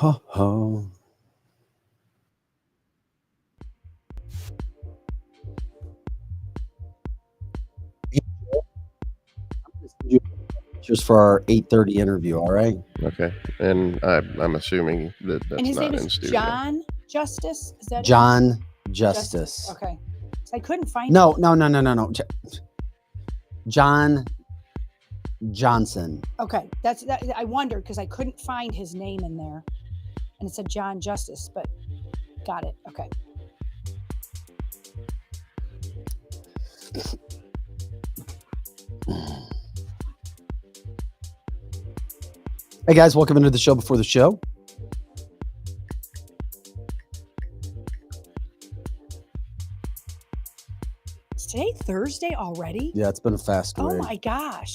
Ho ho. Just for our 8:30 interview, all right? Okay. And I'm assuming that that's And his not name in is studio. John Justice? Is that John Justice. Okay. So I couldn't find No. him. John Johnson. Okay. That I wondered because I couldn't find his name in there. And it said John Justice, but got it. Okay. Hey guys, welcome into the show before the show. Is today Thursday already? Yeah, it's been a fast Oh week. my gosh.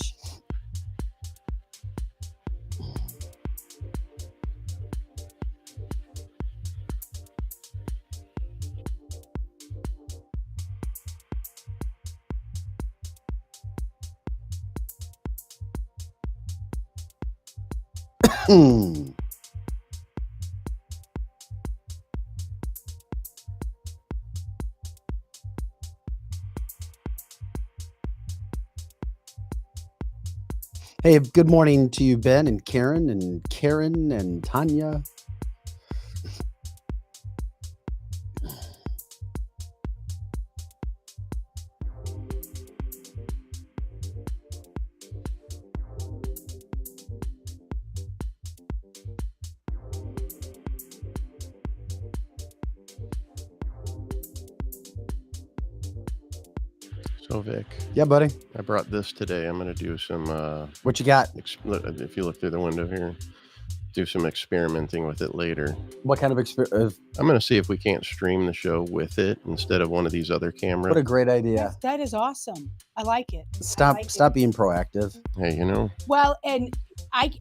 Hey, good morning to you, Ben and Karen and Tanya. So, Vic, Yeah, buddy. I brought this today. I'm going to do some, What you got? if you look through the window here, do some experimenting with it later. What kind of experience? I'm going to see if we can't stream the show with it instead of one of these other cameras. What a great idea. That is awesome. I like it. Stop being proactive. Hey, you know, Well, and I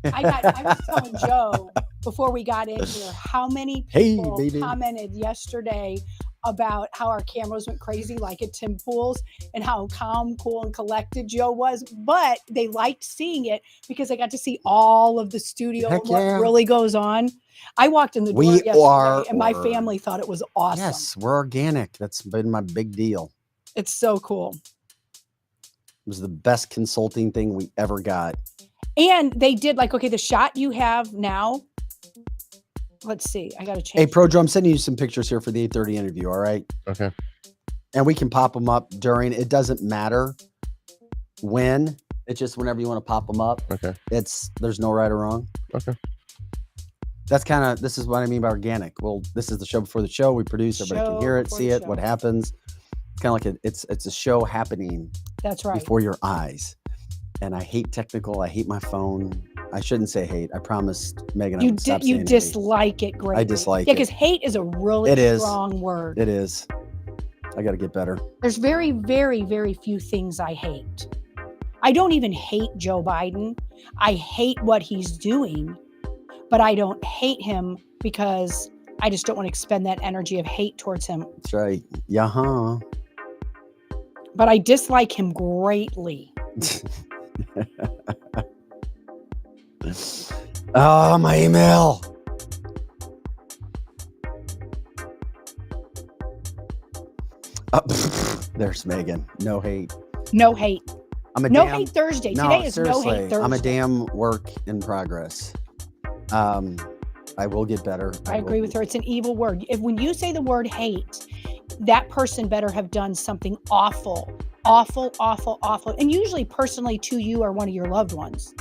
was telling Joe before we got in here how many Hey, people baby. commented yesterday about how our cameras went crazy like at Tim Pool's and how calm, cool, and collected Joe was. But they liked seeing it because I got to see all of the studio Heck and what yeah. really goes on. I walked in the door We yesterday are and my family thought it was awesome. Yes, we're organic. That's been my big deal. It's so cool. It was the best consulting thing we ever got. And they did okay, the shot you have now. Let's see. I got to change. Hey, Pro Joe, I'm sending you some pictures here for the 8:30 interview, all right? okay. And we can pop them up during. It doesn't matter when. It's just whenever you want to pop them up. Okay. There's no right or wrong. Okay. This is what I mean by organic. Well, this is the show before the show. We produce, everybody can hear it, see it, what happens. It's kind of like it's a show happening That's right. before your eyes. And I hate technical. I hate my phone. I shouldn't say hate. I promised Megan I would stop saying You hate. dislike it greatly. I dislike Yeah, it. because hate is a really strong word. It is. I got to get better. There's very, very, very few things I hate. I don't even hate Joe Biden. I hate what he's doing, but I don't hate him because I just don't want to expend that energy of hate towards him. That's right. Yeah. But I dislike him greatly. Oh, my email. There's Megan. No hate. No hate. No hate Thursday. No, Today is seriously, no hate Thursday. I'm a damn work in progress. I will get better. I agree with her. It's an evil word. When you say the word hate, that person better have done something awful, awful, awful, awful. And usually personally to you or one of your loved ones.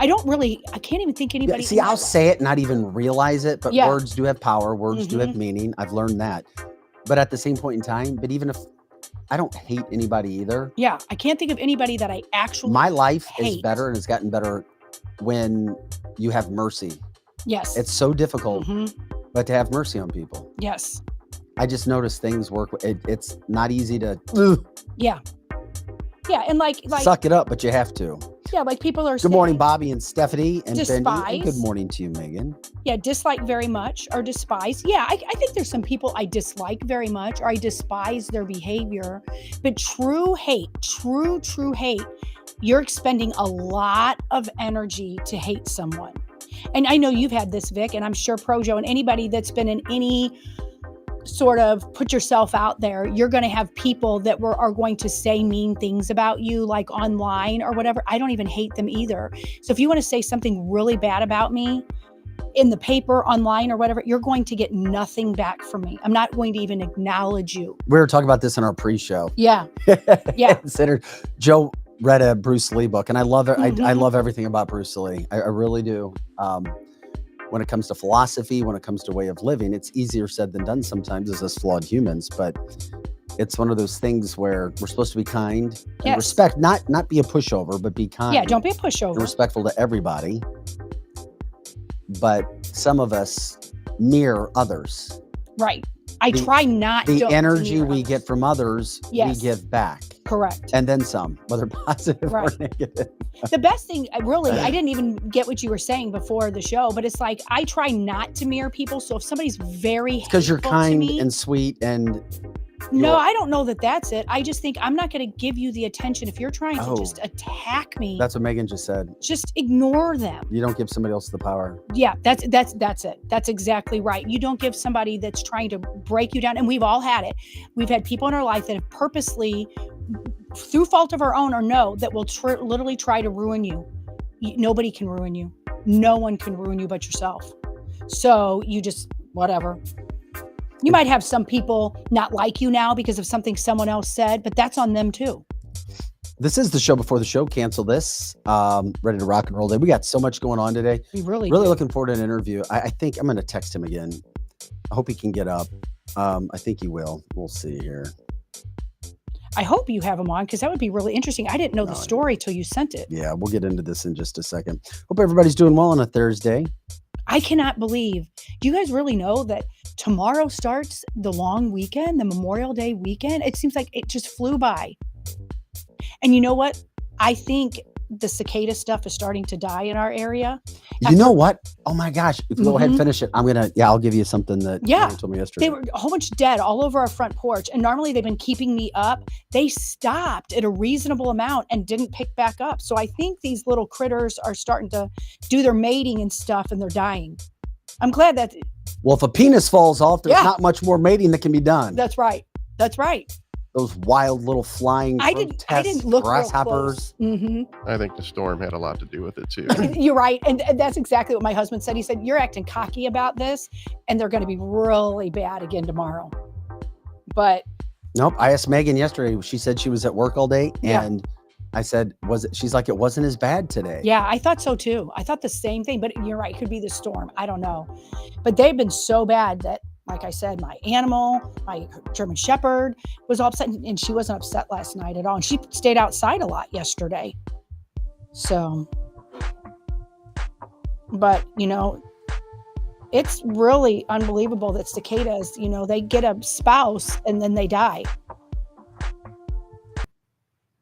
I can't even think anybody. See, I'll say it, not even realize it, but Yeah. words do have power. Words do have meaning. I've learned that. But at the same point in time, but even if I don't hate anybody either. Yeah, I can't think of anybody that I actually My life hate. is better and has gotten better when you have mercy. Yes. It's so difficult, but to have mercy on people. Yes. I just noticed things work. It's not easy to Yeah. Yeah, and like suck it up, but you have to. Yeah, like people are Good morning, Bobby and Stephanie and despise. Bendy. And good morning to you, Megan. Yeah, dislike very much or despise. Yeah, I think there's some people I dislike very much or I despise their behavior. But true hate, true hate, you're expending a lot of energy to hate someone. And I know you've had this, Vic, and I'm sure Projo and anybody that's been in any sort of put yourself out there, you're going to have people that are going to say mean things about you, like online or whatever. I don't even hate them either. So if you want to say something really bad about me in the paper, online or whatever, you're going to get nothing back from me. I'm not going to even acknowledge you. We were talking about this in our pre-show. Yeah. Yeah. Considered Joe read a Bruce Lee book, and I love it. I love everything about Bruce Lee. I really do. When it comes to philosophy, when it comes to way of living, it's easier said than done sometimes as us flawed humans, but it's one of those things where we're supposed to be kind and respect, not be a pushover, but be kind. Yeah, don't be a pushover. And respectful to everybody. But some of us mirror others. Right. I try not to. The energy we get from others, we give back. Correct. And then some, whether positive or negative. The best thing, really, I didn't even get what you were saying before the show, but it's like, I try not to mirror people. So if somebody's very because you're kind and sweet and... No, I don't know that that's it. I just think I'm not going to give you the attention if you're trying to just attack me. That's what Megan just said. Just ignore them. You don't give somebody else the power. Yeah, that's it. That's exactly right. You don't give somebody that's trying to break you down. And we've all had it. We've had people in our life that have purposely, through fault of our own or no, that will literally try to ruin you. Nobody can ruin you. No one can ruin you but yourself. So you just, whatever. You might have some people not like you now because of something someone else said, but that's on them too. This is the show before the show. Cancel this. Ready to rock and roll today. We got so much going on today. We really looking forward to an interview. I think I'm going to text him again. I hope he can get up. I think he will. We'll see here. I hope you have him on because that would be really interesting. I didn't know the story till you sent it. Yeah, we'll get into this in just a second. Hope everybody's doing well on a Thursday. I cannot believe. Do you guys really know that tomorrow starts the long weekend, the Memorial Day weekend? It seems like it just flew by. And you know what? I think the cicada stuff is starting to die in our area. You know what? Oh my gosh. If you go ahead and finish it, I'll give you something that you told me yesterday. They were a whole bunch dead all over our front porch. And normally they've been keeping me up. They stopped at a reasonable amount and didn't pick back up. So I think these little critters are starting to do their mating and stuff and they're dying. I'm glad that. Well, if a penis falls off, there's not much more mating that can be done. That's right. That's right. Those wild little flying I didn't look grasshoppers. I think the storm had a lot to do with it too. You're right. And that's exactly what my husband said. He said, you're acting cocky about this and they're going to be really bad again tomorrow. But nope. I asked Megan yesterday. She said she was at work all day and I said, she's like, it wasn't as bad today. Yeah, I thought so too. I thought the same thing, but you're right. It could be the storm. I don't know. But they've been so bad that, like I said, my animal, my German Shepherd was all upset and she wasn't upset last night at all. And she stayed outside a lot yesterday. So, but it's really unbelievable that cicadas, they get a spouse and then they die.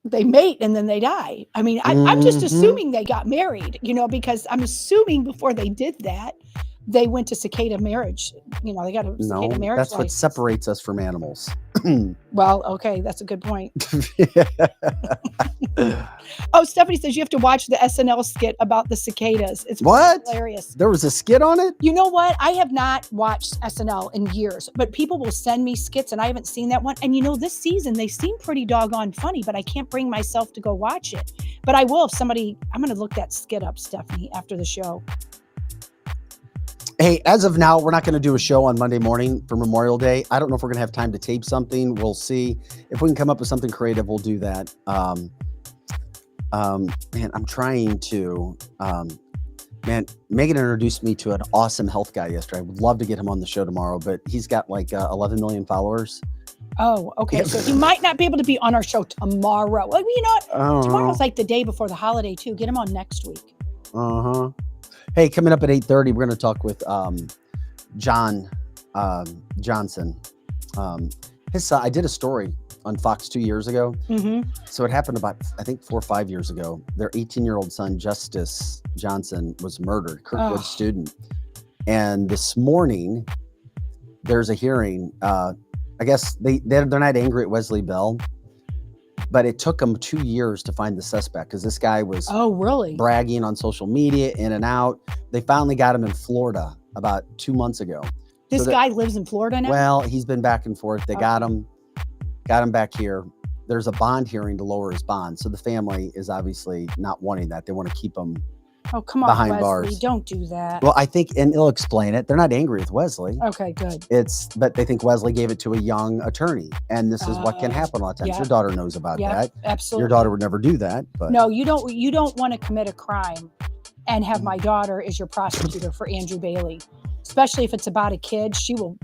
They mate and then they die. I mean, I'm just assuming they got married, because I'm assuming before they did that, they went to cicada marriage. They got a cicada marriage. That's what separates us from animals. Well, okay. That's a good point. Oh, Stephanie says you have to watch the SNL skit about the cicadas. It's hilarious. There was a skit on it? You know what? I have not watched SNL in years, but people will send me skits and I haven't seen that one. And this season they seem pretty doggone funny, but I can't bring myself to go watch it. But I will if I'm going to look that skit up, Stephanie, after the show. Hey, as of now, we're not going to do a show on Monday morning for Memorial Day. I don't know if we're going to have time to tape something. We'll see. If we can come up with something creative, we'll do that. Man, I'm trying to. Megan introduced me to an awesome health guy yesterday. I would love to get him on the show tomorrow, but he's got like 11 million followers. Oh, okay. So he might not be able to be on our show tomorrow. Well, you know what? Tomorrow's like the day before the holiday, too. Get him on next week. Uh-huh. Hey, coming up at 8:30, we're going to talk with John Johnson. His son, I did a story on Fox 2 years ago. So it happened about, I think, 4 or 5 years ago. Their 18-year-old son, Justice Johnson, was murdered, Kirkwood student. And this morning, there's a hearing. I guess they're not angry at Wesley Bell, but it took them 2 years to find the suspect because this guy was Oh, really? bragging on social media, in and out. They finally got him in Florida about 2 months ago. This So guy lives in Florida now? well, he's been back and forth. They got him back here. There's a bond hearing to lower his bond. So the family is obviously not wanting that. They want to keep him. Oh, come on, behind Wesley. bars. Don't do that. Well, I think, and he'll explain it. They're not angry with Wesley. Okay, good. But they think Wesley gave it to a young attorney. And this is what can happen a lot of times. yeah. Your daughter knows about Yeah, that. absolutely. Your daughter would never do that. But No, you don't want to commit a crime and have my daughter as your prosecutor for Andrew Bailey. Especially if it's about a kid, she will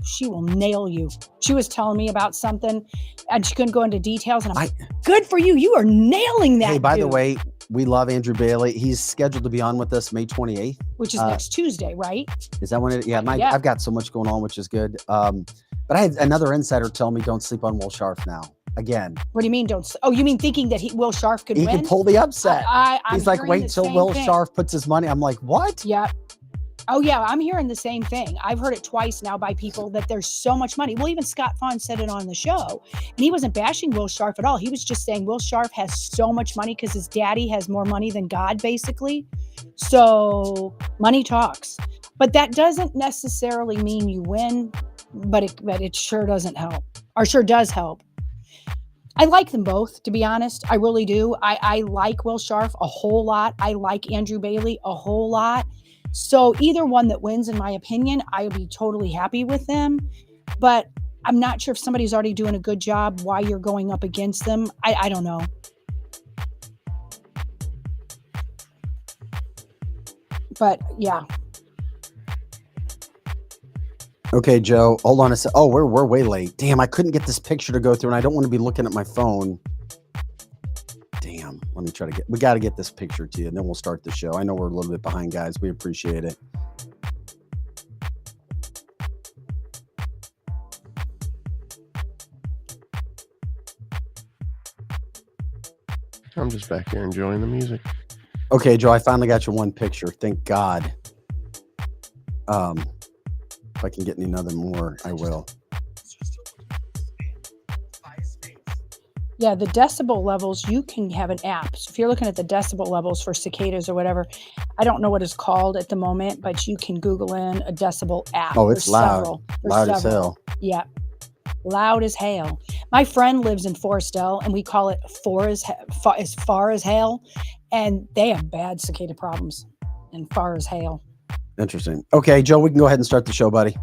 nail you. She was telling me about something and she couldn't go into details. And I'm like, good for you. You are nailing that. Hey, by the dude. way, we love Andrew Bailey. He's scheduled to be on with us May 28th. Which is next Tuesday, right? Is that when it? Yeah, Yeah. I've got so much going on, which is good. But I had another insider tell me don't sleep on Will Sharf now. Again, What do you mean? You mean thinking that Will Sharf could he win? can pull the upset. I'm He's like, hearing wait the till same Will thing. Sharf puts his money. I'm like, what? Yeah. Oh, yeah. I'm hearing the same thing. I've heard it twice now by people that there's so much money. Well, even Scott Fawn said it on the show. And he wasn't bashing Will Sharf at all. He was just saying Will Sharf has so much money because his daddy has more money than God, basically. So money talks. But that doesn't necessarily mean you win, but it sure doesn't help, or sure does help. I like them both, to be honest. I really do. I like Will Sharf a whole lot. I like Andrew Bailey a whole lot. So either one that wins, in my opinion, I would be totally happy with them. But I'm not sure if somebody's already doing a good job, why you're going up against them. I don't know. But yeah. Okay, Joe, hold on a sec. Oh, we're way late. Damn, I couldn't get this picture to go through, and I don't want to be looking at my phone. Damn, let me try to we got to get this picture to you, and then we'll start the show. I know we're a little bit behind, guys. We appreciate it. I'm just back here enjoying the music. Okay, Joe, I finally got you one picture. Thank God. If I can get another more, I will. Yeah, the decibel levels, you can have an app. So if you're looking at the decibel levels for cicadas or whatever, I don't know what it's called at the moment, but you can Google in a decibel app. Oh, it's There's loud. several. There's Loud as several. hell. Yeah. Loud as hail. My friend lives in Forestell, and we call it as far as hail, and they have bad cicada problems and far as hail. Interesting. Okay, Joe, we can go ahead and start the show, buddy.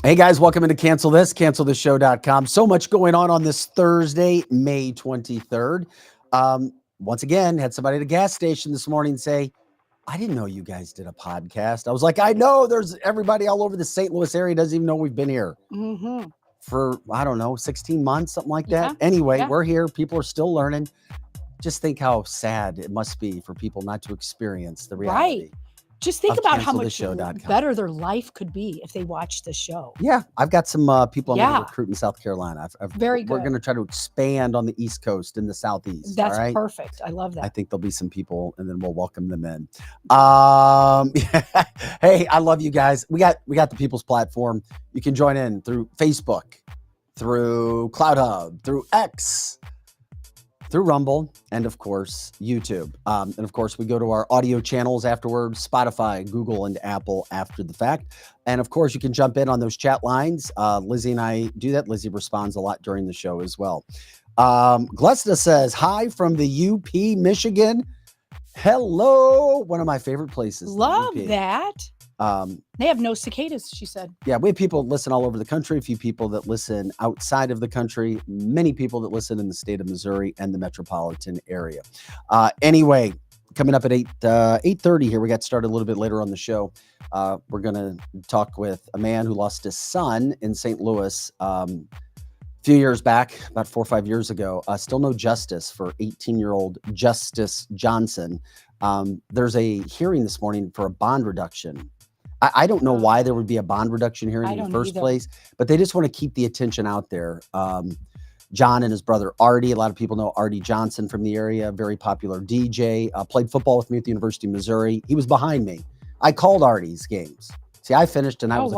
Hey guys, welcome into cancelthisshow.com. So much going on this Thursday, May 23rd. Once again, had somebody at a gas station this morning say, I didn't know you guys did a podcast. I was like, I know there's everybody all over the St. Louis area doesn't even know we've been here for, I don't know, 16 months, something like that. Anyway, we're here. People are still learning. Just think how sad it must be for people not to experience the reality. Right. Just think about how much cancelthisshow.com. better their life could be if they watched the show. Yeah, I've got some people I'm going Yeah. to recruit in South Carolina. Very We're good. going to try to expand on the East Coast and the Southeast. That's all right? perfect. I love that. I think there'll be some people, and then we'll welcome them in. Hey, I love you guys. We got the People's Platform. You can join in through Facebook, through Cloud Hub, through X, through Rumble, and of course, YouTube. And of course, we go to our audio channels afterwards, Spotify, Google, and Apple after the fact. And of course, you can jump in on those chat lines. Lizzie and I do that. Lizzie responds a lot during the show as well. Glesta says, hi from the UP, Michigan. Hello. One of my favorite places. the Love UP. that. They have no cicadas, she said. Yeah, we have people that listen all over the country, a few people that listen outside of the country, many people that listen in the state of Missouri and the metropolitan area. Anyway, Coming up at 8:30 here. We got started a little bit later on the show. We're going to talk with a man who lost his son in St. Louis a few years back, about 4 or 5 years ago. Still no justice for 18-year-old Justice Johnson. There's a hearing this morning for a bond reduction. I don't know why there would be a bond reduction hearing in the first place, but they just want to keep the attention out there. John and his brother Artie, a lot of people know Artie Johnson from the area, very popular DJ, played football with me at the University of Missouri. He was behind me. I called Artie's games. See, I finished and I was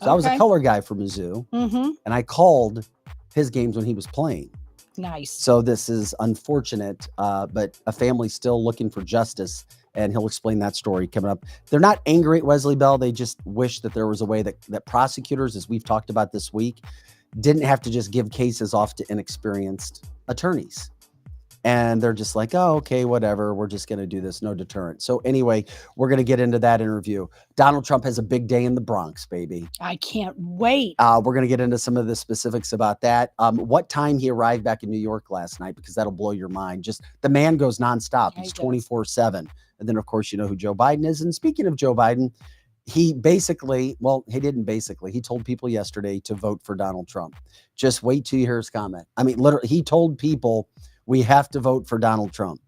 I was a color guy for Mizzou, and I called his games when he was playing. Nice. So this is unfortunate, but a family still looking for justice, and he'll explain that story coming up. They're not angry at Wesley Bell. They just wish that there was a way that prosecutors, as we've talked about this week, didn't have to just give cases off to inexperienced attorneys. And they're just like, oh, okay, whatever. We're just going to do this. No deterrent. So anyway, we're going to get into that interview. Donald Trump has a big day in the Bronx, baby. I can't wait. We're going to get into some of the specifics about that. What time he arrived back in New York last night, because that'll blow your mind. Just the man goes nonstop. He's 24/7. And then, of course, you know who Joe Biden is. And speaking of Joe Biden, he told people yesterday to vote for Donald Trump. Just wait till you hear his comment. I mean, literally, he told people we have to vote for Donald Trump.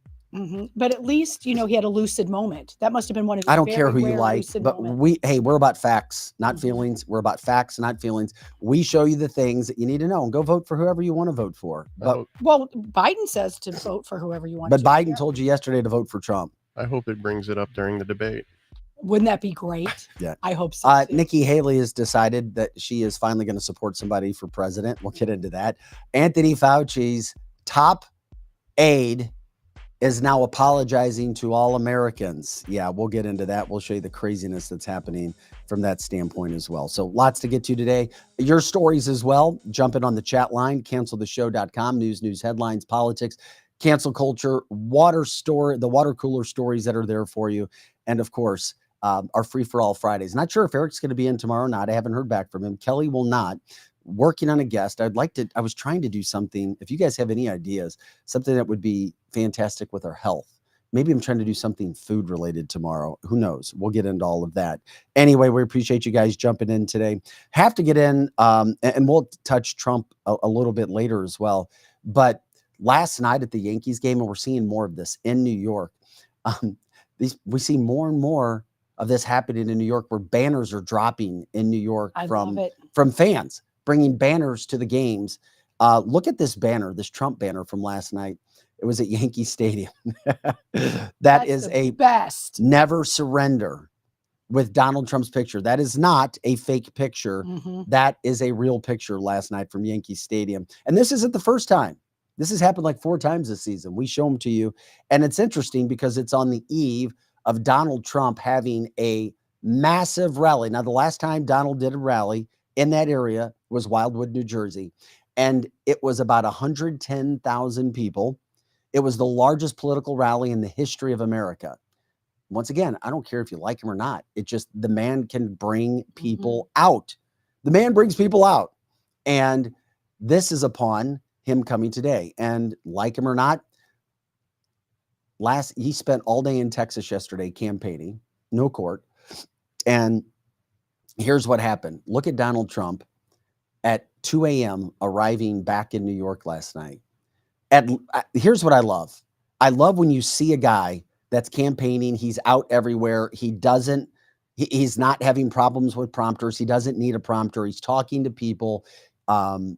But at least, he had a lucid moment. That must have been one of his I don't care who you like, but moments. we're about facts, not feelings. We're about facts, not feelings. We show you the things that you need to know and go vote for whoever you want to vote for. But, well, Biden says to vote for whoever you want but Biden told you yesterday to vote for Trump. I hope it brings it up during the debate. Wouldn't that be great? Yeah. I hope so. Nikki Haley has decided that she is finally going to support somebody for president. We'll get into that. Anthony Fauci's top aide is now apologizing to all Americans. Yeah, we'll get into that. We'll show you the craziness that's happening from that standpoint as well. So lots to get to today. Your stories as well. Jump in on the chat line, canceltheshow.com, news, headlines, politics, cancel culture, the water cooler stories that are there for you. And of course, our free for all Fridays. Not sure if Eric's going to be in tomorrow or not. I haven't heard back from him. Kelly will not. Working on a guest. I was trying to do something. If you guys have any ideas, something that would be fantastic with our health. Maybe I'm trying to do something food related tomorrow. Who knows? We'll get into all of that. Anyway, we appreciate you guys jumping in today. Have to get in, and we'll touch Trump a little bit later as well. But last night at the Yankees game, and we're seeing more of this in New York. We see more and more of this happening in New York, where banners are dropping in New York from fans, bringing banners to the games. Look at this banner, this Trump banner from last night. It was at Yankee Stadium. That's is a best. Never surrender with Donald Trump's picture. That is not a fake picture. That is a real picture last night from Yankee Stadium. And this isn't the first time. This has happened like 4 times this season. We show them to you. And it's interesting because it's on the eve of Donald Trump having a massive rally. Now, the last time Donald did a rally in that area was Wildwood, New Jersey. And it was about 110,000 people. It was the largest political rally in the history of America. Once again, I don't care if you like him or not. It just, the man can bring people out. The man brings people out. And this is upon him coming today. And like him or not, he spent all day in Texas yesterday campaigning, no court. And here's what happened. Look at Donald Trump at 2 a.m. arriving back in New York last night. Here's what I love. I love when you see a guy that's campaigning. He's out everywhere. He's not having problems with prompters. He doesn't need a prompter. He's talking to people, and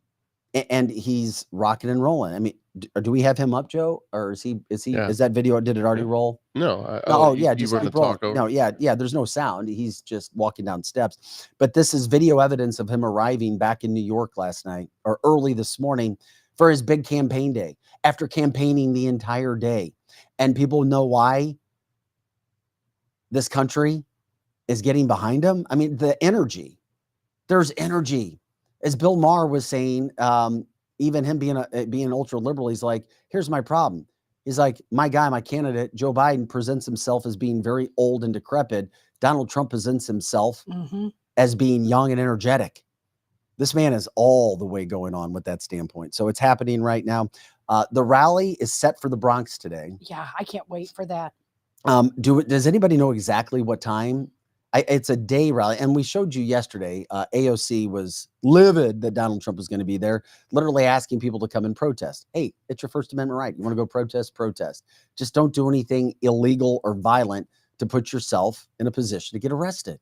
he's rocking and rolling. I mean, do we have him up, Joe? Or is that video? Did it already roll? No. Just keep rolling. No, yeah. There's no sound. He's just walking down steps. But this is video evidence of him arriving back in New York last night or early this morning for his big campaign day, after campaigning the entire day. And people know why this country is getting behind him. I mean, the energy. There's energy. As Bill Maher was saying, even him being ultra liberal, he's like, here's my problem. He's like, my candidate, Joe Biden, presents himself as being very old and decrepit. Donald Trump presents himself as being young and energetic. This man is all the way going on with that standpoint. So it's happening right now. The rally is set for the Bronx today. Yeah, I can't wait for that. Does anybody know exactly what time? It's a day rally, and we showed you yesterday. AOC was livid that Donald Trump was going to be there, literally asking people to come and protest. Hey, it's your First Amendment right. You want to go protest? Protest. Just don't do anything illegal or violent to put yourself in a position to get arrested.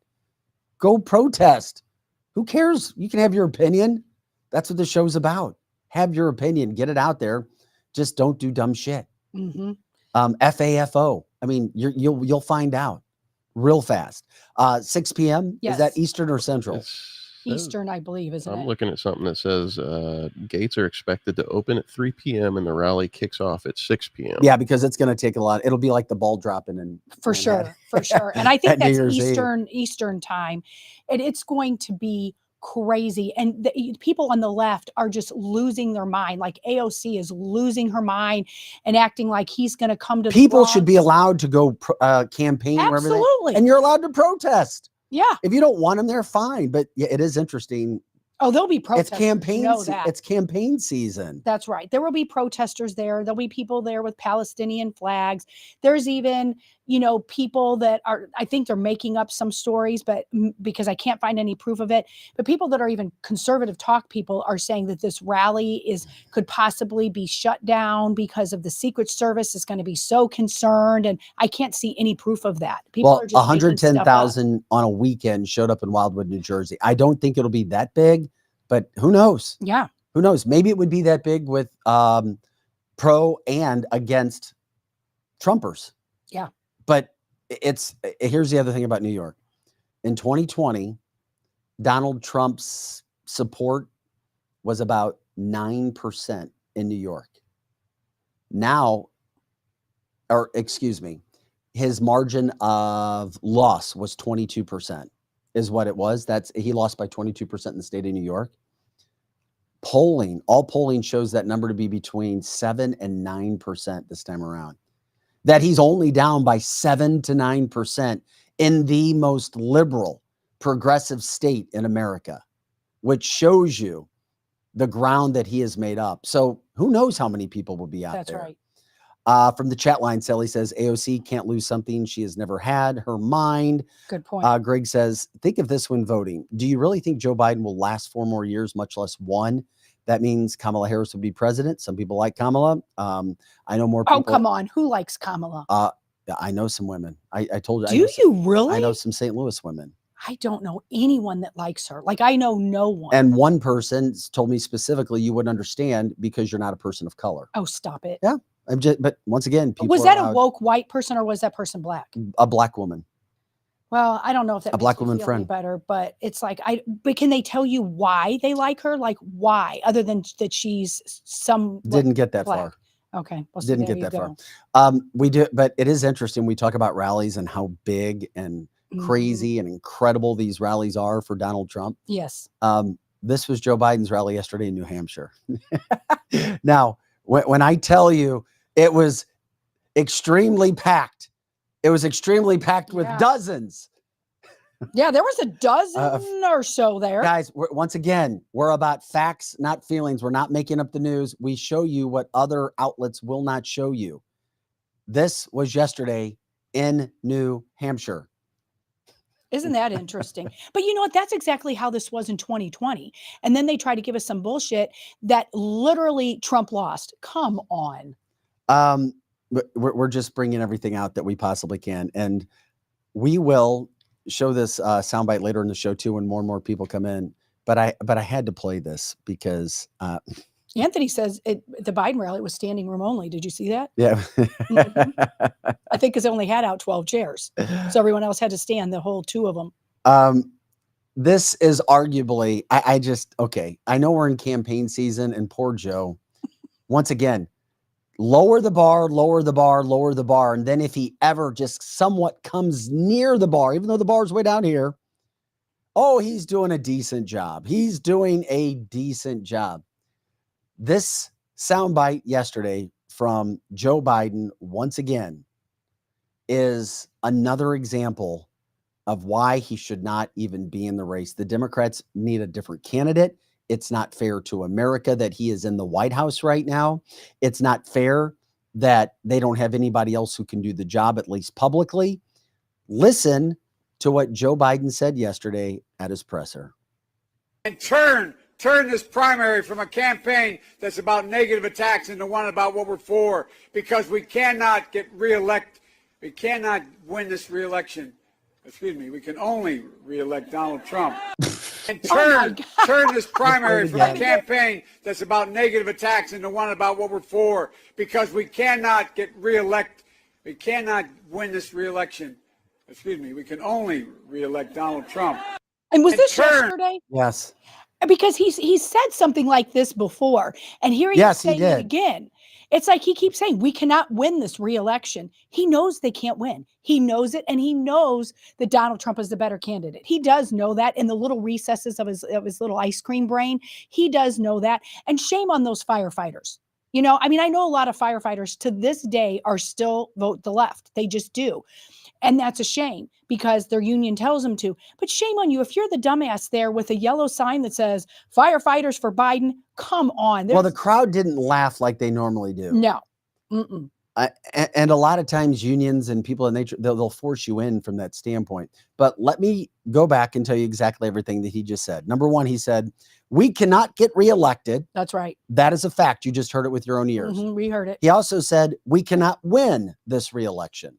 Go protest. Who cares? You can have your opinion. That's what the show's about. Have your opinion. Get it out there. Just don't do dumb shit. Mm-hmm. FAFO. I mean, you'll find out real fast. 6 p.m. Yes. Is that Eastern or Central? Eastern, I believe, isn't it? I'm looking at something that says gates are expected to open at 3 p.m. and the rally kicks off at 6 p.m. Yeah, because it's going to take a lot. It'll be like the ball dropping and for sure. And I think at New that's Year's Eastern time, and it's going to be crazy. And the people on the left are just losing their mind. Like AOC is losing her mind and acting like he's going to come to. People should be allowed to go campaign. Absolutely, and you're allowed to protest. Yeah. If you don't want them there, fine. But yeah, it is interesting. Oh, there'll be protesters. It's campaign. You know that. It's campaign season. That's right. There will be protesters there. There'll be people there with Palestinian flags. There's even, people that are, I think they're making up some stories, but because I can't find any proof of it, but people that are even conservative talk people are saying that this rally could possibly be shut down because of the Secret Service is going to be so concerned. And I can't see any proof of that. People are just 110,000 on a weekend showed up in Wildwood, New Jersey. I don't think it'll be that big. But who knows? Yeah. Who knows? Maybe it would be that big with pro and against Trumpers. Yeah. But here's the other thing about New York. In 2020, Donald Trump's support was about 9% in New York. Now, his margin of loss was 22%. Is what it was. He lost by 22% in the state of New York. All polling shows that number to be between 7 and 9% this time around. That he's only down by 7 to 9% in the most liberal, progressive state in America, which shows you the ground that he has made up. So who knows how many people will be out there. That's right. From the chat line, Sally says, AOC can't lose something she has never had, her mind. Good point. Greg says, think of this when voting. Do you really think Joe Biden will last 4 more years, much less 1? That means Kamala Harris would be president. Some people like Kamala. I know more people. Oh, come on. Who likes Kamala? I know some women. I told you. Do you really? I know some St. Louis women. I don't know anyone that likes her. Like, I know no one. And one person told me specifically, you wouldn't understand because you're not a person of color. Oh, stop it. Yeah. But once again, people was that a woke white person or was that person black? A black woman. Well, I don't know if that a black woman friend better, but it's like but can they tell you why they like her? Like why, other than that she's some didn't get that black. far. Okay. Well, didn't get that far. We do, but it is interesting. We talk about rallies and how big and crazy and incredible these rallies are for Donald Trump. Yes. This was Joe Biden's rally yesterday in New Hampshire. Now, when I tell you it was extremely packed, it was extremely packed with dozens. Yeah, there was a dozen or so there. Guys, once again, we're about facts, not feelings. We're not making up the news. We show you what other outlets will not show you. This was yesterday in New Hampshire. Isn't that interesting? But you know what? That's exactly how this was in 2020. And then they try to give us some bullshit that literally Trump lost. Come on. We're just bringing everything out that we possibly can. And we will show this soundbite later in the show too when more and more people come in. But I had to play this because Anthony says the Biden rally was standing room only. Did you see that? Yeah. I think because they only had out 12 chairs. So everyone else had to stand, the whole 2 of them. This is arguably, I know we're in campaign season and poor Joe, once again, lower the bar, lower the bar, lower the bar. And then if he ever just somewhat comes near the bar, even though the bar's way down here, oh, he's doing a decent job. He's doing a decent job. This soundbite yesterday from Joe Biden, once again, is another example of why he should not even be in the race. The Democrats need a different candidate. It's not fair to America that he is in the White House right now. It's not fair that they don't have anybody else who can do the job, at least publicly. Listen to what Joe Biden said yesterday at his presser. And turn this primary from a campaign that's about negative attacks into one about what we're for, because we cannot get reelected. We cannot win this reelection. Excuse me, we can only reelect Donald Trump. And turn this primary from a campaign that's about negative attacks into one about what we're for, because we cannot get reelected. We cannot win this reelection. Excuse me, we can only reelect Donald Trump. And was this yesterday? Yes. Because he's said something like this before, and here he's saying it again. It's like he keeps saying we cannot win this reelection. He knows they can't win. He knows it, and he knows that Donald Trump is the better candidate. He does know that in the little recesses of his little ice cream brain. He does know that, and shame on those firefighters. You know, I mean, I know a lot of firefighters to this day are still vote the left. They just do. And that's a shame because their union tells them to. But shame on you if you're the dumbass there with a yellow sign that says firefighters for Biden. Come on. Well, the crowd didn't laugh like they normally do. No. And a lot of times unions and people in nature, they'll force you in from that standpoint. But let me go back and tell you exactly everything that he just said. Number one, he said, we cannot get reelected. That's right. That is a fact. You just heard it with your own ears. We heard it. He also said, we cannot win this reelection.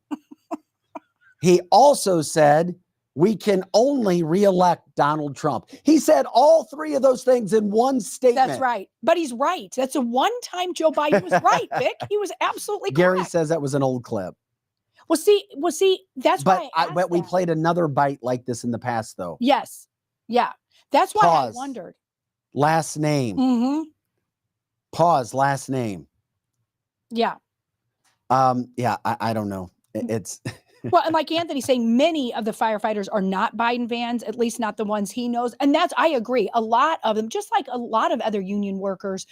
He also said, we can only reelect Donald Trump. He said all three of those things in one statement. That's right. But he's right. That's a one-time Joe Biden was right, Vic. He was absolutely correct. Gary says that was an old clip. Well, see, that's why But we played another bite like this in the past, though. Yes. Yeah. That's why Pause. I wondered. Last name. Pause. Last name. Yeah. Yeah, I don't know. It's well, and like Anthony's saying, many of the firefighters are not Biden fans, at least not the ones he knows. And I agree. A lot of them, just like a lot of other union workers,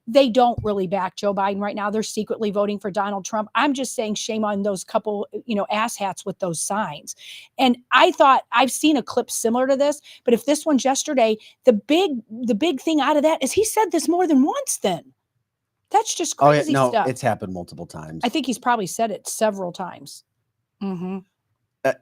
they don't really back Joe Biden right now. They're secretly voting for Donald Trump. I'm just saying shame on those couple, asshats with those signs. And I thought I've seen a clip similar to this, but if this one's yesterday, the big thing out of that is he said this more than once then. That's just crazy stuff. It's happened multiple times. I think he's probably said it several times.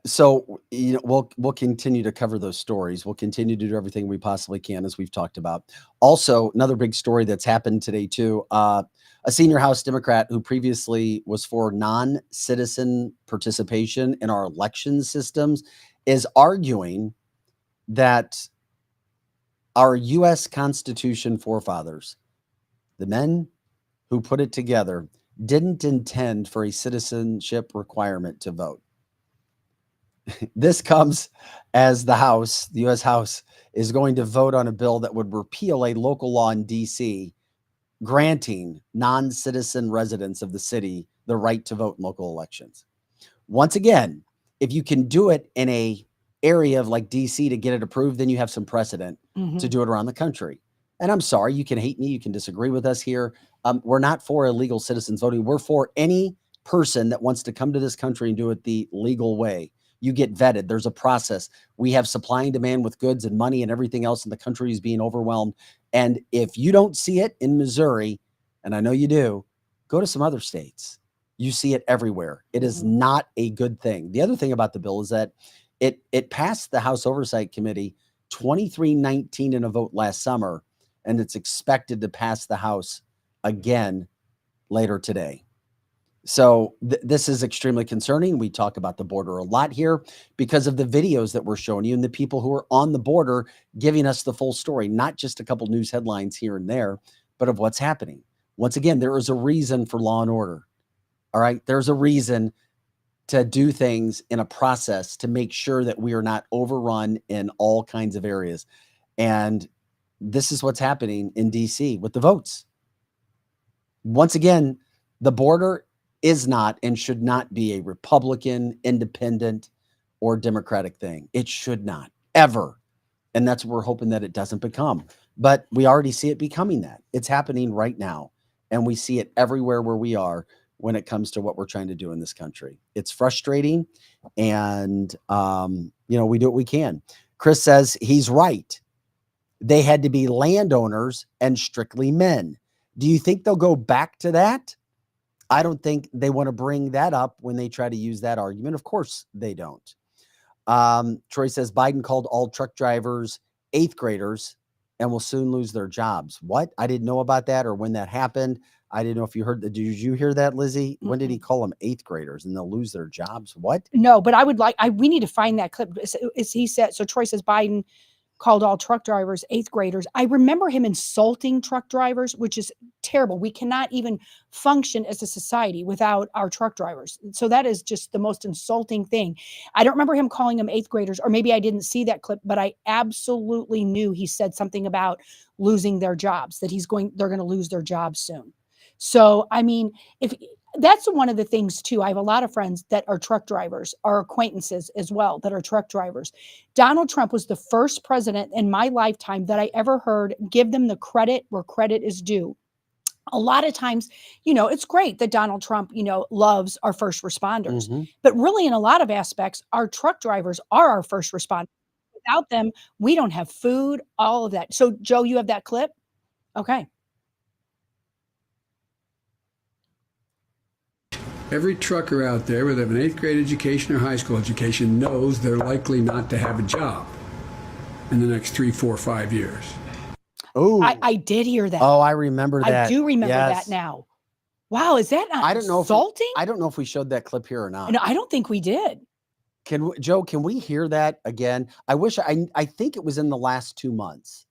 So we'll continue to cover those stories. We'll continue to do everything we possibly can, as we've talked about. Also, another big story that's happened today too. A senior House Democrat who previously was for non-citizen participation in our election systems is arguing that our U.S. Constitution forefathers, the men who put it together, didn't intend for a citizenship requirement to vote. This comes as the U.S. House, is going to vote on a bill that would repeal a local law in D.C. granting non-citizen residents of the city the right to vote in local elections. Once again, if you can do it in a area of like D.C. to get it approved, then you have some precedent to do it around the country. And I'm sorry, you can hate me, you can disagree with us here. We're not for illegal citizens voting. We're for any person that wants to come to this country and do it the legal way. You get vetted. There's a process. We have supply and demand with goods and money and everything else, and the country is being overwhelmed. And if you don't see it in Missouri, and I know you do, go to some other states. You see it everywhere. It is not a good thing. The other thing about the bill is that it passed the House Oversight Committee 23-19 in a vote last summer, and it's expected to pass the House again later today. So this is extremely concerning. We talk about the border a lot here because of the videos that we're showing you and the people who are on the border giving us the full story, not just a couple news headlines here and there, but of what's happening. Once again, there is a reason for law and order. All right. There's a reason to do things in a process to make sure that we are not overrun in all kinds of areas. And this is what's happening in DC with the votes. Once again, the border is not and should not be a Republican, independent, or Democratic thing. It should not, ever. And that's what we're hoping that it doesn't become. But we already see it becoming that. It's happening right now. And we see it everywhere where we are when it comes to what we're trying to do in this country. It's frustrating. And, we do what we can. Chris says he's right. They had to be landowners and strictly men. Do you think they'll go back to that? I don't think they want to bring that up when they try to use that argument. Of course they don't. Troy says Biden called all truck drivers 8th graders and will soon lose their jobs. What? I didn't know about that or when that happened. I didn't know if you heard that. Did you hear that, Lizzie? When did he call them 8th graders and they'll lose their jobs? What? No, but we need to find that clip. He said, so Troy says Biden called all truck drivers 8th graders. I remember him insulting truck drivers, which is terrible. We cannot even function as a society without our truck drivers. So that is just the most insulting thing. I don't remember him calling them 8th graders, or maybe I didn't see that clip, but I absolutely knew he said something about losing their jobs, that they're going to lose their jobs soon. So, I mean, if that's one of the things too. I have a lot of friends that are truck drivers, our acquaintances as well, that are truck drivers. Donald Trump was the first president in my lifetime that I ever heard give them the credit where credit is due. A lot of times, it's great that Donald Trump, loves our first responders, but really in a lot of aspects, our truck drivers are our first responders. Without them, we don't have food, all of that. So Joe, you have that clip? Okay. Every trucker out there, whether they have an 8th grade education or high school education, knows they're likely not to have a job in the next 3, 4, 5 years. Oh, I did hear that. Oh, I remember that. I do remember that now. Wow, is that not insulting? I don't know if we showed that clip here or not. No, I don't think we did. Joe, can we hear that again? I think it was in the last 2 months.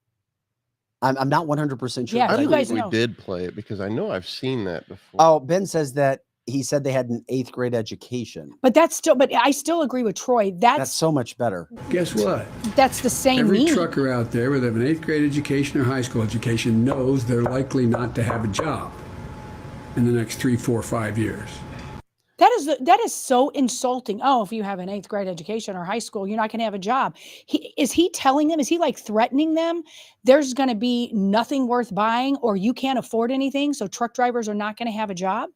I'm not 100% sure. Yeah, I you believe guys we know. did play it because I know I've seen that before. Oh, Ben says that he said they had an 8th grade education. But I still agree with Troy. That's so much better. Guess what? That's the same Every meaning. trucker out there, whether they have an 8th grade education or high school education, knows they're likely not to have a job in the next 3, 4, 5 years. That is so insulting. Oh, if you have an 8th grade education or high school, you're not going to have a job. Is he telling them? Is he like threatening them? There's going to be nothing worth buying, or you can't afford anything, so truck drivers are not going to have a job.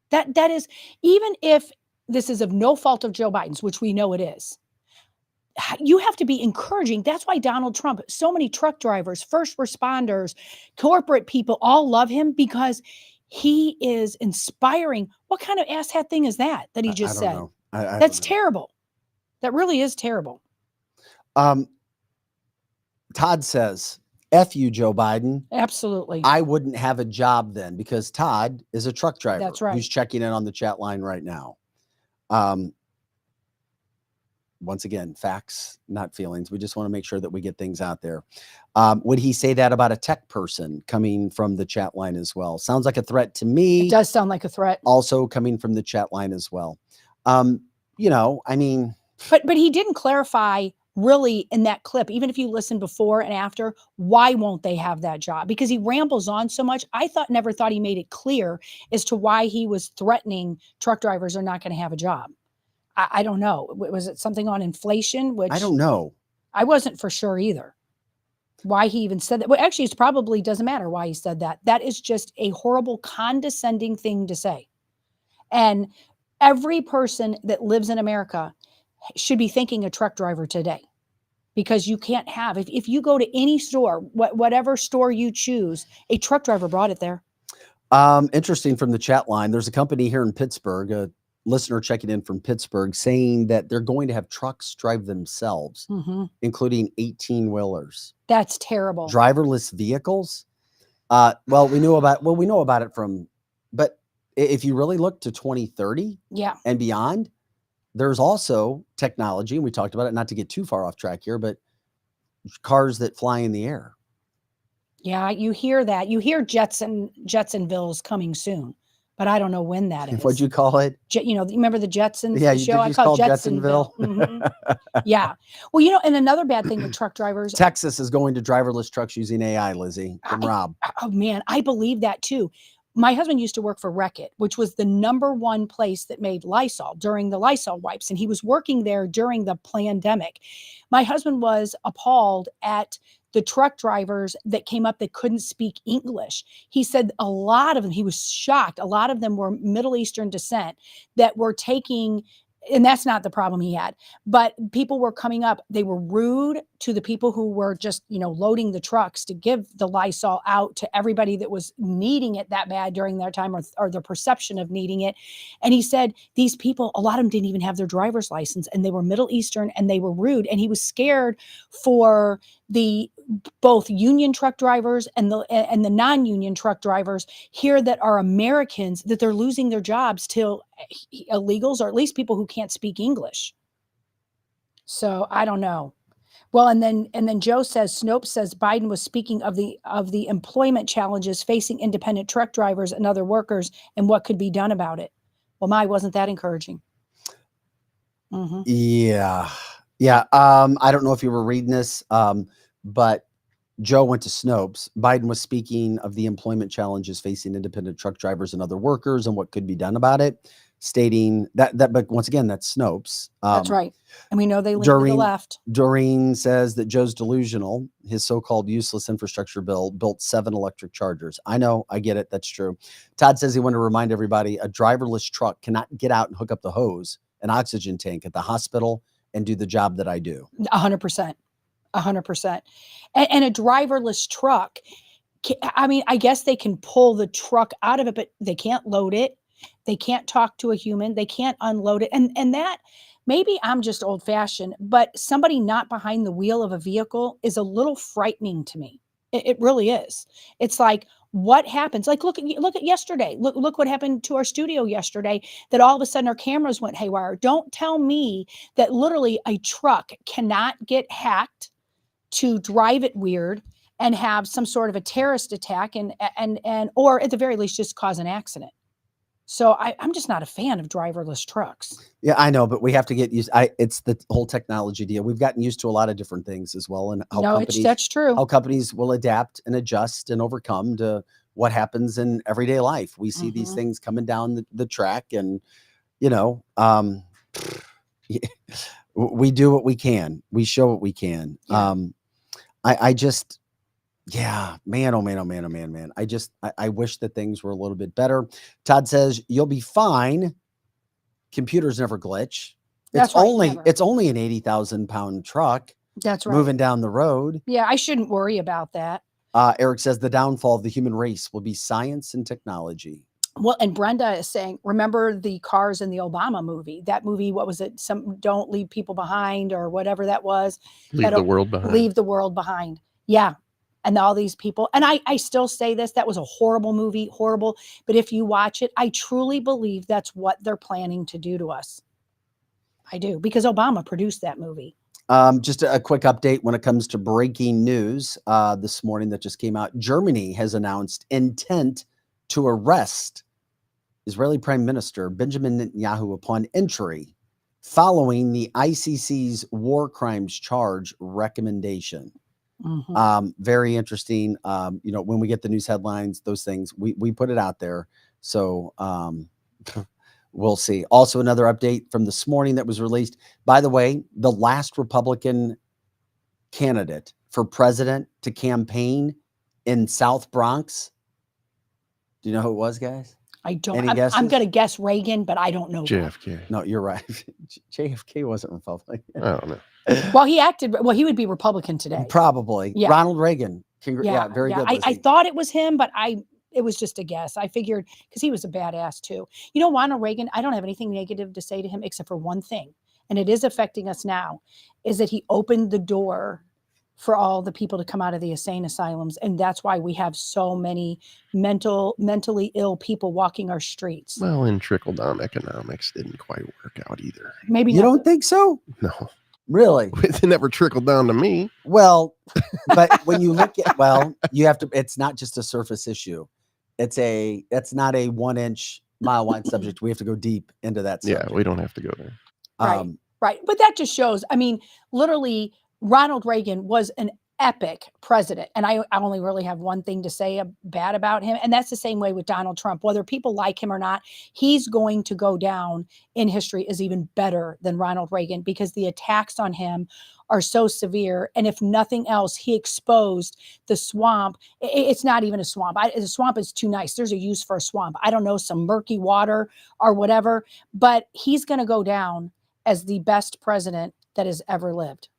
That is, even if this is of no fault of Joe Biden's, which we know it is, you have to be encouraging. That's why Donald Trump, so many truck drivers, first responders, corporate people all love him, because he is inspiring. What kind of asshat thing is that he just said? Know. That's terrible. That really is terrible. Todd says, F you, Joe Biden. Absolutely. I wouldn't have a job then, because Todd is a truck driver. That's right. Who's checking in on the chat line right now. Once again, facts, not feelings. We just want to make sure that we get things out there. Would he say that about a tech person coming from the chat line as well? Sounds like a threat to me. It does sound like a threat. Also coming from the chat line as well. I mean. But he didn't clarify really in that clip, even if you listen before and after, why won't they have that job? Because he rambles on so much. I never thought he made it clear as to why he was threatening truck drivers are not going to have a job. I don't know. Was it something on inflation? Which I don't know. I wasn't for sure either. Why he even said that. Well, actually, it probably doesn't matter why he said that. That is just a horrible, condescending thing to say. And every person that lives in America should be thanking a truck driver today, because you can't have, if you go to any store, whatever store you choose, a truck driver brought it there. Interesting from the chat line. There's a company here in Pittsburgh, a listener checking in from Pittsburgh, saying that they're going to have trucks drive themselves, including 18-wheelers. That's terrible. Driverless vehicles. We know about it from, but if you really look to 2030 and beyond, there's also technology, and we talked about it, not to get too far off track here, but cars that fly in the air. Yeah, you hear that. You hear Jetsonville's coming soon, but I don't know when that is. What'd you call it? You remember the Jetsons show? I call it Jetsonville. Yeah. Well, and another bad thing with truck drivers. Texas is going to driverless trucks using AI, Lizzie, from Rob. Oh, man, I believe that too. My husband used to work for Wreck-It, which was the #1 place that made Lysol during the Lysol wipes. And he was working there during the pandemic. My husband was appalled at the truck drivers that came up that couldn't speak English. He said a lot of them, he was shocked. A lot of them were Middle Eastern descent that were taking And that's not the problem he had, but people were coming up. They were rude to the people who were just, loading the trucks to give the Lysol out to everybody that was needing it that bad during their time, or the perception of needing it. And he said these people, a lot of them didn't even have their driver's license, and they were Middle Eastern, and they were rude. And he was scared for both union truck drivers and the non-union truck drivers here that are Americans, that they're losing their jobs to illegals, or at least people who can't speak English. So I don't know. Well, and then Joe says, Snopes says Biden was speaking of the employment challenges facing independent truck drivers and other workers and what could be done about it. Well, wasn't that encouraging? Mm-hmm. Yeah. I don't know if you were reading this, but Joe went to Snopes. Biden was speaking of the employment challenges facing independent truck drivers and other workers and what could be done about it, stating that but once again, that's Snopes. That's right. And we know they lean to the left. Doreen says that Joe's delusional. His so-called useless infrastructure bill built 7 electric chargers. I know, I get it. That's true. Todd says he wanted to remind everybody a driverless truck cannot get out and hook up the hose, an oxygen tank at the hospital, and do the job that I do. 100%. 100%. And a driverless truck, I guess they can pull the truck out of it, but they can't load it. They can't talk to a human. They can't unload it. And that, maybe I'm just old fashioned, but somebody not behind the wheel of a vehicle is a little frightening to me. It really is. It's like, what happens? Like, look at yesterday. Look what happened to our studio yesterday, that all of a sudden our cameras went haywire. Don't tell me that literally a truck cannot get hacked to drive it weird and have some sort of a terrorist attack and or at the very least just cause an accident. So I'm just not a fan of driverless trucks. Yeah, I know, but we have to get used. It's the whole technology deal. We've gotten used to a lot of different things as well, and that's true. How companies will adapt and adjust and overcome to what happens in everyday life. We see these things coming down the track, and we do what we can. We show what we can. Yeah. I just. Yeah, man, oh man. I wish that things were a little bit better. Todd says you'll be fine. Computers never glitch. It's only an 80,000 pound truck. That's right. Moving down the road. Yeah, I shouldn't worry about that. Eric says the downfall of the human race will be science and technology. Well, and Brenda is saying, remember the cars in the Obama movie? That movie, what was it? Don't leave people behind, or whatever that was. Leave the world behind. Leave the world behind. Yeah. And all these people, and I still say this, that was a horrible movie, horrible. But if you watch it, I truly believe that's what they're planning to do to us. I do, because Obama produced that movie. Just a quick update when it comes to breaking news this morning that just came out. Germany has announced intent to arrest Israeli Prime Minister Benjamin Netanyahu upon entry following the ICC's war crimes charge recommendation. Very interesting. When we get the news headlines, those things, we put it out there. So we'll see. Also, another update from this morning that was released. By the way, the last Republican candidate for president to campaign in South Bronx. Do you know who it was, guys? I don't. I'm going to guess Reagan, but I don't know. JFK. No, you're right. JFK wasn't Republican. I don't know. Well, he would be Republican today. Probably. Yeah. Ronald Reagan. Very good. I thought it was him, but it was just a guess. I figured, because he was a badass too. Ronald Reagan, I don't have anything negative to say to him except for one thing, and it is affecting us now, is that he opened the door for all the people to come out of the insane asylums. And that's why we have so many mentally ill people walking our streets. Well, and trickle-down economics didn't quite work out either. Maybe you don't think so? No. Really? It never trickled down to me. Well, but when you look at, you have to, it's not just a surface issue. That's not a 1 inch mile wide subject. We have to go deep into that subject. Yeah, we don't have to go there. Right. But that just shows, literally, Ronald Reagan was an epic president. And I only really have one thing to say bad about him. And that's the same way with Donald Trump. Whether people like him or not, he's going to go down in history as even better than Ronald Reagan, because the attacks on him are so severe. And if nothing else, he exposed the swamp. It's not even a swamp. The swamp is too nice. There's a use for a swamp. I don't know, some murky water or whatever, but he's going to go down as the best president that has ever lived.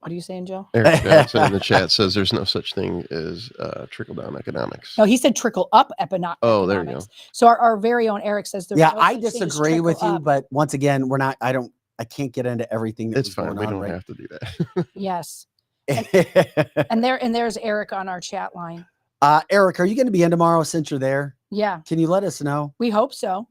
What are you saying, Joe? Eric Johnson in the chat says there's no such thing as trickle-down economics. No, he said trickle up economics. Oh, there you go. So our very own Eric says there's Yeah, no I such thing as disagree with trickle you, up. but once again, I can't get into everything that's It's fine. going We on, don't right? have to do that. Yes. And there's Eric on our chat line. Eric, are you going to be in tomorrow since you're there? Yeah, Can you let us know? we hope so.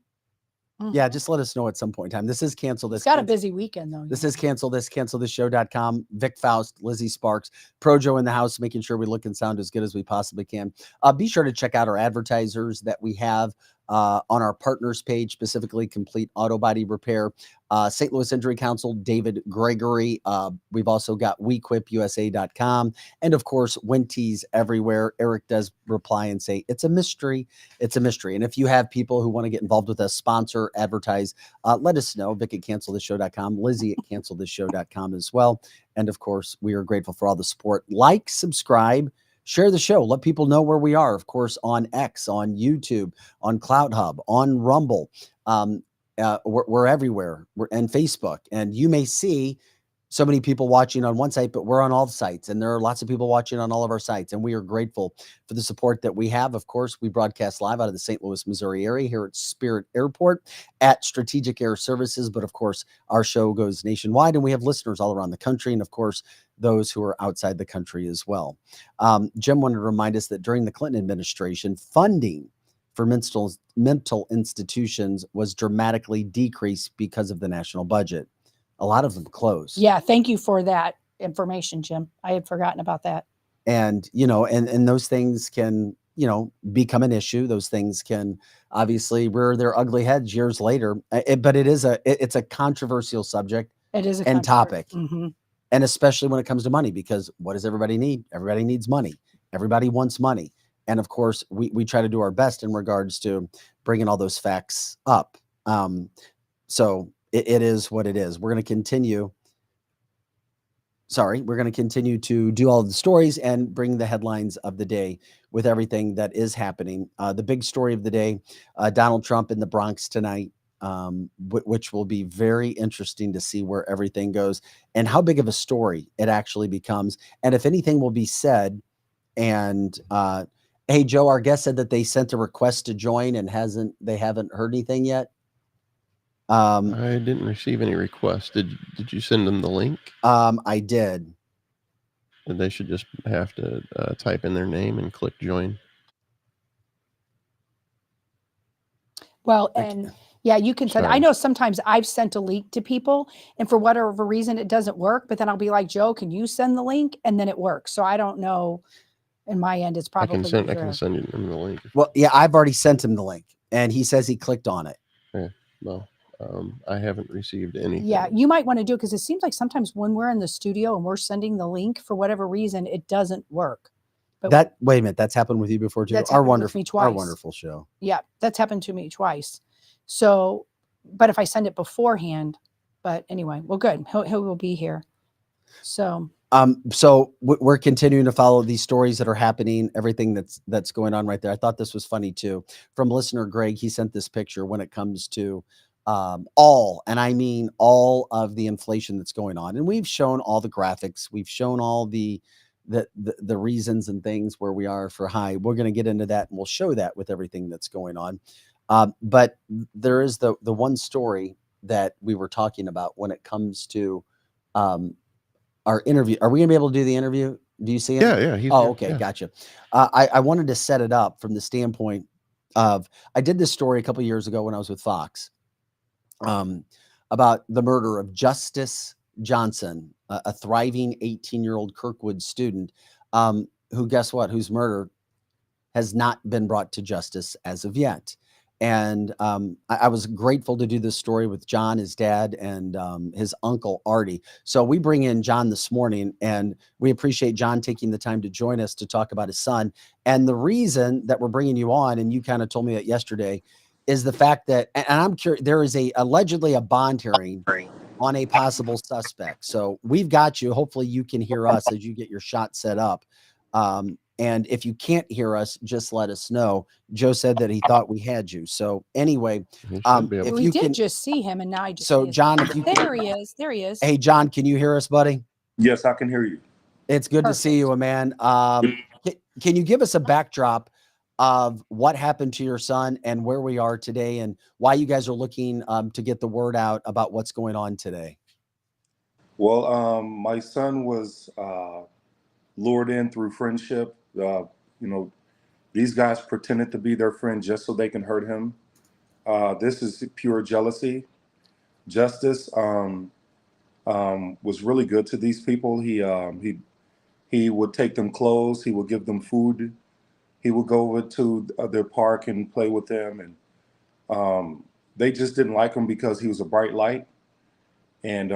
Yeah, just let us know at some point in time. This is Cancel This. It's got a Cancel- busy weekend though. This is cancelthisshow.com. Vic Faust, Lizzie Sparks, Projo in the house, making sure we look and sound as good as we possibly can. Be sure to check out our advertisers that we have on our partners page, specifically Complete Auto Body Repair, St. Louis Injury Council, David Gregory. We've also got WeQuipUSA.com. And of course, Wenty's everywhere. Eric does reply and say, it's a mystery. It's a mystery. And if you have people who want to get involved with us, sponsor, advertise, let us know. Vic at cancelthisshow.com, Lizzie at cancelthisshow.com as well. And of course, we are grateful for all the support. Like, subscribe, share the show. Let people know where we are. Of course, on X, on YouTube, on Cloud Hub, on Rumble. We're everywhere. And Facebook. And you may see so many people watching on one site, but we're on all the sites. And there are lots of people watching on all of our sites. And we are grateful for the support that we have. Of course, we broadcast live out of the St. Louis, Missouri area here at Spirit Airport at Strategic Air Services. But of course, our show goes nationwide and we have listeners all around the country. And of course, those who are outside the country as well. Jim wanted to remind us that during the Clinton administration, funding for mental institutions was dramatically decreased because of the national budget. A lot of them closed. Yeah, thank you for that information, Jim. I had forgotten about that. And, and those things can, become an issue. Those things can obviously rear their ugly heads years later. But it's a controversial subject. It is and topic. Mm-hmm. And especially when it comes to money, because what does everybody need? Everybody needs money. Everybody wants money. And of course, we try to do our best in regards to bringing all those facts up. So it is what it is. We're going to continue. We're going to continue to do all the stories and bring the headlines of the day with everything that is happening. The big story of the day, Donald Trump in the Bronx tonight, which will be very interesting to see where everything goes and how big of a story it actually becomes. And if anything will be said. And hey, Joe, our guest said that they sent a request to join and they haven't heard anything yet. I didn't receive any requests. Did you send them the link? I did. And they should just have to type in their name and click join. Well, and yeah, you can send. Sorry. I know sometimes I've sent a link to people, and for whatever reason it doesn't work. But then I'll be like, Joe, can you send the link? And then it works. So I don't know. In my end, it's probably. I can send you the link. Well, yeah, I've already sent him the link, and he says he clicked on it. Yeah, well, I haven't received anything. Yeah, you might want to do it because it seems like sometimes when we're in the studio and we're sending the link for whatever reason, it doesn't work. But wait a minute, that's happened with you before too. That's Our happened with me twice. wonderful show. Yeah, that's happened to me twice. So, but if I send it beforehand, but anyway, well, good. He will be here. So we're continuing to follow these stories that are happening, everything that's going on right there. I thought this was funny too. From listener Greg, he sent this picture when it comes to all, and I mean all of the inflation that's going on. And we've shown all the graphics. We've shown all the reasons and things where we are for high. We're going to get into that and we'll show that with everything that's going on. But there is the one story that we were talking about when it comes to our interview. Are we gonna be able to do the interview? Do you see it? Yeah. He's Oh, here. okay. Yeah. Gotcha. I wanted to set it up from the standpoint of, I did this story a couple of years ago when I was with Fox, about the murder of Justice Johnson, a thriving 18-year-old Kirkwood student, whose murder has not been brought to justice as of yet. And I was grateful to do this story with John, his dad, and his uncle Artie. So we bring in John this morning, and we appreciate John taking the time to join us to talk about his son. And the reason that we're bringing you on, and you kind of told me that yesterday, is the fact that, and I'm curious, there is allegedly a bond hearing on a possible suspect. So we've got you. Hopefully you can hear us as you get your shot set up. And if you can't hear us, just let us know. Joe said that he thought we had you. So anyway, if We you did can just see him, and now I just So see his John, face. if you There he is. There he is. Hey John, can you hear us, buddy? Yes, I can hear you. It's good to see you, man. Can you give us a backdrop of what happened to your son and where we are today, and why you guys are looking to get the word out about what's going on today? Well, my son was lured in through friendship. These guys pretended to be their friend just so they can hurt him. This is pure jealousy. Justice was really good to these people. He would take them clothes. He would give them food. He would go over to their park and play with them. And they just didn't like him because he was a bright light. And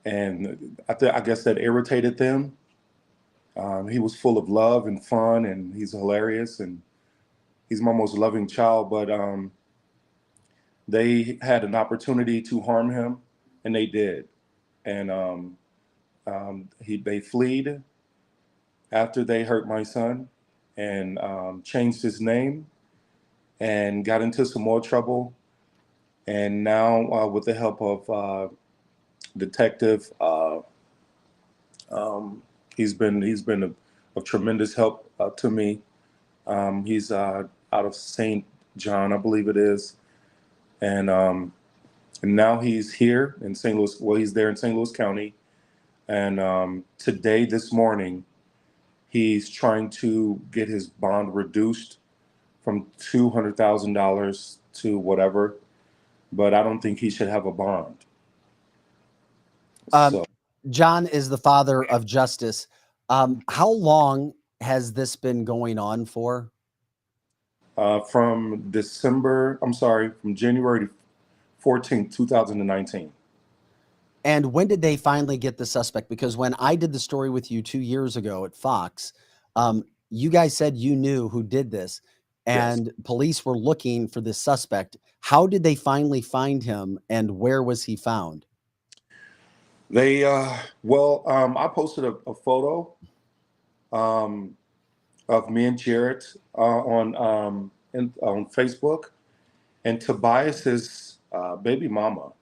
I guess that irritated them. He was full of love and fun, and he's hilarious, and he's my most loving child. But they had an opportunity to harm him, and they did. And they fled after they hurt my son, and changed his name, and got into some more trouble. And now, with the help of detective, he's been of tremendous help to me. He's out of St. John, I believe it is, and now he's here in St. Louis. Well, he's there in St. Louis County, and this morning, he's trying to get his bond reduced from $200,000 to whatever, but I don't think he should have a bond. John is the father of Justice. How long has this been going on for? From January 14th, 2019. And when did they finally get the suspect? Because when I did the story with you 2 years ago at Fox, you guys said you knew who did this, and yes, police were looking for this suspect. How did they finally find him, and where was he found? They, I posted a photo of me and Jarrett on Facebook, and Tobias's baby mama,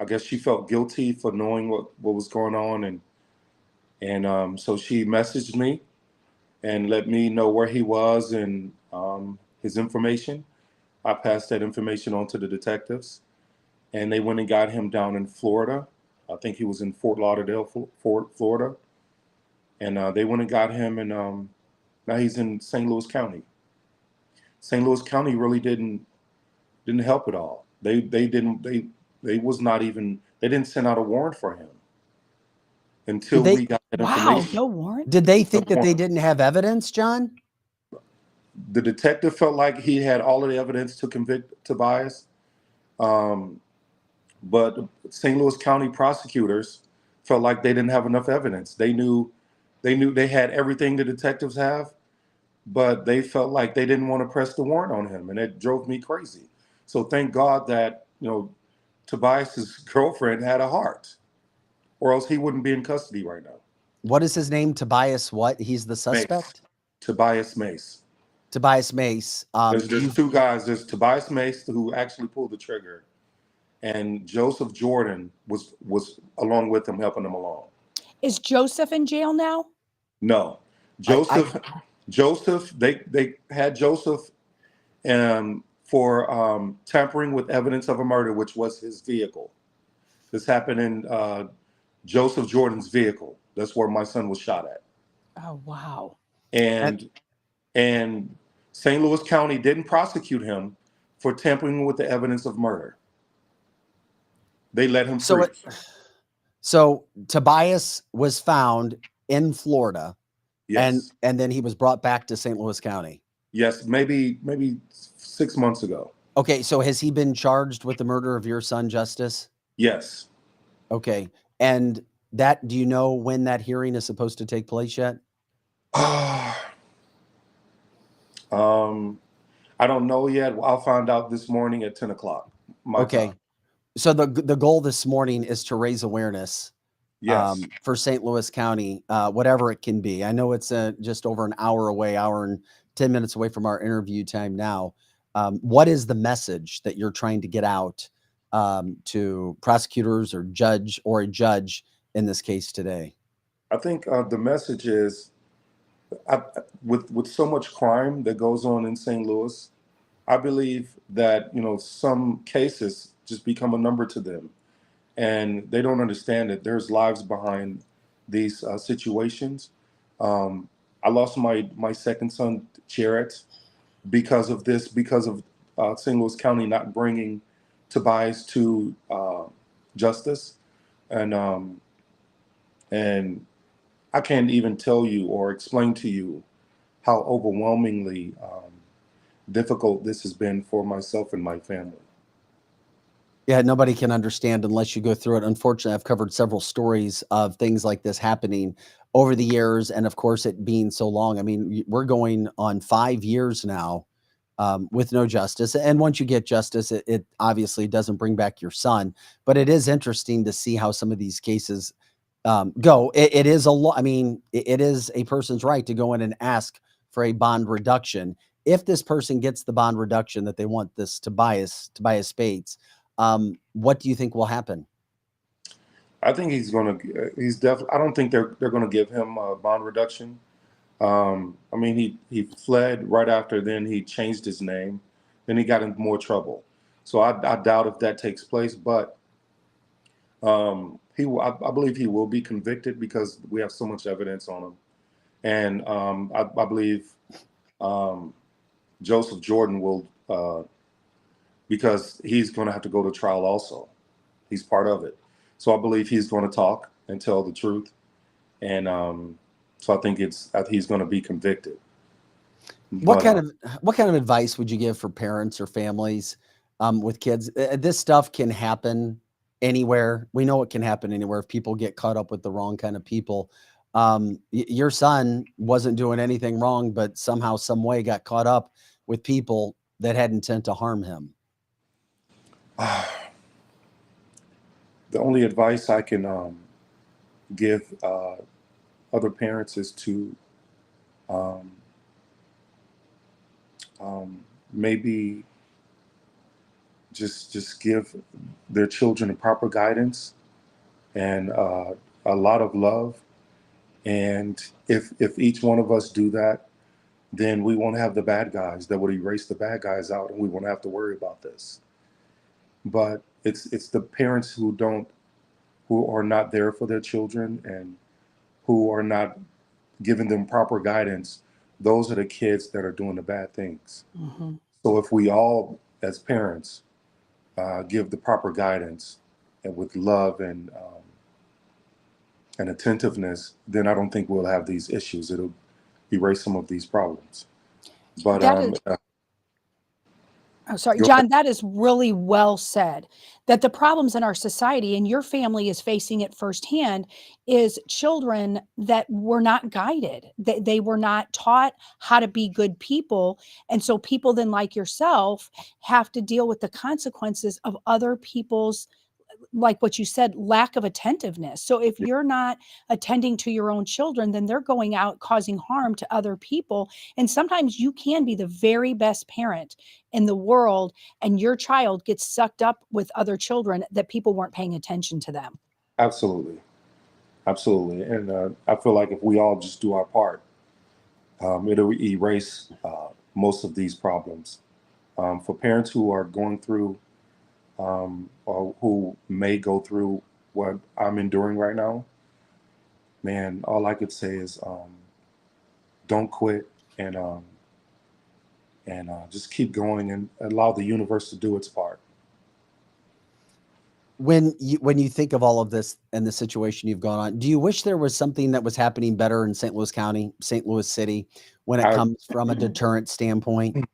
I guess she felt guilty for knowing what was going on, and so she messaged me and let me know where he was and his information. I passed that information on to the detectives, and they went and got him down in Florida. I think he was in Fort Lauderdale, Florida, and they went and got him, and now he's in St. Louis County. St. Louis County really didn't help at all. They didn't send out a warrant for him until we got that information. No warrant? Did they think that they didn't have evidence, John? The detective felt like he had all of the evidence to convict Tobias. But St. Louis County prosecutors felt like they didn't have enough evidence. They knew they had everything the detectives have, but they felt like they didn't want to press the warrant on him, and it drove me crazy. So thank God that, Tobias's girlfriend had a heart, or else he wouldn't be in custody right now. What is his name? Tobias what? He's the suspect? Mace. Tobias Mace. Tobias Mace. There's two guys. There's Tobias Mace, who actually pulled the trigger, and Joseph Jordan was along with him, helping him along. Is Joseph in jail now? No. Joseph, they had Joseph for tampering with evidence of a murder, which was his vehicle. This happened in Joseph Jordan's vehicle. That's where my son was shot at. Oh, wow. And St. Louis County didn't prosecute him for tampering with the evidence of murder. They let him free. So Tobias was found in Florida. Yes. And then he was brought back to St. Louis County. Yes, maybe 6 months ago. Okay, so has he been charged with the murder of your son, Justice? Yes. Okay, and that, do you know when that hearing is supposed to take place yet? I don't know yet. I'll find out this morning at 10 o'clock. My time. Okay, so the goal this morning is to raise awareness Yes. for St. Louis County, whatever it can be. I know it's just over an hour away, hour and 10 minutes away from our interview time now. What is the message that you're trying to get out to prosecutors or a judge in this case today? I think the message is, with so much crime that goes on in St. Louis, I believe that some cases just become a number to them, and they don't understand that there's lives behind these situations. I lost my second son, Jarrett, because of this, because of St. Louis County not bringing Tobias to justice, and and I can't even tell you or explain to you how overwhelmingly difficult this has been for myself and my family. Yeah, nobody can understand unless you go through it. Unfortunately, I've covered several stories of things like this happening over the years, and of course, it being so long. I mean, we're going on 5 years now with no justice. And once you get justice, it obviously doesn't bring back your son. But it is interesting to see how some of these cases go. It is a lot. I mean, it is a person's right to go in and ask for a bond reduction. If this person gets the bond reduction that they want, this Tobias Spates, what do you think will happen? I think he's definitely. I don't think they're gonna give him a bond reduction. I mean, he fled right after. Then he changed his name. Then he got in more trouble. So I doubt if that takes place. But I believe he will be convicted because we have so much evidence on him. And I believe Joseph Jordan will, because he's going to have to go to trial also. He's part of it. So I believe he's going to talk and tell the truth. And so I think he's going to be convicted. What But kind of advice would you give for parents or families with kids? This stuff can happen anywhere. We know it can happen anywhere if people get caught up with the wrong kind of people. Your son wasn't doing anything wrong, but somehow, some way, got caught up with people that had intent to harm him. the only advice I can give other parents is to maybe just give their children the proper guidance and a lot of love. And if each one of us do that, then we won't have the bad guys that would erase the bad guys out, and we won't have to worry about this. But it's the parents who are not there for their children and who are not giving them proper guidance. Those are the kids that are doing the bad things. Mm-hmm. So if we all, as parents, give the proper guidance and with love and attentiveness, then I don't think we'll have these issues. It'll erase some of these problems. But That is, oh, sorry, go John, that is really well said. That the problems in our society, and your family is facing it firsthand, is children that were not guided. They were not taught how to be good people. And so people then like yourself have to deal with the consequences of other people's, like what you said, lack of attentiveness. So if you're not attending to your own children, then they're going out causing harm to other people. And sometimes you can be the very best parent in the world, and your child gets sucked up with other children that people weren't paying attention to them. Absolutely. Absolutely. And I feel like if we all just do our part, it'll erase most of these problems. For parents who are going through or who may go through what I'm enduring right now, man, all I could say is don't quit and just keep going and allow the universe to do its part. when you think of all of this and the situation you've gone on, do you wish there was something that was happening better in St. Louis County, St. Louis City, when it I comes from a deterrent standpoint?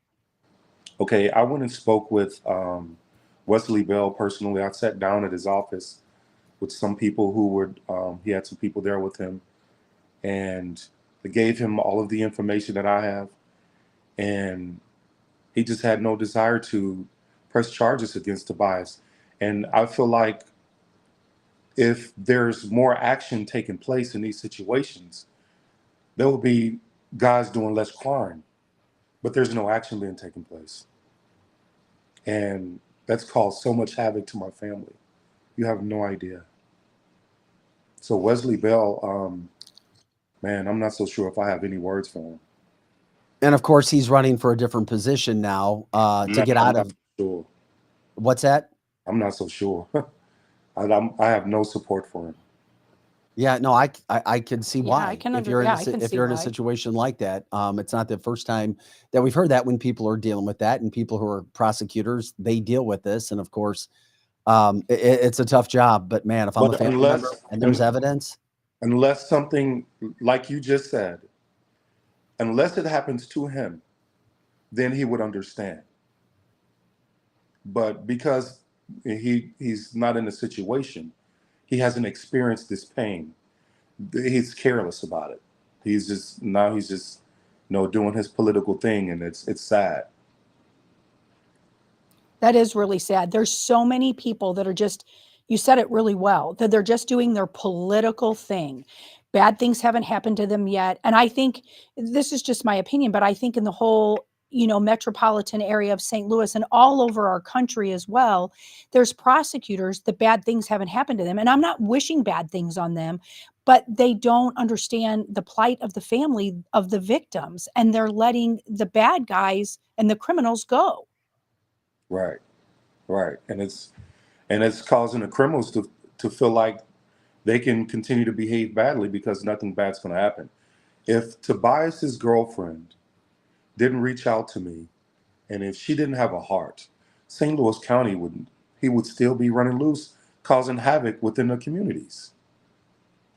Okay, I went and spoke with Wesley Bell personally. I sat down at his office with some people who were, he had some people there with him, and I gave him all of the information that I have, and he just had no desire to press charges against Tobias. And I feel like if there's more action taking place in these situations, there will be guys doing less crime, but there's no action being taken place. And that's caused so much havoc to my family. You have no idea. So Wesley Bell, man, I'm not so sure if I have any words for him. And of course, he's running for a different position now to get out of. Sure. What's that? I'm not so sure. I have no support for him. Yeah, no, I can see why. I can If you're in I can if see you're in a why. situation like that, it's not the first time that we've heard that when people are dealing with that, and people who are prosecutors, they deal with this, and of course, it's a tough job. But man, if I'm a But family member and there's evidence, unless something like you just said, unless it happens to him, then he would understand. But because he's not in a situation, he hasn't experienced this pain. He's careless about it. He's just doing his political thing, and it's sad. That is really sad. There's so many people that are just, you said it really well, that they're just doing their political thing. Bad things haven't happened to them yet. And I think this is just my opinion, but I think in the whole, metropolitan area of St. Louis and all over our country as well, there's prosecutors that bad things haven't happened to them. And I'm not wishing bad things on them, but they don't understand the plight of the family of the victims, and they're letting the bad guys and the criminals go. Right, right, and it's causing the criminals to feel like they can continue to behave badly because nothing bad's going to happen. If Tobias's girlfriend didn't reach out to me, and if she didn't have a heart, St. Louis County would still be running loose, causing havoc within the communities.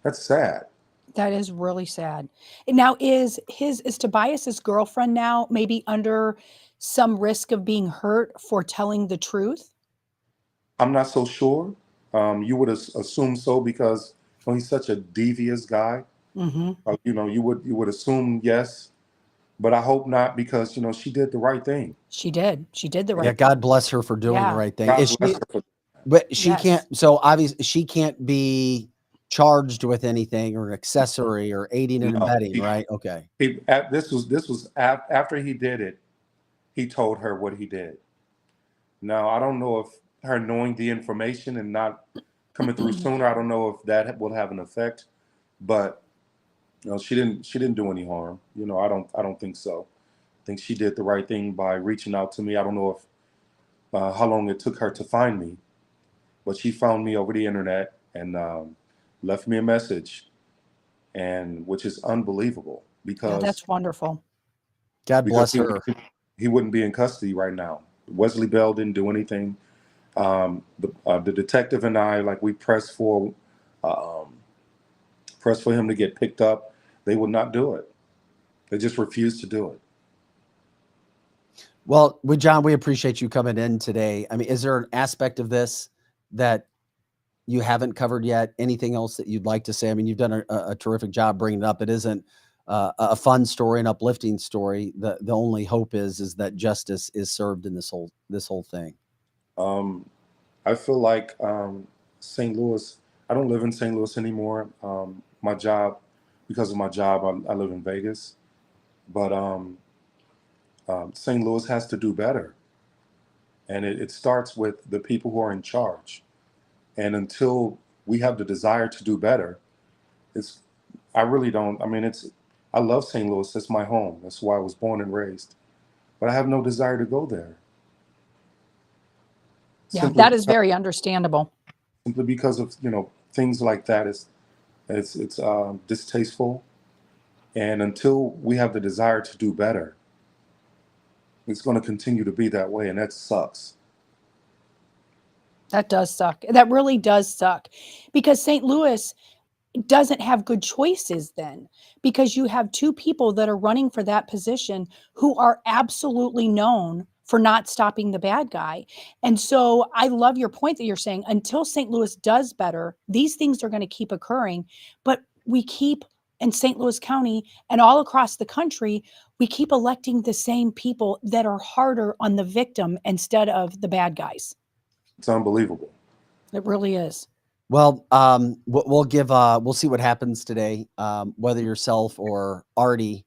That's sad. That is really sad. And now is Tobias's girlfriend now maybe under some risk of being hurt for telling the truth? I'm not so sure. You would assume so because he's such a devious guy. Mm-hmm. You would assume yes, but I hope not because she did the right thing. She did. She did the right yeah, thing. God bless her for doing the Yeah. right thing. God Is bless she? her for- But she Yes. can't. So obviously, she can't be charged with anything or accessory or aiding and No, abetting, right? Okay. This was after he did it. He told her what he did. Now I don't know if her knowing the information and not coming through sooner. I don't know if that will have an effect, but she didn't do any harm. I don't think so. I think she did the right thing by reaching out to me. I don't know if how long it took her to find me, but she found me over the internet and left me a message, and which is unbelievable Yeah, because that's wonderful. God bless her. he wouldn't be in custody right now. Wesley Bell didn't do anything. The detective and I, like we pressed for him to get picked up. They would not do it. They just refused to do it. Well, John, we appreciate you coming in today. I mean, is there an aspect of this that you haven't covered yet? Anything else that you'd like to say? I mean, you've done a terrific job bringing it up. It isn't a fun story, an uplifting story. The only hope is that justice is served in this whole thing. I feel like St. Louis. I don't live in St. Louis anymore. My job, because of my job, I live in Vegas. But St. Louis has to do better, and it starts with the people who are in charge. And until we have the desire to do better, I really don't. I mean, I love St. Louis. That's my home. That's where I was born and raised. But I have no desire to go there. Yeah, that is very understandable. Simply because of things like that it's distasteful, and until we have the desire to do better, it's going to continue to be that way, and that sucks. That does suck. That really does suck, because St. Louis doesn't have good choices then, because you have two people that are running for that position who are absolutely known for not stopping the bad guy. And so I love your point that you're saying, until St. Louis does better, these things are going to keep occurring. But we keep, in St. Louis County and all across the country, we keep electing the same people that are harder on the victim instead of the bad guys. It's unbelievable. It really is. Well, we'll see what happens today. Whether yourself or Artie,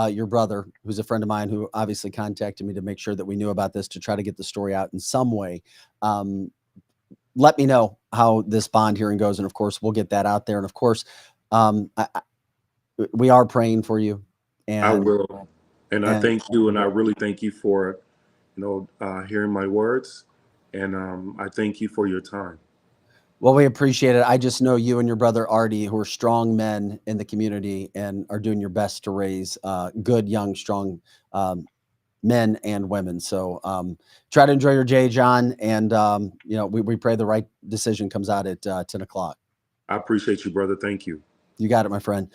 your brother, who's a friend of mine, who obviously contacted me to make sure that we knew about this, to try to get the story out in some way. Let me know how this bond hearing goes, and of course, we'll get that out there. And of course, we are praying for you. And I will, and I thank you, and I really thank you for, hearing my words, and I thank you for your time. Well, we appreciate it. I just know you and your brother Artie, who are strong men in the community and are doing your best to raise good, young, strong men and women. So try to enjoy your day, John. And, we pray the right decision comes out at 10 o'clock. I appreciate you, brother. Thank you. You got it, my friend.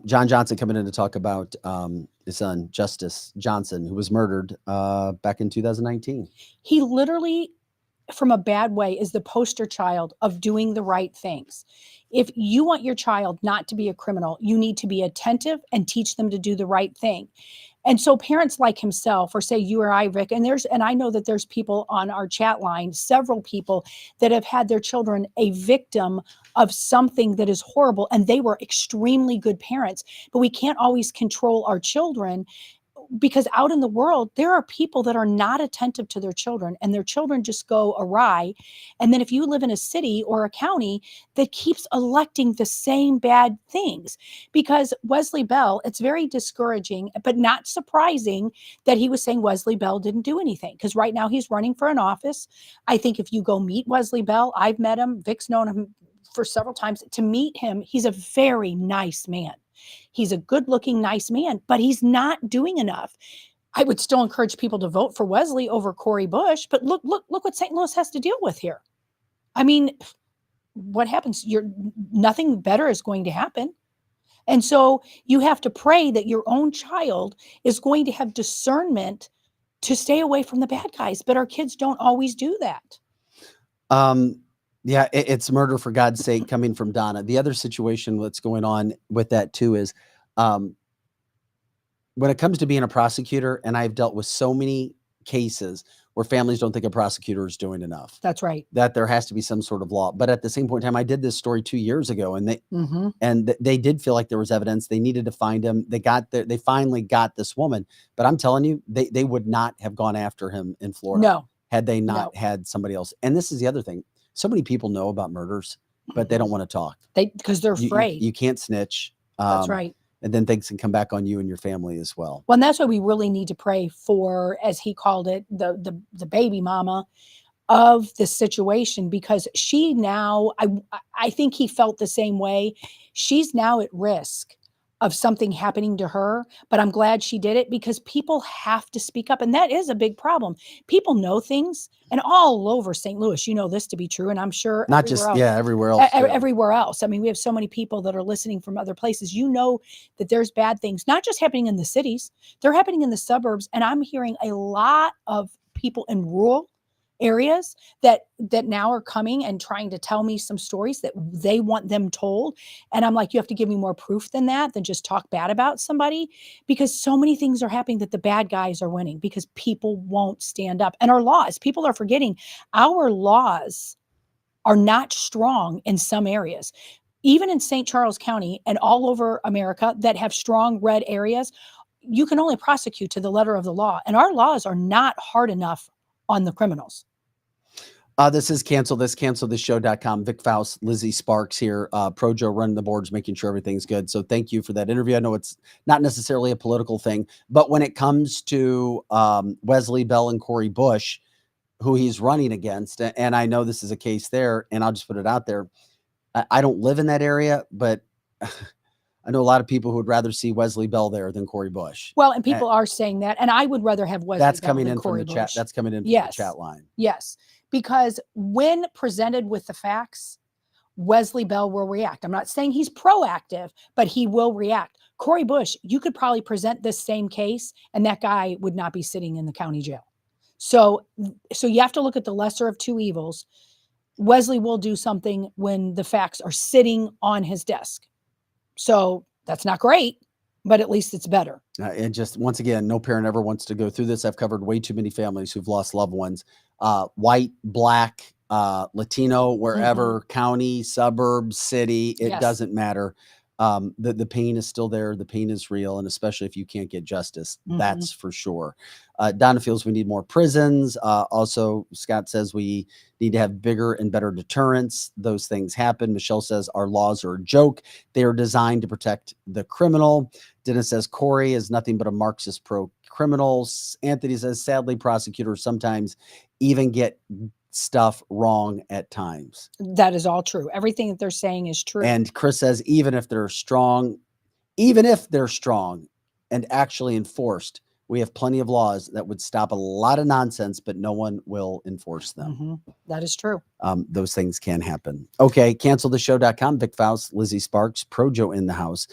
John Johnson coming in to talk about his son, Justice Johnson, who was murdered back in 2019. He literally, from a bad way, is the poster child of doing the right things. If you want your child not to be a criminal, you need to be attentive and teach them to do the right thing. And so parents like himself, or say you or I, Rick, and I know that there's people on our chat line, several people that have had their children a victim of something that is horrible, and they were extremely good parents. But we can't always control our children, because out in the world, there are people that are not attentive to their children, and their children just go awry. And then if you live in a city or a county that keeps electing the same bad things, because Wesley Bell, it's very discouraging, but not surprising that he was saying Wesley Bell didn't do anything, because right now he's running for an office. I think if you go meet Wesley Bell, I've met him, Vic's known him for several times, to meet him, he's a very nice man. He's a good-looking, nice man, but he's not doing enough. I would still encourage people to vote for Wesley over Cori Bush, but look what St. Louis has to deal with here. I mean, what happens? Nothing better is going to happen. And so you have to pray that your own child is going to have discernment to stay away from the bad guys, but our kids don't always do that. Yeah, it's murder for God's sake, coming from Donna. The other situation that's going on with that too is when it comes to being a prosecutor, and I've dealt with so many cases where families don't think a prosecutor is doing enough. That's right. That there has to be some sort of law. But at the same point in time, I did this story 2 years ago, and they did feel like there was evidence. They needed to find him. They finally got this woman. But I'm telling you, they would not have gone after him in Florida had they not had somebody else. And this is the other thing. So many people know about murders, but they don't want to talk. Because they're afraid. You can't snitch. That's right. And then things can come back on you and your family as well. Well, and that's why we really need to pray for, as he called it, the baby mama of the situation, because she now, I think he felt the same way. She's now at risk of something happening to her, but I'm glad she did it, because people have to speak up. And that is a big problem. People know things, and all over St. Louis, you know this to be true. And I'm sure not just, everywhere else. Everywhere else. I mean, we have so many people that are listening from other places. You know that there's bad things, not just happening in the cities, they're happening in the suburbs. And I'm hearing a lot of people in rural areas that now are coming and trying to tell me some stories that they want them told. And I'm like, you have to give me more proof than that, than just talk bad about somebody, because so many things are happening that the bad guys are winning because people won't stand up. And our laws, people are forgetting, our laws are not strong in some areas. Even in St. Charles County and all over America that have strong red areas, you can only prosecute to the letter of the law. And our laws are not hard enough on the criminals. This is cancelthisshow.com. Vic Faust, Lizzie Sparks here, Pro Joe running the boards, making sure everything's good. So thank you for that interview. I know it's not necessarily a political thing, but when it comes to Wesley Bell and Cori Bush, who he's running against, and I know this is a case there, and I'll just put it out there. I don't live in that area, but I know a lot of people who would rather see Wesley Bell there than Cori Bush. Well, and people are saying that, and I would rather have Wesley Bell coming than in Cori from the Bush. chat. That's coming in from the chat line. Yes, because when presented with the facts, Wesley Bell will react. I'm not saying he's proactive, but he will react. Corey Bush, you could probably present this same case and that guy would not be sitting in the county jail. So you have to look at the lesser of two evils. Wesley will do something when the facts are sitting on his desk. So that's not great, but at least it's better. And just once again, no parent ever wants to go through this. I've covered way too many families who've lost loved ones, white, black, Latino, wherever, county, suburb, city, it doesn't matter. The pain is still there. The pain is real. And especially if you can't get justice, that's for sure. Donna feels we need more prisons. Also, Scott says we need to have bigger and better deterrents. Those things happen. Michelle says our laws are a joke. They are designed to protect the criminal. Dennis says Corey is nothing but a Marxist pro-criminal. Anthony says, sadly, prosecutors sometimes even get stuff wrong at times. That is all true. Everything that they're saying is true. And Chris says, even if they're strong and actually enforced, we have plenty of laws that would stop a lot of nonsense, but no one will enforce them. That is true. Those things can happen. Okay. Canceltheshow.com. Vic Faust, Lizzie Sparks, Projo in the house.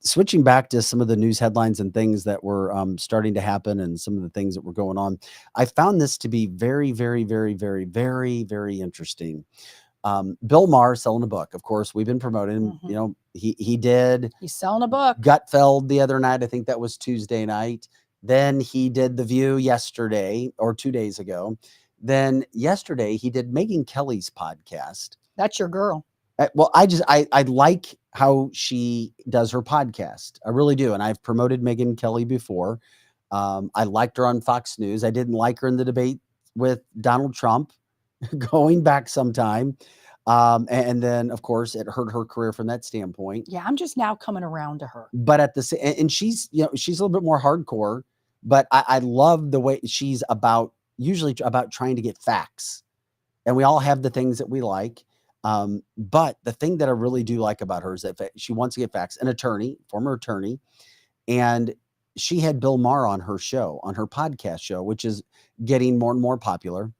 Switching back to some of the news headlines and things that were starting to happen and some of the things that were going on, I found this to be very, very, very, very, very, very interesting. Bill Maher selling a book. Of course, we've been promoting him. You know, he's selling a book. Gutfeld the other night. I think that was Tuesday night. Then he did The View yesterday or 2 days ago. Then yesterday he did Megyn Kelly's podcast. That's your girl. Well, I like how she does her podcast. I really do. And I've promoted Megyn Kelly before. I liked her on Fox News. I didn't like her in the debate with Donald Trump going back some time. And then, of course, it hurt her career from that standpoint. Yeah, I'm just now coming around to her. But and she's a little bit more hardcore. But I love the way she's usually about trying to get facts. And we all have the things that we like. But the thing that I really do like about her is that she wants to get facts. An attorney, former attorney, and she had Bill Maher on her show, on her podcast show, which is getting more and more popular.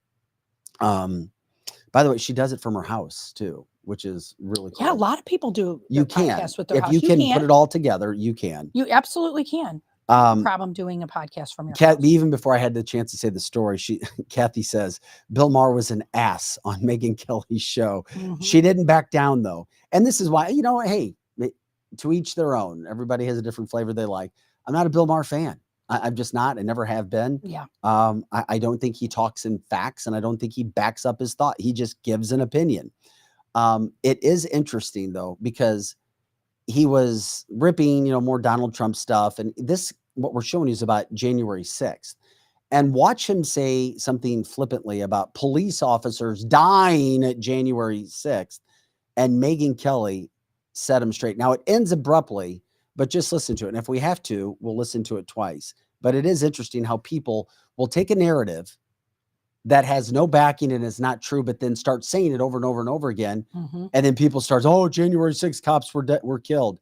By the way, she does it from her house too, which is really cool. Yeah, a lot of people do. You can, with their if house. you can put it all together, you can. You absolutely can. No problem doing a podcast from your house. Even before I had the chance to say the story, Kathy says Bill Maher was an ass on Megyn Kelly's show. She didn't back down though, and this is why hey, to each their own. Everybody has a different flavor they like. I'm not a Bill Maher fan. I'm just not. I never have been. Yeah. I don't think he talks in facts, and I don't think he backs up his thought. He just gives an opinion. It is interesting though, because he was ripping, more Donald Trump stuff, and what we're showing you is about January 6th. And watch him say something flippantly about police officers dying at January 6th. And Megyn Kelly set him straight. Now it ends abruptly, but just listen to it. And if we have to, we'll listen to it twice. But it is interesting how people will take a narrative that has no backing and is not true, but then start saying it over and over and over again. And then people start, January 6th cops were killed.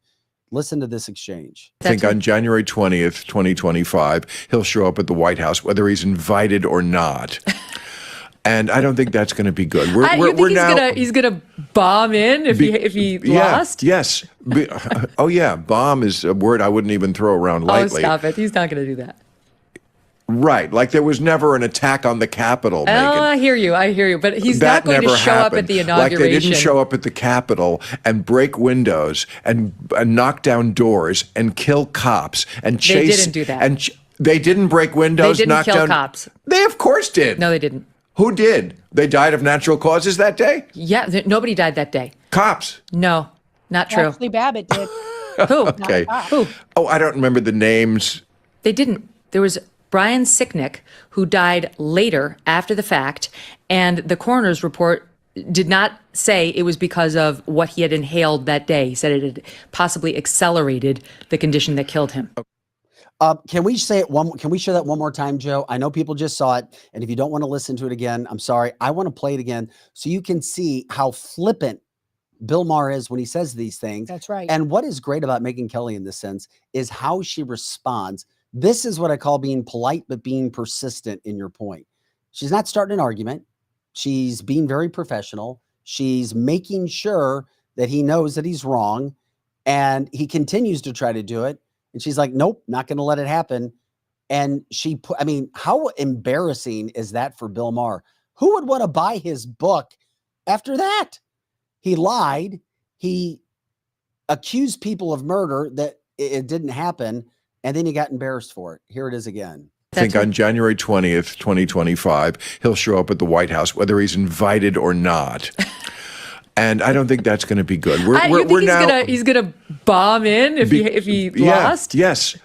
Listen to this exchange. I think on January 20th, 2025, he'll show up at the White House, whether he's invited or not. And I don't think that's going to be good. He's gonna bomb in if he lost. Yes. Oh yeah, bomb is a word I wouldn't even throw around lightly. Oh, stop it! He's not going to do that. Right, like there was never an attack on the Capitol. Oh, I hear you, but he's not going to show up at the inauguration. Like they didn't show up at the Capitol and break windows and knock down doors and kill cops and chase. They didn't do that. And they didn't break windows. They didn't kill cops. They of course did. No, they didn't. Who did? They died of natural causes that day? Yeah, nobody died that day. Cops. No, not true. Actually, Babbitt did. Who? Okay. Who? Oh, I don't remember the names. They didn't. There was Brian Sicknick, who died later after the fact, and the coroner's report did not say it was because of what he had inhaled that day. He said it had possibly accelerated the condition that killed him. Can we say it can we show that one more time, Joe? I know people just saw it, and if you don't want to listen to it again, I'm sorry. I want to play it again so you can see how flippant Bill Maher is when he says these things. That's right. And what is great about Megyn Kelly in this sense is how she responds. This is what I call being polite, but being persistent in your point. She's not starting an argument. she's being very professional. She's making sure that he knows that he's wrong, and he continues to try to do it. And she's like, nope, not going to let it happen. And she put, I mean, how embarrassing is that for Bill Maher? Who would want to buy his book after that? He lied. He accused people of murder that it didn't happen. And then he got embarrassed for it. Here it is again. I think on January 20th, 2025, he'll show up at the White House, whether he's invited or not. And I don't think that's going to be good. He's gonna bomb in if he lost. Yes.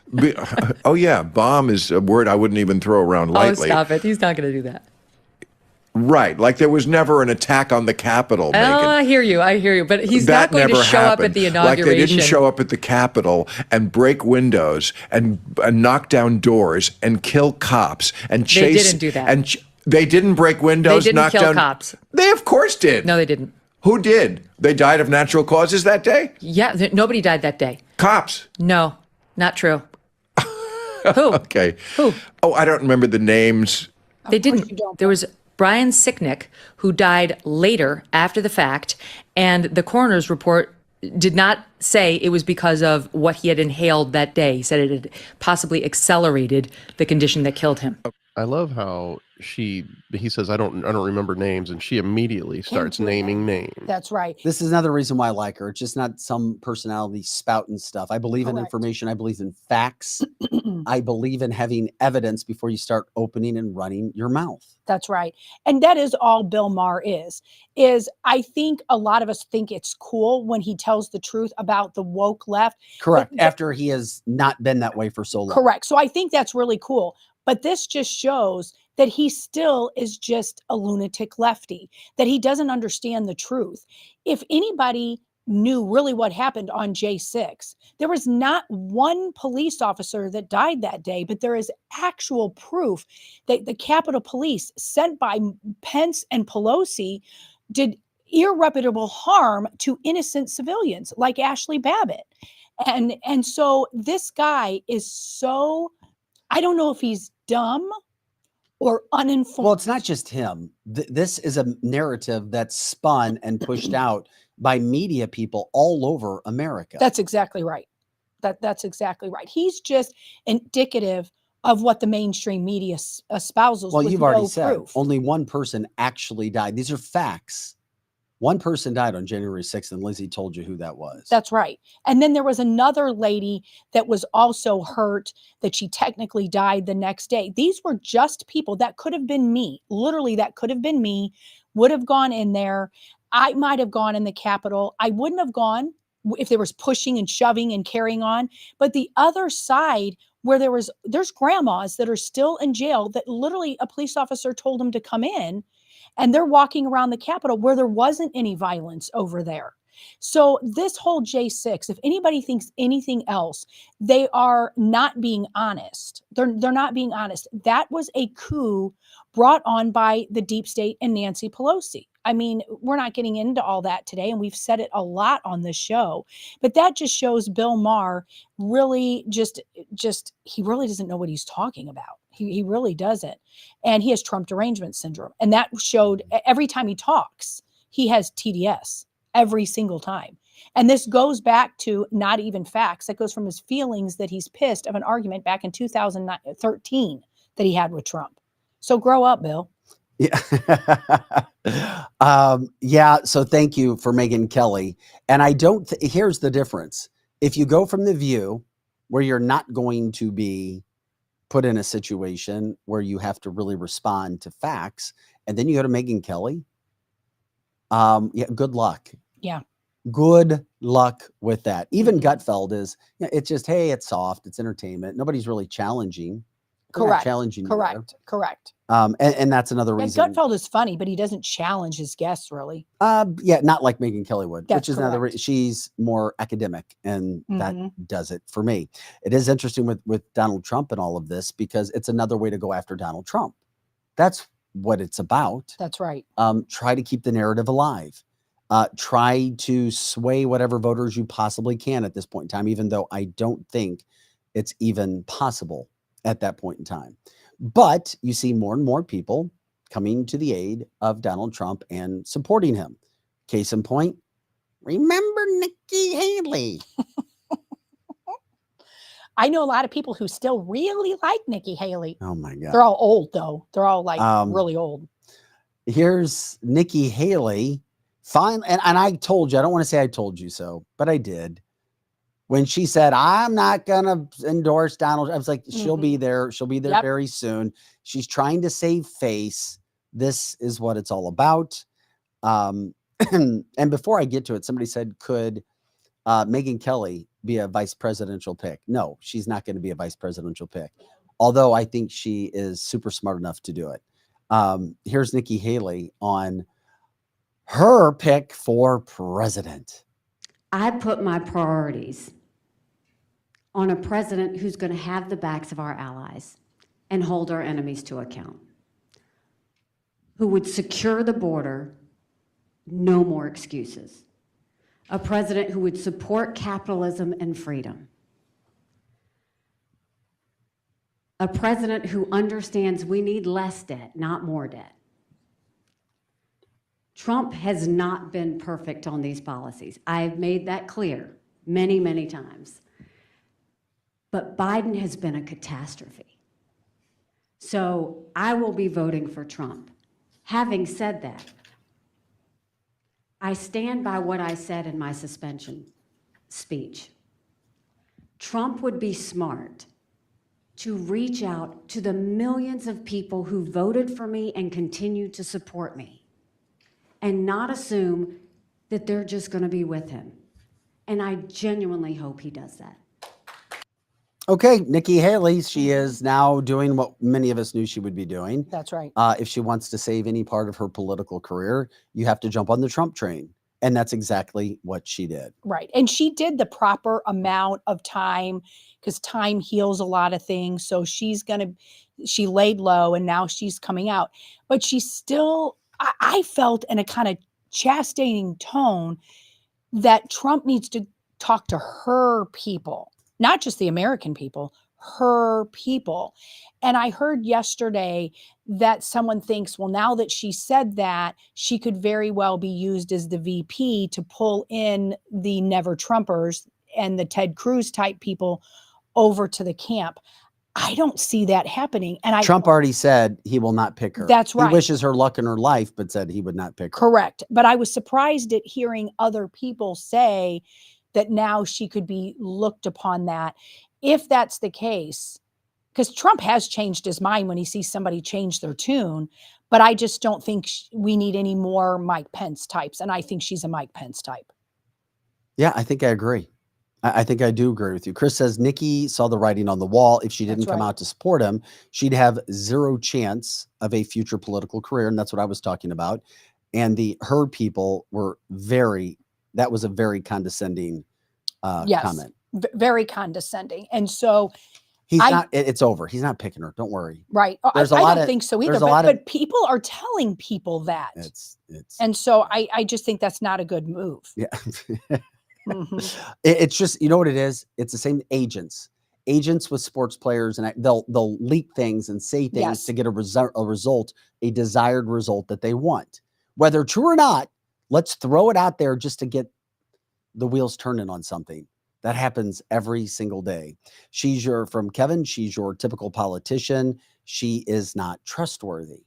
Oh yeah, bomb is a word I wouldn't even throw around lightly. Oh, stop it! He's not going to do that. Right, like there was never an attack on the Capitol. Oh, I hear you, but he's not going to show up at the inauguration. Like they didn't show up at the Capitol and break windows and knock down doors and kill cops and chase. They didn't do that. And they didn't break windows. They didn't kill cops. They of course did. No, they didn't. Who did? They died of natural causes that day? Yeah, nobody died that day. Cops. No, not true. Who? Okay. Who? Oh, I don't remember the names. They didn't. There was Brian Sicknick, who died later after the fact, and the coroner's report did not say it was because of what he had inhaled that day. He said it had possibly accelerated the condition that killed him. I love how he says, I don't remember names, and she immediately starts naming names. That's right. This is another reason why I like her. It's just not some personality spouting stuff. I believe in information. I believe in facts. I believe in having evidence before you start opening and running your mouth. That's right. And that is all Bill Maher is I think a lot of us think it's cool when he tells the truth about the woke left. Correct. After he has not been that way for so long. Correct. So I think that's really cool. But this just shows that he still is just a lunatic lefty, that he doesn't understand the truth. If anybody knew really what happened on J6, there was not one police officer that died that day, but there is actual proof that the Capitol Police sent by Pence and Pelosi did irreparable harm to innocent civilians like Ashley Babbitt. And so this guy is so, I don't know if he's dumb or uninformed. Well, it's not just him. This is a narrative that's spun and pushed out by media people all over America. That's exactly right. That's exactly right. He's just indicative of what the mainstream media espouses. Well, you've already said proof. Only one person actually died. These are facts. One person died on January 6th, and Lizzie told you who that was. That's right. And then there was another lady that was also hurt that she technically died the next day. These were just people. That could have been me. Literally, that could have been me. Would have gone in there. I might have gone in the Capitol. I wouldn't have gone if there was pushing and shoving and carrying on. But the other side where there's grandmas that are still in jail that literally a police officer told them to come in. And they're walking around the Capitol where there wasn't any violence over there. So this whole J6, if anybody thinks anything else, they are not being honest. They're not being honest. That was a coup brought on by the deep state and Nancy Pelosi. I mean, we're not getting into all that today, and we've said it a lot on this show, but that just shows Bill Maher really he really doesn't know what he's talking about. He really doesn't. And he has Trump derangement syndrome. And that showed every time he talks, he has TDS every single time. And this goes back to not even facts. That goes from his feelings that he's pissed of an argument back in 2013 that he had with Trump. So grow up, Bill. Yeah. So thank you for Megyn Kelly. And I don't, here's the difference. If you go from the View where you're not going to be put in a situation where you have to really respond to facts, and then you go to Megyn Kelly, good luck. Yeah. Good luck with that. Even Gutfeld is, it's just, hey, it's soft, it's entertainment. Nobody's really challenging. Correct. Challenging. Correct. And that's another reason. Gutfeld is funny, but he doesn't challenge his guests really. Not like Megyn Kelly would, That's which is another reason. She's more academic, and that does it for me. It is interesting with Donald Trump and all of this, because it's another way to go after Donald Trump. That's what it's about. That's right. Try to keep the narrative alive. Try to sway whatever voters you possibly can at this point in time, even though I don't think it's even possible at that point in time. But you see more and more people coming to the aid of Donald Trump and supporting him. Case in point, remember Nikki Haley? I know a lot of people who still really like Nikki Haley. Oh my God. They're all old though. They're all like really old. Here's Nikki Haley. Fine. And I told you, I don't want to say I told you so, but I did. When she said, I'm not going to endorse Donald, I was like, she'll be there. She'll be there very soon. She's trying to save face. This is what it's all about. And before I get to it, somebody said, could Megyn Kelly be a vice presidential pick? No, she's not going to be a vice presidential pick. Although I think she is super smart enough to do it. Here's Nikki Haley on her pick for president. I put my priorities on a president who's going to have the backs of our allies and hold our enemies to account, who would secure the border, no more excuses, a president who would support capitalism and freedom, a president who understands we need less debt, not more debt. Trump has not been perfect on these policies. I've made that clear many, many times. But Biden has been a catastrophe. So I will be voting for Trump. Having said that, I stand by what I said in my suspension speech. Trump would be smart to reach out to the millions of people who voted for me and continue to support me, and not assume that they're just going to be with him. And I genuinely hope he does that. Okay, Nikki Haley, she is now doing what many of us knew she would be doing. That's right. If she wants to save any part of her political career, you have to jump on the Trump train. And that's exactly what she did. Right. And she did the proper amount of time, because time heals a lot of things. So she laid low and now she's coming out. But she's still, I felt in a kind of chastening tone that Trump needs to talk to her people, not just the American people, her people. And I heard yesterday that someone thinks, well, now that she said that, she could very well be used as the VP to pull in the Never Trumpers and the Ted Cruz type people over to the camp. I don't see that happening. And Trump already said he will not pick her. That's right. He wishes her luck in her life, but said he would not pick her. Correct. But I was surprised at hearing other people say that now she could be looked upon that. If that's the case, because Trump has changed his mind when he sees somebody change their tune, but I just don't think we need any more Mike Pence types. And I think she's a Mike Pence type. Yeah, I think I agree. I think I do agree with you. Chris says Nikki saw the writing on the wall. If she didn't come out to support him, she'd have zero chance of a future political career. And that's what I was talking about. And her people were that was a very condescending comment. Very condescending. And so it's over. He's not picking her. Don't worry. Right. I don't think so either. But people are telling people that. And so I just think that's not a good move. Yeah. Mm-hmm. It's just, you know what it is? It's the same agents with sports players, and they'll leak things and say things to get a desired result that they want, whether true or not. Let's throw it out there just to get the wheels turning on something. That happens every single day. She's your typical politician. She is not trustworthy.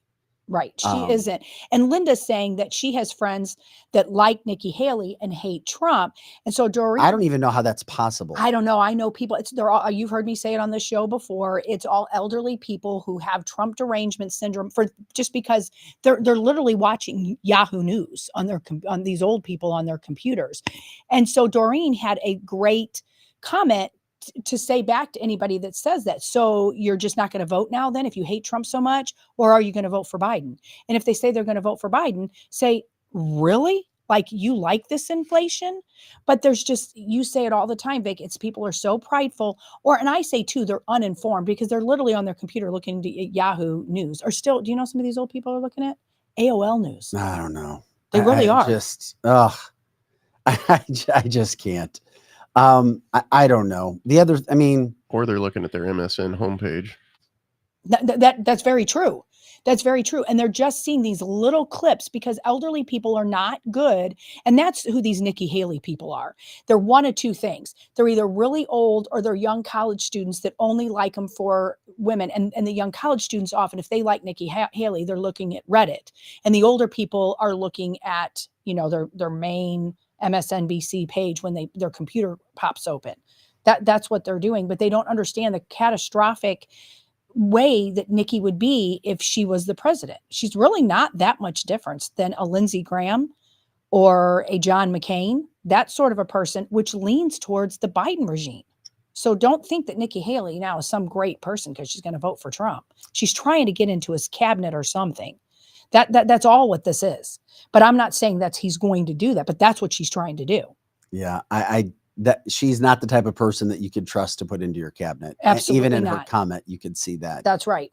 Right. She isn't. And Linda's saying that she has friends that like Nikki Haley and hate Trump. And so Doreen, I don't even know how that's possible. I don't know. I know people, they're all, you've heard me say it on the show before. It's all elderly people who have Trump derangement syndrome just because they're literally watching Yahoo News on these old people on their computers. And so Doreen had a great comment to say back to anybody that says that. So you're just not going to vote now then if you hate Trump so much, or are you going to vote for Biden? And if they say they're going to vote for Biden, say, really? Like, you like this inflation? But you say it all the time, Vic. It's people are so prideful, and I say too, they're uninformed because they're literally on their computer looking at Yahoo News, or still, do you know some of these old people are looking at AOL News? I don't know. They really are. I just can't. I don't know. Or they're looking at their MSN homepage. That's very true. That's very true. And they're just seeing these little clips because elderly people are not good. And that's who these Nikki Haley people are. They're one of two things. They're either really old or they're young college students that only like them for women. And the young college students often, if they like Nikki Haley, they're looking at Reddit. And the older people are looking at, their main MSNBC page when their computer pops open. That's what they're doing. But they don't understand the catastrophic way that Nikki would be if she was the president. She's really not that much different than a Lindsey Graham or a John McCain, that sort of a person, which leans towards the Biden regime. So don't think that Nikki Haley now is some great person because she's going to vote for Trump. She's trying to get into his cabinet or something. That's all what this is. But I'm not saying he's going to do that, but that's what she's trying to do. Yeah, that she's not the type of person that you could trust to put into your cabinet. Absolutely Even in not. her comment, you could see that. That's right.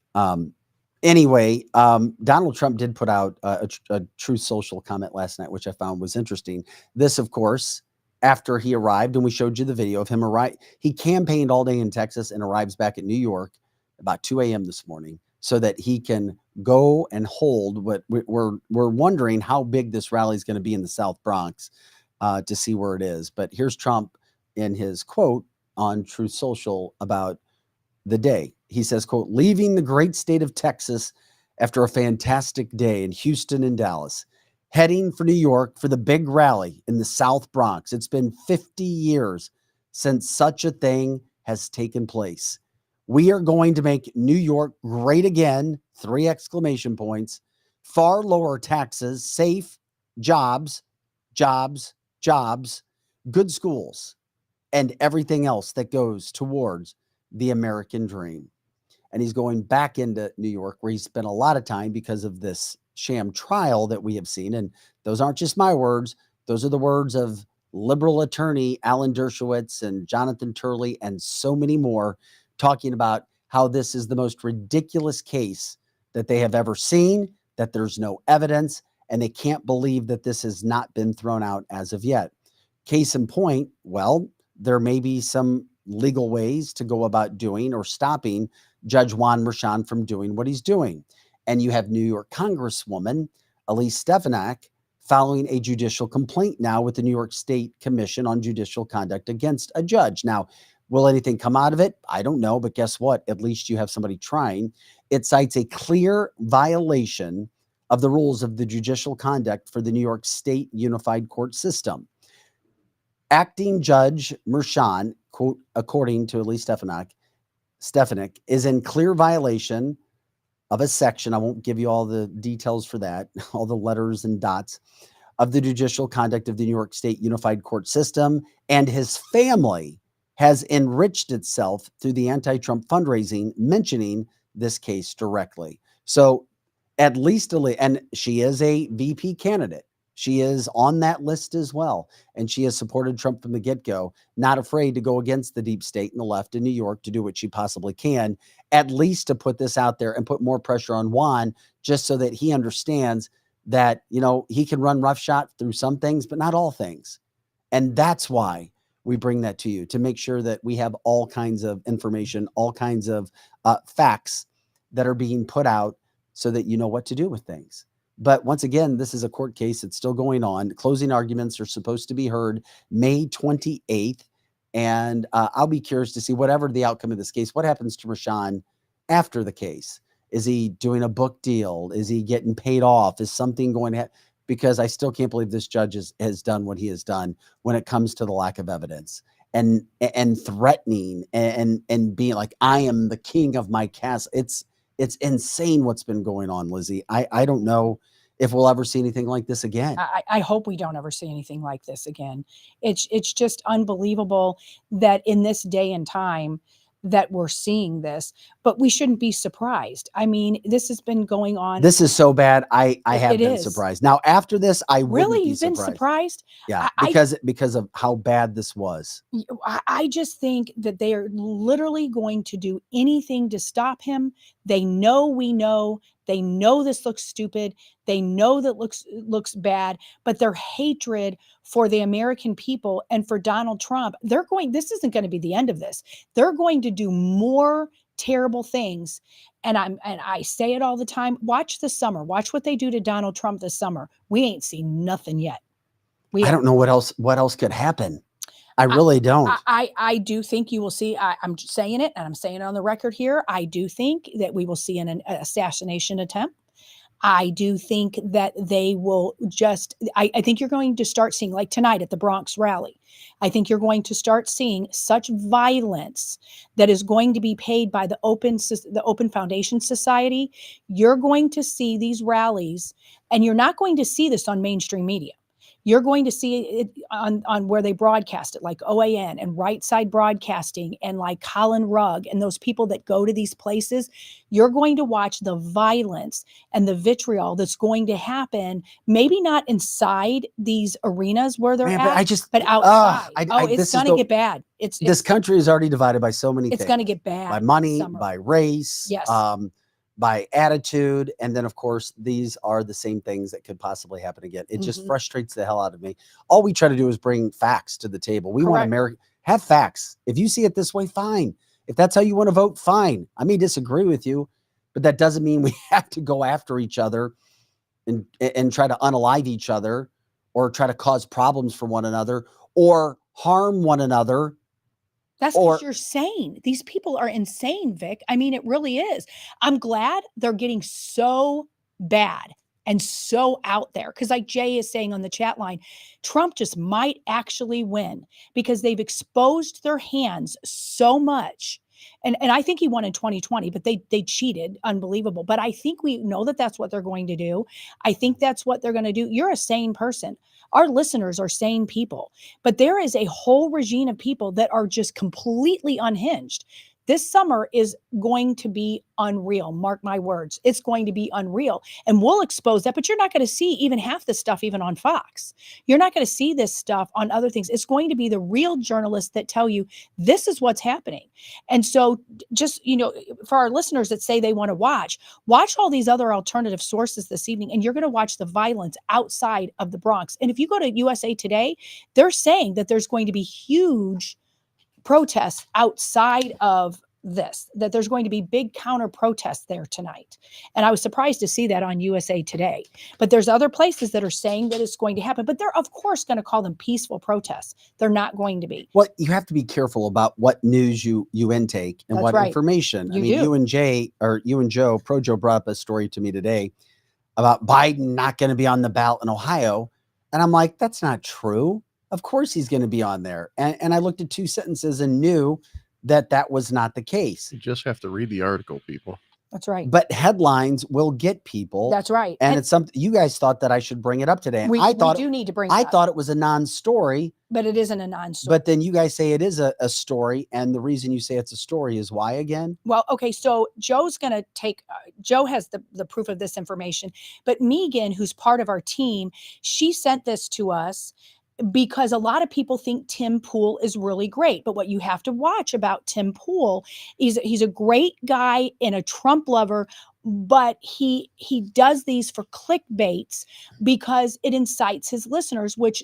Anyway, Donald Trump did put out a Truth Social comment last night, which I found was interesting. This, of course, after he arrived, and we showed you the video of him arrive. He campaigned all day in Texas and arrives back at New York about 2 a.m. this morning so that he can go and hold what we're wondering how big this rally is going to be in the South Bronx to see where it is. But here's Trump in his quote on Truth Social about the day. He says, quote, leaving the great state of Texas after a fantastic day in Houston and Dallas, heading for New York for the big rally in the South Bronx. It's been 50 years since such a thing has taken place. We are going to make New York great again, 3 exclamation points, far lower taxes, safe, jobs, good schools, and everything else that goes towards the American dream. And he's going back into New York where he spent a lot of time because of this sham trial that we have seen. And those aren't just my words. Those are the words of liberal attorney Alan Dershowitz and Jonathan Turley and so many more, talking about how this is the most ridiculous case that they have ever seen, that there's no evidence, and they can't believe that this has not been thrown out as of yet. Case in point, well, there may be some legal ways to go about doing or stopping Judge Juan Merchan from doing what he's doing. And you have New York Congresswoman Elise Stefanik following a judicial complaint now with the New York State Commission on Judicial Conduct against a judge. Now, will anything come out of it? I don't know, but guess what? At least you have somebody trying. It cites a clear violation of the rules of the judicial conduct for the New York State Unified Court System. Acting Judge Merchan, quote, according to Elise Stefanik, is in clear violation of a section, I won't give you all the details for that, all the letters and dots, of the judicial conduct of the New York State Unified Court System, and his family has enriched itself through the anti-Trump fundraising, mentioning this case directly. So at least, and she is a VP candidate. She is on that list as well. And she has supported Trump from the get-go, not afraid to go against the deep state and the left in New York to do what she possibly can, at least to put this out there and put more pressure on Juan, just so that he understands that, he can run roughshod through some things, but not all things. And that's why we bring that to you, to make sure that we have all kinds of information, all kinds of facts that are being put out so that you know what to do with things. But once again, this is a court case. It's still going on. Closing arguments are supposed to be heard May 28th. And I'll be curious to see, whatever the outcome of this case, what happens to Merchan after the case. Is he doing a book deal? Is he getting paid off? Is something going to happen? Because I still can't believe this judge has done what he has done when it comes to the lack of evidence and threatening and being like, I am the king of my castle. It's insane what's been going on, Lizzie. I don't know if we'll ever see anything like this again. I hope we don't ever see anything like this again. It's just unbelievable that in this day and time that we're seeing this, but we shouldn't be surprised. I mean, this has been going on. This is so bad. I have been is. surprised. Now, after this, I Really? wouldn't be You've been surprised? Yeah, because of how bad this was. I just think that they are literally going to do anything to stop him. They know we know. They know this looks stupid. They know that looks bad, but their hatred for the American people and for Donald Trump, this isn't going to be the end of this. They're going to do more terrible things. And I say it all the time. Watch the summer. Watch what they do to Donald Trump this summer. We ain't seen nothing yet. I don't know what else could happen. I really don't. I do think you will see, I'm just saying it, and I'm saying it on the record here. I do think that we will see an assassination attempt. I do think that they will just, I think you're going to start seeing, like tonight at the Bronx rally, I think you're going to start seeing such violence that is going to be paid by the Open Foundation Society. You're going to see these rallies, and you're not going to see this on mainstream media. You're going to see it on where they broadcast it, like OAN and Right Side Broadcasting and like Colin Rugg and those people that go to these places. You're going to watch the violence and the vitriol that's going to happen, maybe not inside these arenas where they're at, but outside. It's going to get bad. This country is already divided by so many things. It's going to get bad. By money, by race. Yes. By attitude. And then, of course, these are the same things that could possibly happen again. It just frustrates the hell out of me. All we try to do is bring facts to the table. We want America, have facts. If you see it this way, fine. If that's how you want to vote, fine. I may disagree with you, but that doesn't mean we have to go after each other and try to unalive each other or try to cause problems for one another or harm one another. That's what you're saying. These people are insane, Vic. I mean, it really is. I'm glad they're getting so bad and so out there. Because like Jay is saying on the chat line, Trump just might actually win because they've exposed their hands so much. And I think he won in 2020, but they cheated. Unbelievable. But I think we know that that's what they're going to do. I think that's what they're going to do. You're a sane person. Our listeners are sane people, but there is a whole regime of people that are just completely unhinged. This summer is going to be unreal. Mark my words. It's going to be unreal. And we'll expose that, but you're not going to see even half the stuff even on Fox. You're not going to see this stuff on other things. It's going to be the real journalists that tell you this is what's happening. And so just, for our listeners that say they want to watch all these other alternative sources this evening, and you're going to watch the violence outside of the Bronx. And if you go to USA Today, they're saying that there's going to be huge protests outside of this, that there's going to be big counter protests there tonight. And I was surprised to see that on USA Today. But there's other places that are saying that it's going to happen, but they're of course going to call them peaceful protests. They're not going to be. Well, you have to be careful about what news you intake and what information. You and Joe, Pro Joe brought up a story to me today about Biden not going to be on the ballot in Ohio. And I'm like, that's not true. Of course he's going to be on there. And I looked at two sentences and knew that was not the case. You just have to read the article, people. That's right. But headlines will get people. That's right. And it's something you guys thought that I should bring it up today. We do need to bring it up. I thought it was a non-story. But it isn't a non-story. But then you guys say it is a story. And the reason you say it's a story is why again? Well, okay. So Joe's going to Joe has the proof of this information. But Megan, who's part of our team, she sent this to us because a lot of people think Tim Pool is really great. But what you have to watch about Tim Pool is he's a great guy and a Trump lover, but he does these for clickbaits because it incites his listeners, which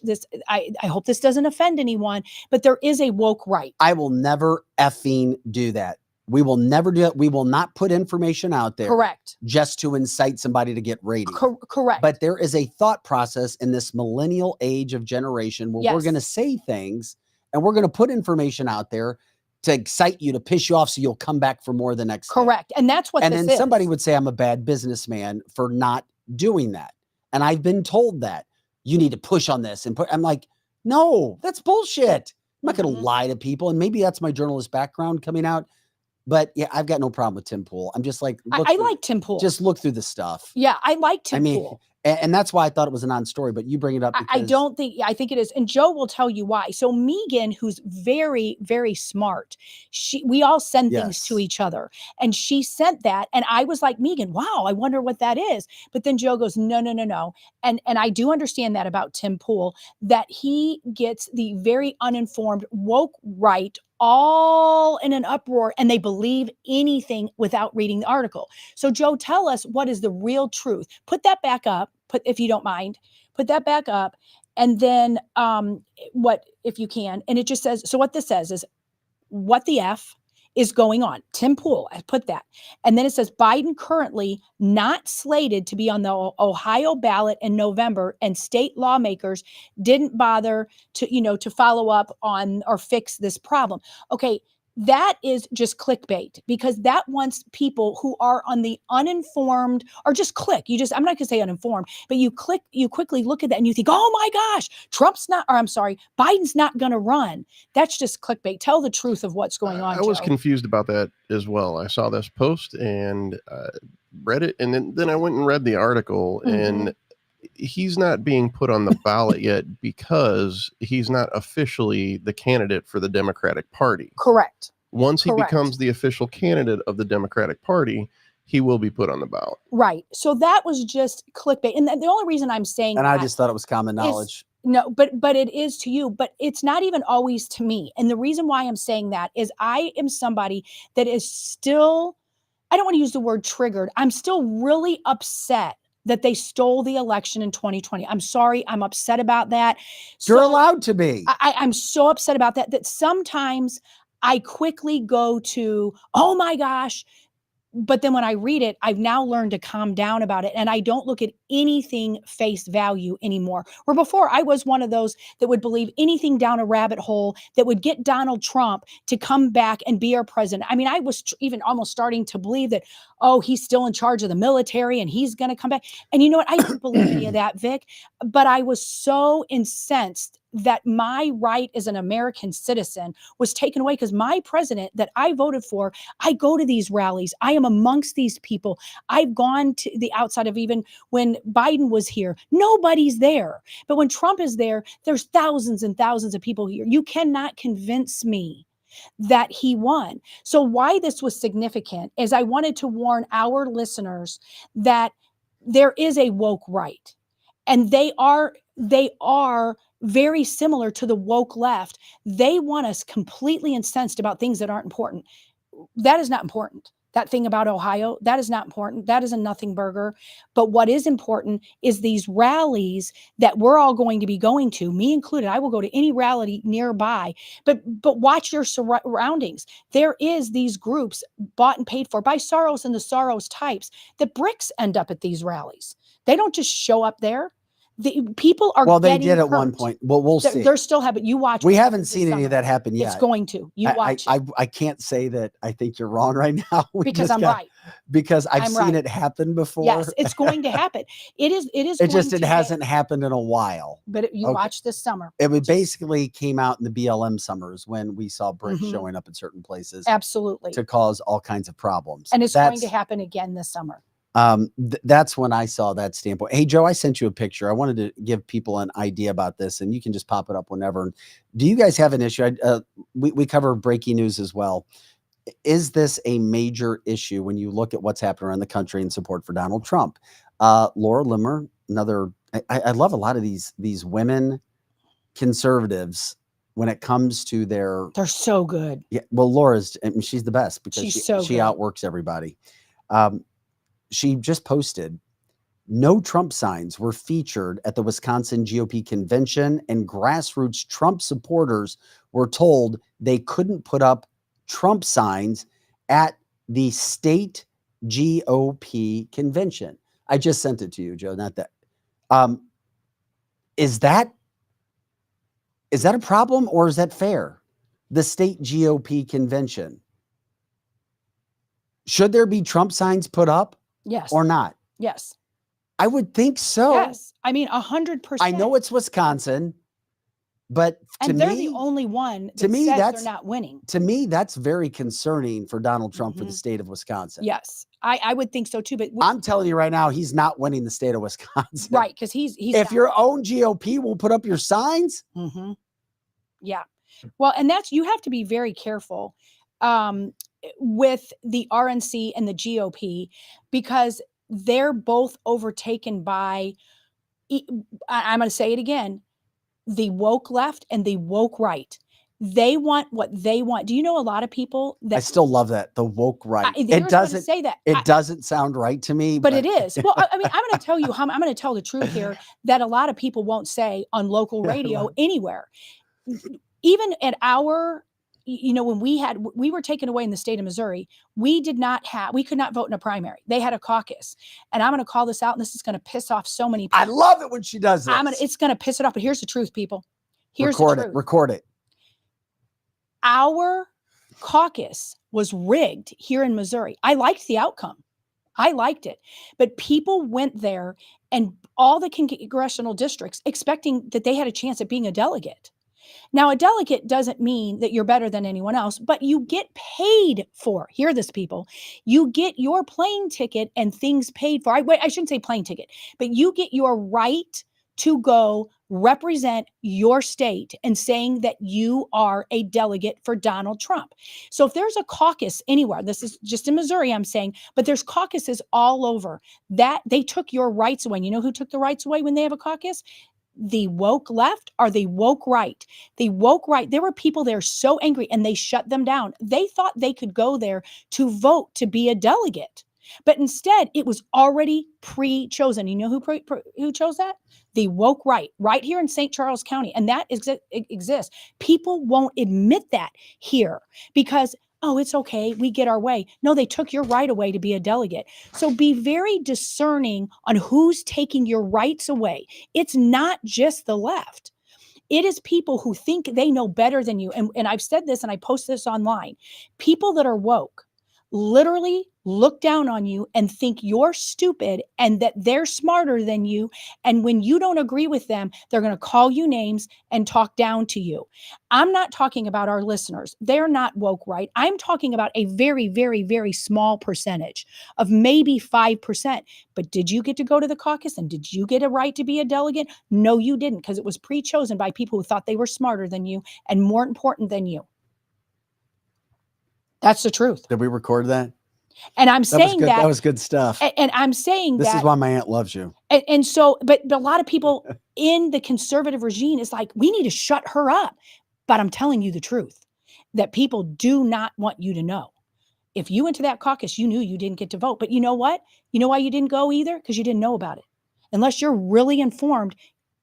I hope this doesn't offend anyone, but there is a woke right. I will never effing do that. We will never do it. We will not put information out there. Correct. Just to incite somebody to get ratings. Correct. But there is a thought process in this millennial age of generation where we're going to say things and we're going to put information out there to excite you, to piss you off so you'll come back for more the next day. Correct. And that's what this is. And then somebody would say I'm a bad businessman for not doing that. And I've been told that you need to push on this and I'm like, no, that's bullshit. I'm not going to lie to people. And maybe that's my journalist background coming out. But yeah, I've got no problem with Tim Pool. I'm just like, I like Tim Pool. Just look through the stuff. Yeah, I like Tim Pool. And that's why I thought it was a non-story, but you bring it up. Because I think it is. And Joe will tell you why. So Megan, who's very, very smart, we all send things to each other. And she sent that. And I was like, Megan, wow, I wonder what that is. But then Joe goes, no. And I do understand that about Tim Pool, that he gets the very uninformed woke right all in an uproar, and they believe anything without reading the article. So Joe, tell us what is the real truth. Put that back up, if you don't mind, put that back up. And then what, if you can, and it just says, so what this says is, what the F is going on. Tim Pool, I put that. And then it says Biden currently not slated to be on the Ohio ballot in November, and state lawmakers didn't bother to follow up on or fix this problem. Okay, that is just clickbait, because that wants people who are on the uninformed, or just click. I'm not gonna say uninformed, but you quickly look at that and you think, oh my gosh, Biden's not gonna run. That's just clickbait. Tell the truth of what's going on. I was Joe. confused about that as well. I saw this post and read it, and then I went and read the article, and he's not being put on the ballot yet because he's not officially the candidate for the Democratic Party. Correct. Once he Correct. becomes the official candidate of the Democratic Party, he will be put on the ballot. Right. So that was just clickbait. And the only reason I'm saying And I just thought it was common knowledge. No, but it is to you, but it's not even always to me. And the reason why I'm saying that is I am somebody that is still, I don't want to use the word triggered. I'm still really upset that they stole the election in 2020. I'm sorry. I'm upset about that. You're allowed to be. I'm so upset about that sometimes I quickly go to, oh my gosh. But then when I read it, I've now learned to calm down about it. And I don't look at anything face value anymore. Where before I was one of those that would believe anything down a rabbit hole that would get Donald Trump to come back and be our president. I mean, I was even almost starting to believe that, oh, he's still in charge of the military and he's going to come back. And you know what? I didn't believe any of that, Vic. But I was so incensed that my right as an American citizen was taken away, because my president that I voted for, I go to these rallies. I am amongst these people. I've gone to the outside of, even when Biden was here, nobody's there. But when Trump is there, there's thousands and thousands of people here. You cannot convince me that he won. So why this was significant is I wanted to warn our listeners that there is a woke right, and they are very similar to the woke left. They want us completely incensed about things that aren't important. That is not important. That thing about Ohio, that is not important. That is a nothing burger. But what is important is these rallies that we're all going to be going to, me included. I will go to any rally nearby, but watch your surroundings. There is these groups bought and paid for by Soros and the Soros types. The bricks end up at these rallies. They don't just show up there. The people are Well, they getting did at hurt. one point. Well, we'll see. They're still having. You watch. We what haven't happens this seen any summer. of that happen yet. It's going to. You watch. I can't say that I think you're wrong right now. Because I'm right. Because I've I'm seen right. it happen before. Yes, it's going to happen. It is. It hasn't happened in a while. But you watch this summer. It basically came out in the BLM summers when we saw bricks showing up in certain places. Absolutely. To cause all kinds of problems. And it's going to happen again this summer. That's when I saw that standpoint. Hey, Joe, I sent you a picture. I wanted to give people an idea about this, and you can just pop it up whenever. Do you guys have an issue? We cover breaking news as well. Is this a major issue when you look at what's happening around the country in support for Donald Trump? Laura Limmer, I love a lot of these women conservatives when it comes to they're so good. Yeah, well, she's the best because she good. outworks everybody. She just posted, no Trump signs were featured at the Wisconsin GOP convention, and grassroots Trump supporters were told they couldn't put up Trump signs at the state GOP convention. I just sent it to you, Joe, not that. Is that a problem, or is that fair? The state GOP convention. Should there be Trump signs put up? Yes. Or not? Yes. I would think so. Yes. I mean, 100%. I know it's Wisconsin, but and they're the only one that says they're not winning. To me, that's very concerning for Donald Trump for the state of Wisconsin. Yes, I would think so too. But I'm telling you right now, he's not winning the state of Wisconsin. Right, because he's if your own GOP will put up your signs. Yeah. Well, and you have to be very careful with the RNC and the GOP, because they're both overtaken by, I'm going to say it again, the woke left and the woke right. They want what they want. Do you know a lot of people that I still love that, the woke right? It doesn't say that. It doesn't sound right to me, but it is. Well, I mean, I'm going to tell you how I'm going to tell the truth here that a lot of people won't say on local radio anywhere. Even at our when we were taken away in the state of Missouri, we could not vote in a primary. They had a caucus. And I'm going to call this out, and this is going to piss off so many people. I love it when she does this. It's going to piss it off, but here's the truth, people. Here's Record the it. truth. Record it. Our caucus was rigged here in Missouri. I liked the outcome. I liked it. But people went there and all the congressional districts expecting that they had a chance at being a delegate. Now, a delegate doesn't mean that you're better than anyone else, but you get paid for, hear this, people, you get your plane ticket and things paid for. I shouldn't say plane ticket, but you get your right to go represent your state and saying that you are a delegate for Donald Trump. So if there's a caucus anywhere, this is just in Missouri, I'm saying, but there's caucuses all over that they took your rights away. And you know who took the rights away when they have a caucus? The woke left or the woke right. The woke right, there were people there so angry and they shut them down. They thought they could go there to vote to be a delegate. But instead, it was already pre-chosen. You know who chose that? The woke right here in St. Charles County. And that exists. People won't admit that here because, oh, it's okay, we get our way. No, they took your right away to be a delegate. So be very discerning on who's taking your rights away. It's not just the left. It is people who think they know better than you. And I've said this and I post this online. People that are woke literally look down on you and think you're stupid and that they're smarter than you. And when you don't agree with them, they're going to call you names and talk down to you. I'm not talking about our listeners. They're not woke right. I'm talking about a very, very, very small percentage of maybe 5%. But did you get to go to the caucus and did you get a right to be a delegate? No, you didn't, because it was pre-chosen by people who thought they were smarter than you and more important than you. That's the truth. Did we record that? And I'm saying that was good stuff. And I'm saying this is why my aunt loves you. And so, but a lot of people in the conservative regime is like, we need to shut her up. But I'm telling you the truth, that people do not want you to know. If you went to that caucus, you knew you didn't get to vote. But you know what? You know why you didn't go either? Because you didn't know about it. Unless you're really informed,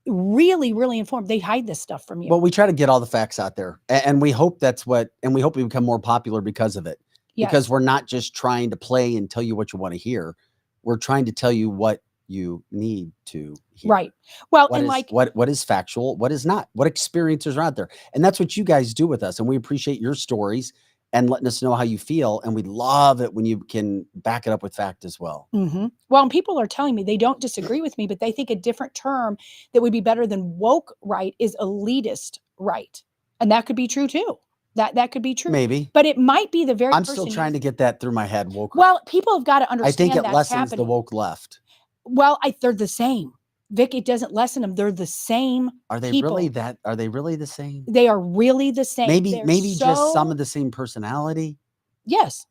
really, really informed, they hide this stuff from you. Well, we try to get all the facts out there. And we hope we hope we become more popular because of it. Yes. Because we're not just trying to play and tell you what you want to hear. We're trying to tell you what you need to hear. Right. Well, what is factual, what is not, what experiences are out there. And that's what you guys do with us. And we appreciate your stories and letting us know how you feel. And we love it when you can back it up with fact as well. Mm-hmm. Well, and people are telling me they don't disagree with me, but they think a different term that would be better than woke right is elitist right. And that could be true too. That could be true. Maybe. But it might be the very I'm still trying to get that through my head. Woke. Well, people have got to understand. I think it that's lessens happening. the woke left. Well, they're the same. Vic, it doesn't lessen them. They're the same. Are they people. really that? Are they really the same? They are really the same. Maybe just some of the same personality. Yes.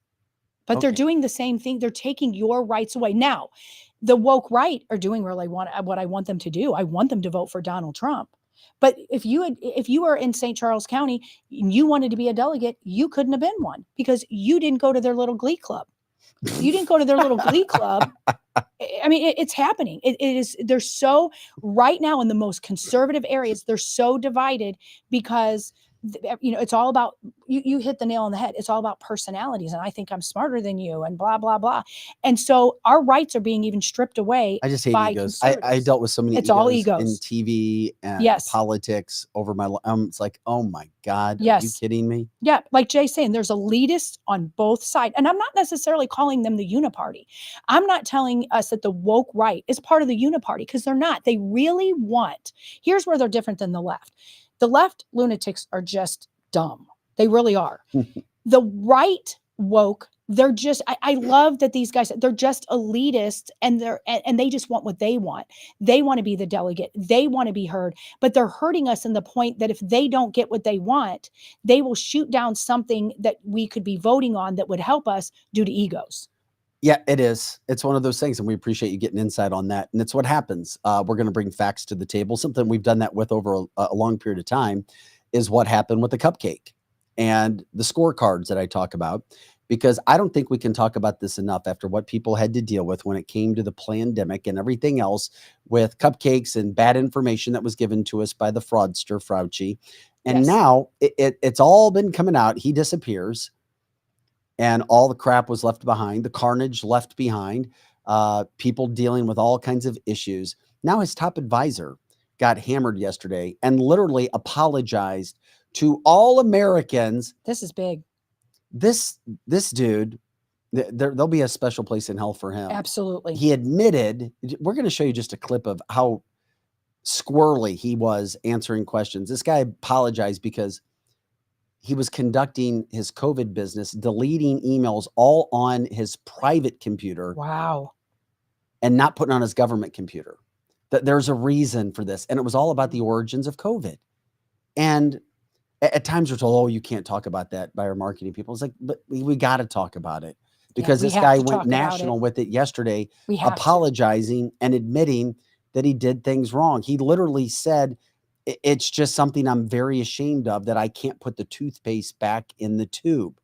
But they're Okay. doing the same thing. They're taking your rights away. Now, the woke right are doing really what I want them to do. I want them to vote for Donald Trump. But if you were in St. Charles County and you wanted to be a delegate, you couldn't have been one because you didn't go to their little glee club. You didn't go to their little glee club. I mean, it's happening. It is. They're so right now in the most conservative areas. They're so divided because it's all about you hit the nail on the head. It's all about personalities, and I think I'm smarter than you, and blah blah blah. And so our rights are being even stripped away. I just hate by egos. I dealt with so many. It's all egos in TV and yes. politics over my. It's like, oh my God, yes. Are you kidding me? Yeah, like Jay's saying, there's elitists on both sides, and I'm not necessarily calling them the uniparty. I'm not telling us that the woke right is part of the uniparty because they're not. They really want. Here's where they're different than the left. The left lunatics are just dumb. They really are. The right woke, they're just, I love that these guys, they're just elitists and they just want what they want. They want to be the delegate. They want to be heard, but they're hurting us in the point that if they don't get what they want, they will shoot down something that we could be voting on that would help us due to egos. Yeah, it is. It's one of those things, and we appreciate you getting insight on that. And it's what happens. We're going to bring facts to the table. Something we've done that with over a long period of time is what happened with the cupcake and the scorecards that I talk about, because I don't think we can talk about this enough after what people had to deal with when it came to the pandemic and everything else with cupcakes and bad information that was given to us by the fraudster Fauci. And Yes. now it's all been coming out. He disappears and all the crap was left behind, the carnage left behind, people dealing with all kinds of issues. Now his top advisor got hammered yesterday and literally apologized to all Americans. This is big. This dude, there'll be a special place in hell for him. Absolutely. He admitted, we're going to show you just a clip of how squirrely he was answering questions. This guy apologized because he was conducting his COVID business, deleting emails all on his private computer. Wow. And not putting on his government computer. That there's a reason for this. And it was all about the origins of COVID. And at times we're told, oh, you can't talk about that by our marketing people. It's like, but we got to talk about it because we this have guy to talk went about national it. with it yesterday, We have to. apologizing and admitting that he did things wrong. He literally said, it's just something I'm very ashamed of, that I can't put the toothpaste back in the tube.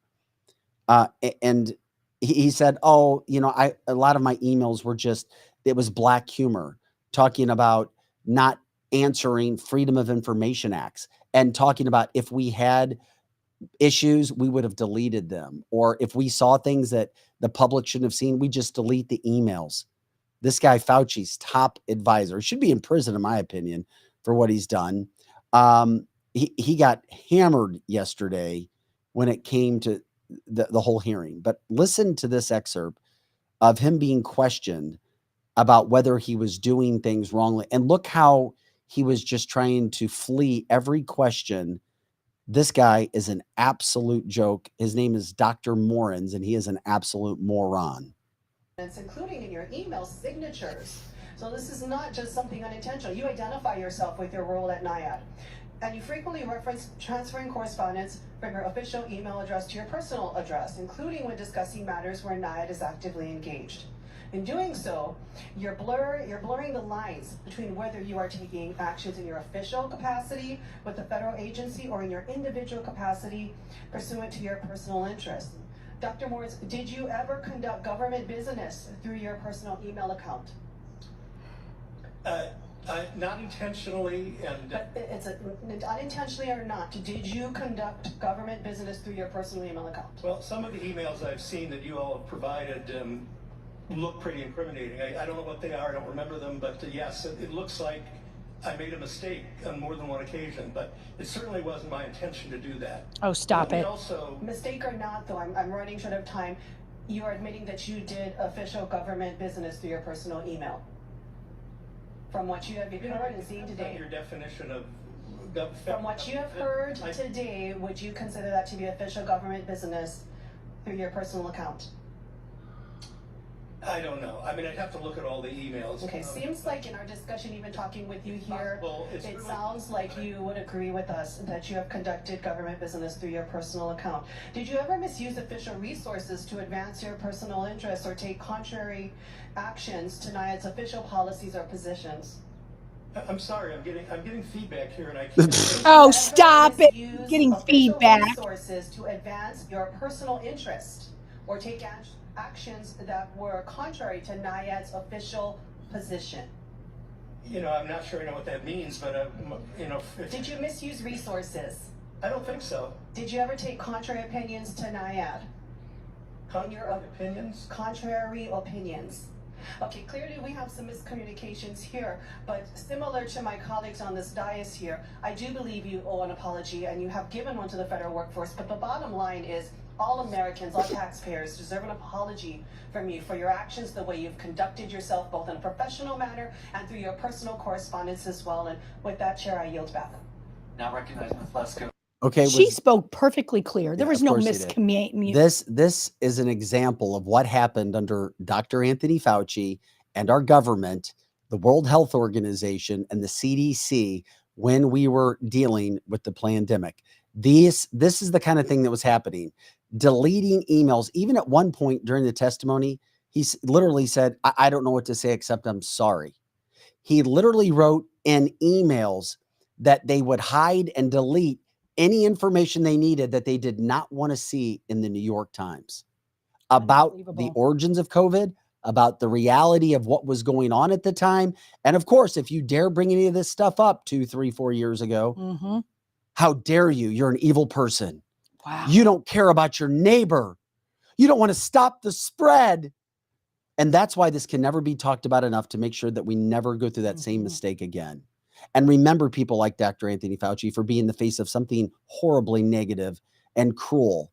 And he said, oh, a lot of my emails were it was black humor, talking about not answering Freedom of Information Acts and talking about if we had issues, we would have deleted them. Or if we saw things that the public shouldn't have seen, we just delete the emails. This guy, Fauci's top advisor, should be in prison, in my opinion, for what he's done. He got hammered yesterday when it came to the whole hearing. But listen to this excerpt of him being questioned about whether he was doing things wrongly. And look how he was just trying to flee every question. This guy is an absolute joke. His name is Dr. Morans, and he is an absolute moron. Including in your email signatures. So this is not just something unintentional. You identify yourself with your role at NIAD. And you frequently reference transferring correspondence from your official email address to your personal address, including when discussing matters where NIAD is actively engaged. In doing so, you're blurring the lines between whether you are taking actions in your official capacity with the federal agency or in your individual capacity pursuant to your personal interest. Dr. Morris, did you ever conduct government business through your personal email account? Not intentionally, and But it's unintentionally or not, did you conduct government business through your personal email account? well, some of the emails I've seen that you all have provided look pretty incriminating. I don't know what they are, I don't remember them, but yes, it looks like I made a mistake on more than one occasion, but it certainly wasn't my intention to do that. Oh, stop it. Also, Mistake or not, though, I'm running short of time. You are admitting that you did official government business through your personal email. From what you have heard and seen today. Your definition of From what you have heard today, would you consider that to be official government business through your personal account? I don't know. I mean, I'd have to look at all the emails. Okay, seems like in our discussion, even talking with you here, It's it really- sounds like you would agree with us that you have conducted government business through your personal account. Did you ever misuse official resources to advance your personal interests or take contrary actions to NIAD's official policies or positions? I'm sorry, I'm getting feedback here, and I can't. Oh, stop it. Misuse Getting official feedback. resources to advance your personal interest or take actions that were contrary to NIAD's official position. I'm not sure I know what that means, but Did you misuse resources? I don't think so. Did you ever take contrary opinions to NIAD? Opinions? Contrary opinions. Okay, clearly we have some miscommunications here, but similar to my colleagues on this dais here, I do believe you owe an apology and you have given one to the federal workforce, but the bottom line is all Americans, all taxpayers deserve an apology from you for your actions, the way you've conducted yourself, both in a professional manner and through your personal correspondence as well. And with that, Chair, I yield back. Now recognizing Ms. Lesko. Okay. She spoke perfectly clear. There Yeah, was of no course he did. miscommunication. This is an example of what happened under Dr. Anthony Fauci and our government, the World Health Organization and the CDC when we were dealing with the pandemic. This is the kind of thing that was happening. Deleting emails. Even at one point during the testimony, he literally said, I don't know what to say except I'm sorry. He literally wrote in emails that they would hide and delete any information they needed that they did not want to see in the New York Times about the Unbelievable. origins of COVID, about the reality of what was going on at the time. And of course, if you dare bring any of this stuff up 2, 3, 4 years ago, Mm-hmm. How dare you? You're an evil person. Wow. You don't care about your neighbor. You don't want to stop the spread. And that's why this can never be talked about enough, to make sure that we never go through that same mistake again. And remember people like Dr. Anthony Fauci for being the face of something horribly negative and cruel,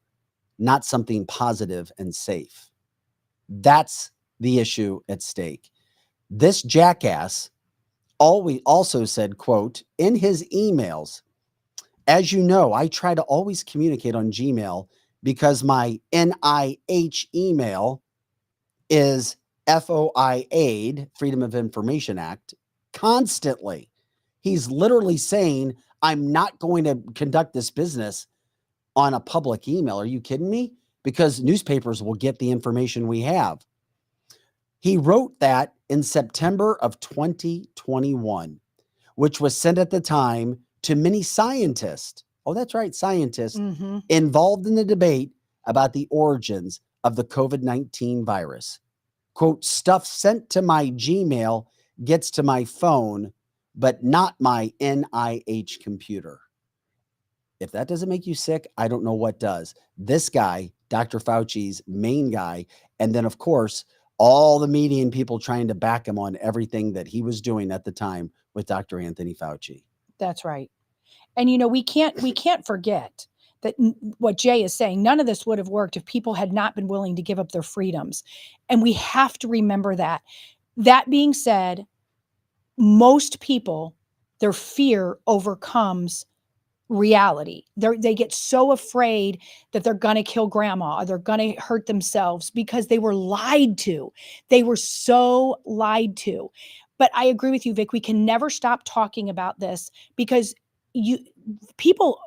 not something positive and safe. That's the issue at stake. This jackass also said, quote, in his emails, as you know, I try to always communicate on Gmail because my NIH email is FOIA, Freedom of Information Act, constantly. He's literally saying, I'm not going to conduct this business on a public email. Are you kidding me? Because newspapers will get the information we have. He wrote that in September of 2021, which was sent at the time to many scientists. Oh, that's right, scientists involved in the debate about the origins of the COVID-19 virus. Quote, stuff sent to my Gmail gets to my phone, but not my NIH computer. If that doesn't make you sick, I don't know what does. This guy, Dr. Fauci's main guy, and then, of course, all the media and people trying to back him on everything that he was doing at the time with Dr. Anthony Fauci. That's right. And, you know, we can't forget that what Jay is saying, none of this would have worked if people had not been willing to give up their freedoms. And we have to remember that. That being said, most people, their fear overcomes reality. They get so afraid that they're going to kill grandma or they're going to hurt themselves because they were lied to. They were so lied to. But I agree with you, Vic. We can never stop talking about this because people,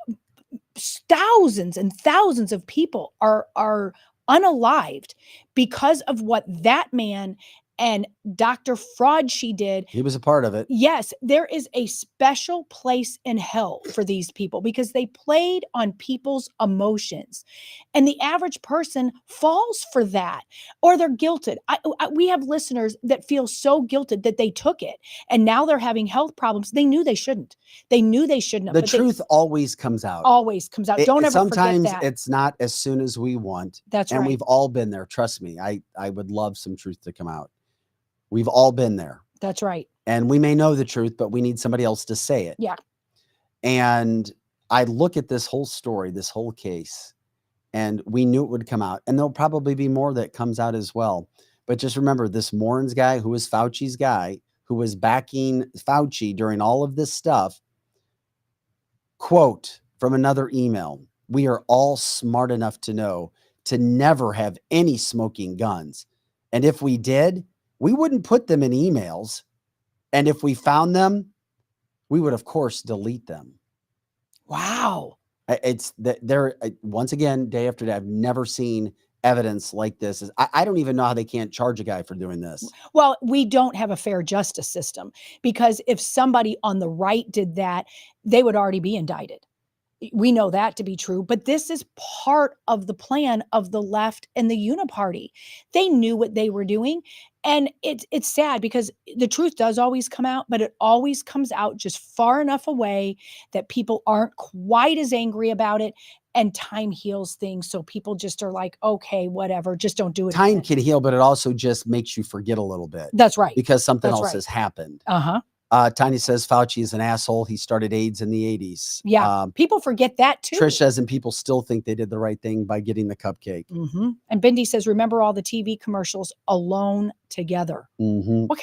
thousands and thousands of people are unalived because of what that man and Dr. Fauci did. He was a part of it. Yes, there is a special place in hell for these people because they played on people's emotions. And the average person falls for that or they're guilted. We have listeners that feel so guilted that they took it and now they're having health problems. They knew they shouldn't. They knew they shouldn't have. The truth always comes out. Always comes out. Don't ever sometimes forget that. It's not as soon as we want. That's and right. We've all been there. Trust me. I would love some truth to come out. We've all been there. That's right. And we may know the truth, but we need somebody else to say it. Yeah. And I look at this whole story, this whole case, and we knew it would come out. And there'll probably be more that comes out as well. But just remember, this Morin's guy, who was Fauci's guy, who was backing Fauci during all of this stuff, quote from another email, we are all smart enough to know to never have any smoking guns. And if we did, we wouldn't put them in emails. And if we found them, we would, of course, delete them. Wow. It's that there, once again, day after day, I've never seen evidence like this. I don't even know how they can't charge a guy for doing this. Well, we don't have a fair justice system because if somebody on the right did that, they would already be indicted. We know that to be true, but this is part of the plan of the left and the uniparty. They knew what they were doing. And it's sad because the truth does always come out, but it always comes out just far enough away that people aren't quite as angry about it. And time heals things. So people just are like, okay, whatever, just don't do it. Time again. can heal, but it also just makes you forget a little bit. That's right. Because something That's else right. has happened. Uh-huh. Tanya says Fauci is an asshole. He started AIDS in the 80s. Yeah. People forget that too. Trish says, and people still think they did the right thing by getting the cupcake. Mm-hmm. And Bindi says, remember all the TV commercials, Alone Together. Mm-hmm. What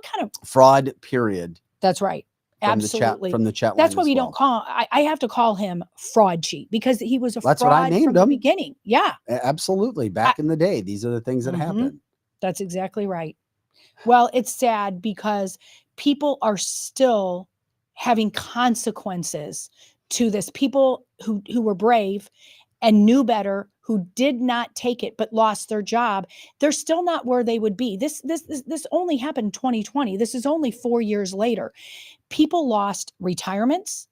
kind of fraud, period. That's right. Absolutely. From the chat. That's why we don't call, I have to call him Fraud Cheat because he was a That's fraud what I named from the him. beginning. Yeah. Absolutely. Back in the day, these are the things that happen. That's exactly right. Well, it's sad because people are still having consequences to this. People who were brave and knew better, who did not take it but lost their job, they're still not where they would be. This only happened in 2020. This is only 4 years later. People lost retirements.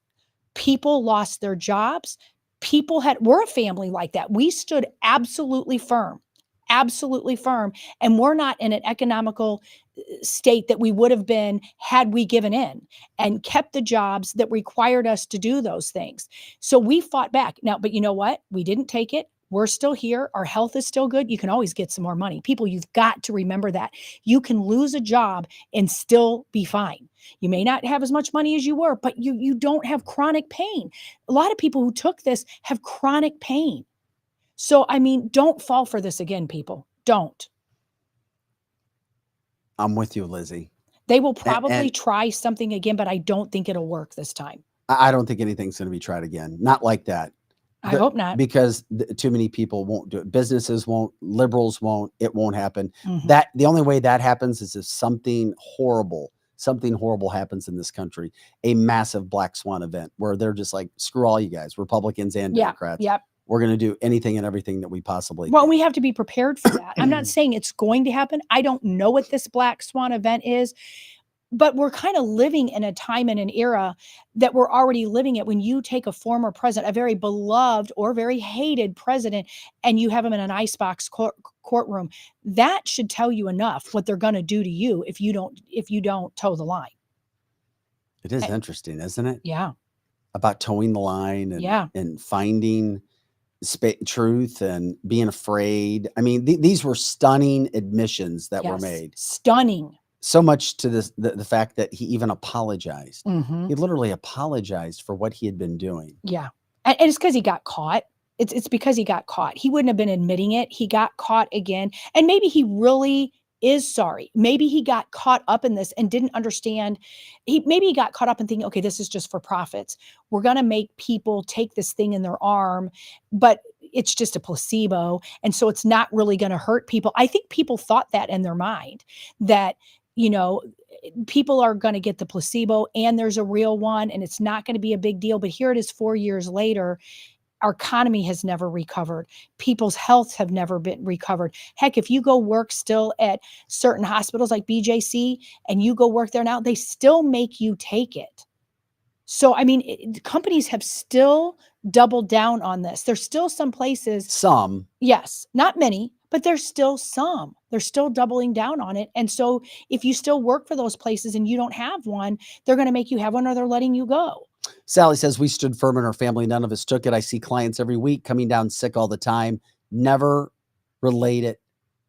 People lost their jobs. We're a family like that. We stood absolutely firm. And we're not in an economical state that we would have been had we given in and kept the jobs that required us to do those things. So we fought back. Now, but you know what? We didn't take it. We're still here. Our health is still good. You can always get some more money. People, you've got to remember that. You can lose a job and still be fine. You may not have as much money as you were, but you don't have chronic pain. A lot of people who took this have chronic pain. So, I mean, don't fall for this again, people. Don't. I'm with you, Lizzie. They will probably try something again, but I don't think it'll work this time. I don't think anything's going to be tried again. Not like that. I hope not. Because too many people won't do it. Businesses won't, liberals won't, it won't happen. Mhm. The only way that happens is if something horrible happens in this country, a massive black swan event where they're just like, screw all you guys, Republicans and Democrats. Yep. We're going to do anything and everything that we possibly Well, can. we have to be prepared for that. I'm not saying it's going to happen. I don't know what this black swan event is, but we're kind of living in a time and an era that we're already living at. When you take a former president, a very beloved or very hated president, and you have him in an icebox courtroom, that should tell you enough what they're going to do to you if you don't toe the line. It is interesting, isn't it? Yeah. About towing the line and finding truth and being afraid. I mean, these were stunning admissions that were made. Stunning. So much to the fact that he even apologized. Mhm. He literally apologized for what he had been doing. Yeah. And it's because he got caught. It's because he got caught. He wouldn't have been admitting it. He got caught again. And maybe he really is sorry. Maybe he got caught up in this and didn't understand. Maybe he got caught up in thinking, okay, this is just for profits. We're going to make people take this thing in their arm, but it's just a placebo. And so it's not really going to hurt people. I think people thought that in their mind, that, people are going to get the placebo and there's a real one and it's not going to be a big deal. But here it is 4 years later. Our economy has never recovered. People's health have never been recovered. Heck, if you go work still at certain hospitals like BJC and you go work there now, they still make you take it. So, I mean, companies have still doubled down on this. There's still some places. Some. Yes, not many, but there's still some. They're still doubling down on it. And so if you still work for those places and you don't have one, they're going to make you have one or they're letting you go. Sally says, we stood firm in our family. None of us took it. I see clients every week coming down sick all the time. Never relate it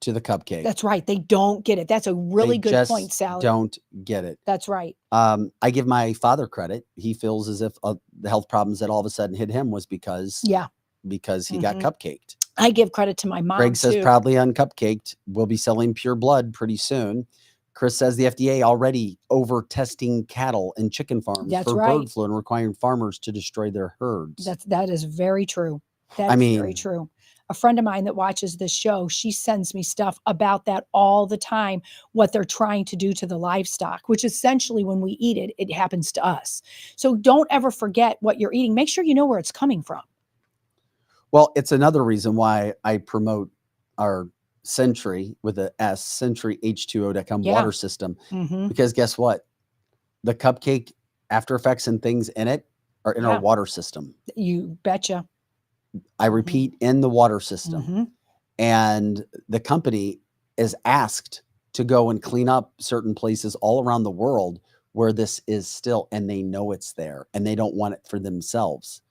to the cupcake. That's right. They don't get it. That's a really good point, Sally. Don't get it. That's right. I give my father credit. He feels as if the health problems that all of a sudden hit him was because he got cupcaked. I give credit to my mom. Greg says too. proudly uncupcaked. We'll be selling pure blood pretty soon. Chris says the FDA already over testing cattle and chicken farms for bird flu and requiring farmers to destroy their herds. That is very true. That is very true. A friend of mine that watches this show, she sends me stuff about that all the time, what they're trying to do to the livestock, which essentially when we eat it, it happens to us. So don't ever forget what you're eating. Make sure you know where it's coming from. Well, it's another reason why I promote our Sentry with a S, Sentry H2O.com water system. Because guess what? The cupcake after effects and things in it are in our water system. You betcha. I repeat, in the water system. And the company is asked to go and clean up certain places all around the world where this is still, and they know it's there and they don't want it for themselves.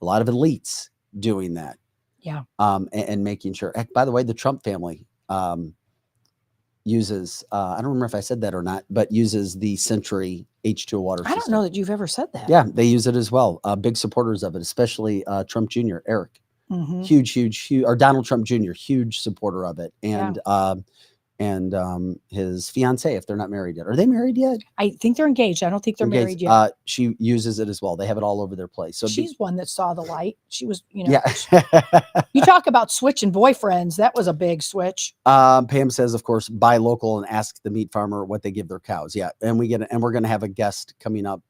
A lot of elites doing that. Yeah. And making sure. Heck, by the way, the Trump family uses, I don't remember if I said that or not, but uses the Sentry H2O water system. I don't know that you've ever said that. Yeah, they use it as well. Big supporters of it, especially Trump Jr., Eric. Huge, or Donald Trump Jr., huge supporter of it. And his fiance, if they're not married yet. Are they married yet? I think they're engaged. I don't think they're married yet. She uses it as well. They have it all over their place. So she's one that saw the light. She was, Yeah. You talk about switching boyfriends. That was a big switch. Pam says, of course, buy local and ask the meat farmer what they give their cows. Yeah. And we're going to have a guest coming up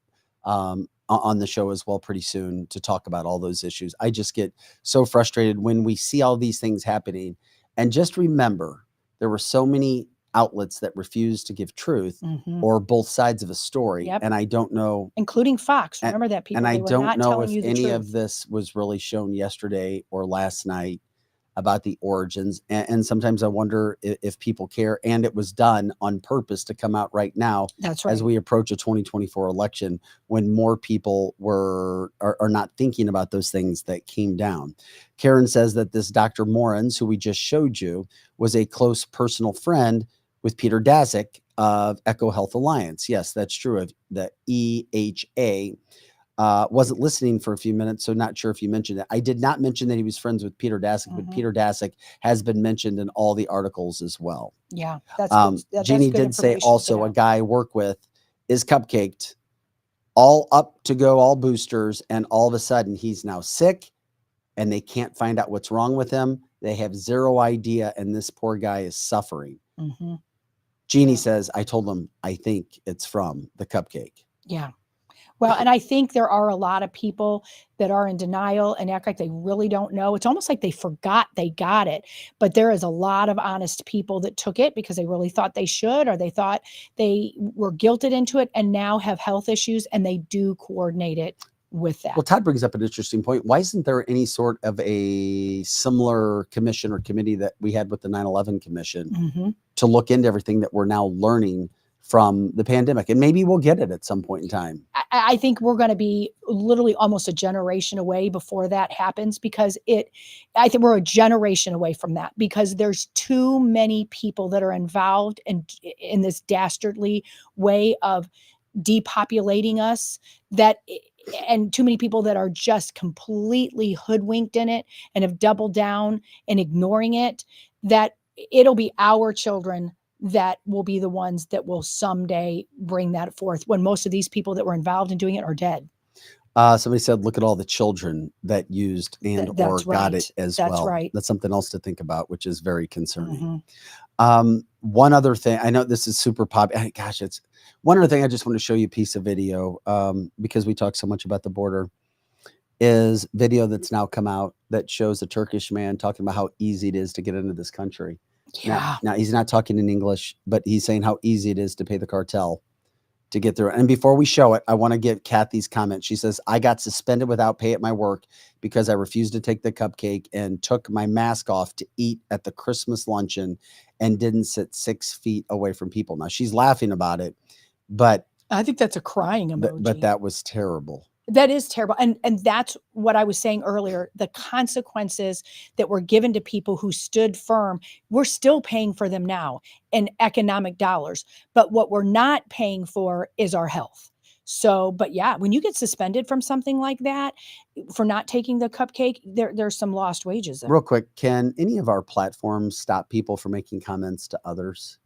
on the show as well pretty soon to talk about all those issues. I just get so frustrated when we see all these things happening. And just remember, there were so many outlets that refused to give truth or both sides of a story. And I don't know. Including Fox. Remember that people. And I were don't not know telling if you the any truth. of this was really shown yesterday or last night. about the origins. And sometimes I wonder if people care. And it was done on purpose to come out right now. That's right. As we approach a 2024 election, when more people are not thinking about those things that came down. Karen says that this Dr. Morans, who we just showed you, was a close personal friend with Peter Daszak of Echo Health Alliance. Yes, that's true. Of the EHA. Wasn't listening for a few minutes, so not sure if you mentioned it. I did not mention that he was friends with Peter Daszak, but Peter Daszak has been mentioned in all the articles as well. Yeah, that's good. That's Jeannie good did say information to also get a out. guy I work with is cupcaked, all up to go, all boosters, and all of a sudden he's now sick and they can't find out what's wrong with him. They have zero idea, and this poor guy is suffering. Jeannie says, I told him, I think it's from the cupcake. Yeah. Well, and I think there are a lot of people that are in denial and act like they really don't know. It's almost like they forgot they got it. But there is a lot of honest people that took it because they really thought they should, or they thought they were guilted into it and now have health issues, and they do coordinate it with that. Well, Todd brings up an interesting point. Why isn't there any sort of a similar commission or committee that we had with the 9/11 Commission to look into everything that we're now learning from the pandemic? And maybe we'll get it at some point in time. I think we're going to be literally almost a generation away before that happens, because I think we're a generation away from that, because there's too many people that are involved in this dastardly way of depopulating us, and too many people that are just completely hoodwinked in it and have doubled down and ignoring it, that it'll be our children that will be the ones that will someday bring that forth, when most of these people that were involved in doing it are dead. Somebody said, look at all the children that used or got right. it as That's well. right. That's something else to think about, which is very concerning. One other thing, I know this is super popular. Gosh, it's one other thing. I just want to show you a piece of video because we talk so much about the border. Is video that's now come out that shows a Turkish man talking about how easy it is to get into this country. Yeah. Now he's not talking in English, but he's saying how easy it is to pay the cartel to get through. And before we show it, I want to give Kathy's comment. She says, I got suspended without pay at my work because I refused to take the cupcake and took my mask off to eat at the Christmas luncheon and didn't sit 6 feet away from people. Now she's laughing about it, but I think that's a crying emoji. but that was terrible. That is terrible. And that's what I was saying earlier. The consequences that were given to people who stood firm, we're still paying for them now in economic dollars. But what we're not paying for is our health. So, but yeah, when you get suspended from something like that, for not taking the cupcake, there's some lost wages there. Real quick, can any of our platforms stop people from making comments to others?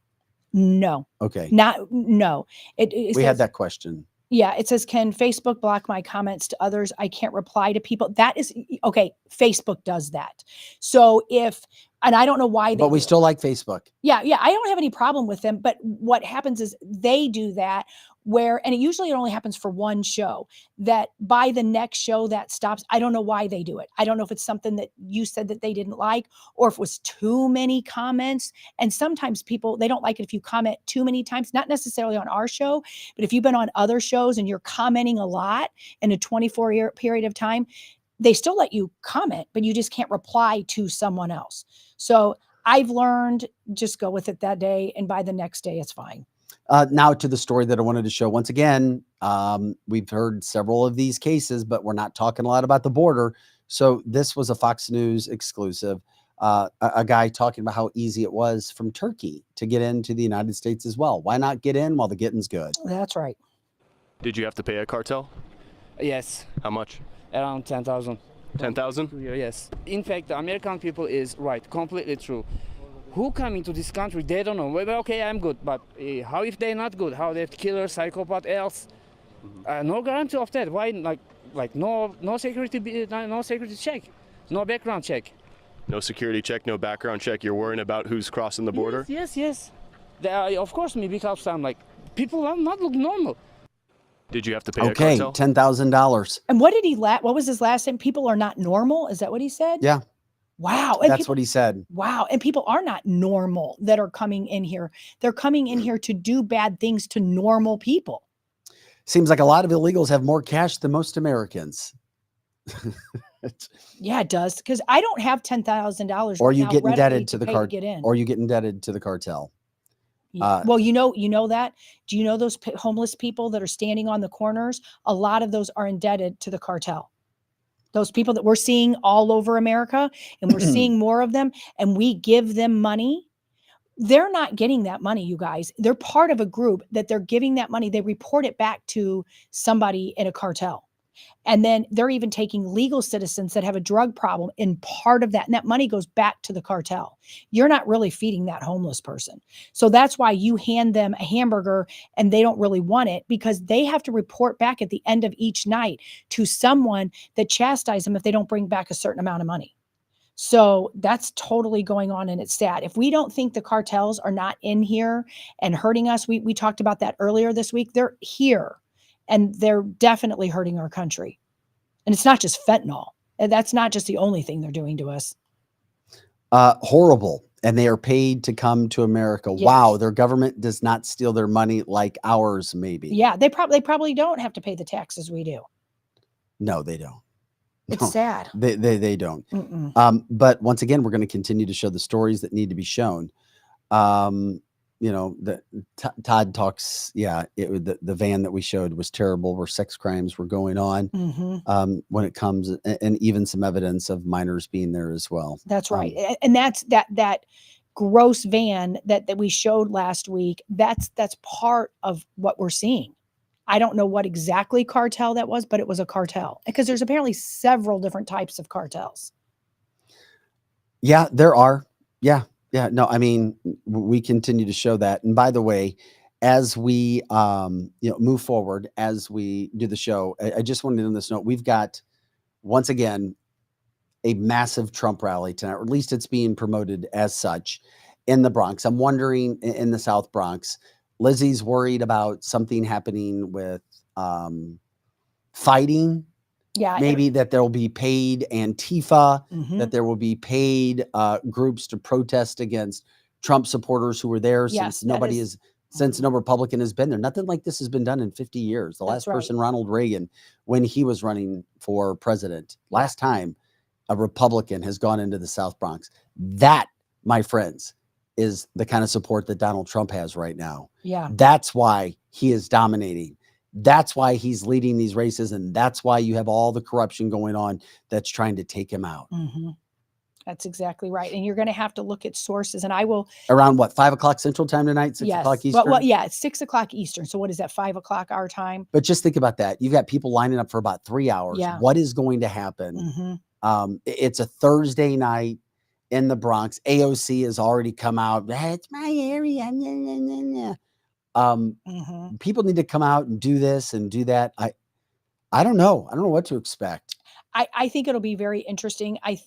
No. Okay. No. We had that question. Yeah, it says, can Facebook block my comments to others? I can't reply to people. That is, okay, Facebook does that. So and I don't know why. But we still like Facebook. Yeah, I don't have any problem with them. But what happens is they do that and it usually only happens for one show, that by the next show that stops. I don't know why they do it. I don't know if it's something that you said that they didn't like, or if it was too many comments. And sometimes people, they don't like it if you comment too many times, not necessarily on our show, but if you've been on other shows and you're commenting a lot in a 24-year period of time, they still let you comment, but you just can't reply to someone else. So I've learned, just go with it that day, and by the next day, it's fine. Now to the story that I wanted to show. Once again, we've heard several of these cases, but we're not talking a lot about the border. So this was a Fox News exclusive. A guy talking about how easy it was from Turkey to get into the United States as well. Why not get in while the getting's good? That's right. Did you have to pay a cartel? Yes. How much? Around 10,000. 10,000? Yes. In fact, the American people is right, completely true. Who come into this country, they don't know. Well, okay, I'm good, but how if they're not good? How they're killer, psychopath, else? No guarantee of that. Why, like no security, no security check, no background check. No security check, no background check. You're worrying about who's crossing the border? Yes. Of course, me, because I'm like, people are not look normal. Did you have to pay a Okay, cartel? $10,000. And what was his last name? People are not normal. Is that what he said? Yeah. Wow. And That's what he said. Wow. And people are not normal that are coming in here. They're coming in here to do bad things to normal people. Seems like a lot of illegals have more cash than most Americans. Yeah, it does. Because I don't have $10,000. Or you now get readily indebted to the pay cart, get in. or you get indebted to the cartel. Yeah. Well, you know that. Do you know those homeless people that are standing on the corners? A lot of those are indebted to the cartel. Those people that we're seeing all over America, and we're seeing more of them, and we give them money. They're not getting that money, you guys. They're part of a group that they're giving that money. They report it back to somebody in a cartel. And then they're even taking legal citizens that have a drug problem in part of that. And that money goes back to the cartel. You're not really feeding that homeless person. So that's why you hand them a hamburger and they don't really want it, because they have to report back at the end of each night to someone that chastises them if they don't bring back a certain amount of money. So that's totally going on, and it's sad. If we don't think the cartels are not in here and hurting us, we talked about that earlier this week. They're here, and they're definitely hurting our country. And it's not just fentanyl. And that's not just the only thing they're doing to us. Horrible. And they are paid to come to America. Yes. Wow. Their government does not steal their money like ours, maybe. Yeah, they probably don't have to pay the taxes we do. No, they don't. It's No, sad. They don't. Mm-mm. But once again, we're going to continue to show the stories that need to be shown. You know, Todd talks. Yeah, the van that we showed was terrible, where sex crimes were going on. Mm-hmm. When it comes, and even some evidence of minors being there as well. That's right. And that's that gross van that we showed last week. That's part of what we're seeing. I don't know what exactly cartel that was, but it was a cartel, because there's apparently several different types of cartels. Yeah, there are. Yeah. No, I mean, we continue to show that. And by the way, as we move forward, as we do the show, I just wanted to on this note, we've got, once again, a massive Trump rally tonight, or at least it's being promoted as such in the Bronx. I'm wondering, in the South Bronx, Lizzie's worried about something happening with fighting. Yeah. Maybe that there will be paid Antifa, Mhm. that there will be paid groups to protest against Trump supporters who were there, Yes, since since no Republican has been there. Nothing like this has been done in 50 years. The That's last person, Ronald Reagan, when he was running for president, last time a Republican has gone into the South Bronx. That, my friends, is the kind of support that Donald Trump has right now. Yeah. That's why he is dominating. That's why he's leading these races. And that's why you have all the corruption going on that's trying to take him out. Mm-hmm. That's exactly right. And you're going to have to look at sources. And I will. Around what, 5 o'clock Central Time tonight, 6 o'clock Eastern? Well, yeah, it's 6 o'clock Eastern. So what is that, 5 o'clock our time? But just think about that. You've got people lining up for about 3 hours. Yeah. What is going to happen? Mm-hmm. It's a Thursday night in the Bronx. AOC has already come out. That's my area. Mm-hmm. People need to come out and do this and do that. I don't know. I don't know what to expect. I think it'll be very interesting. I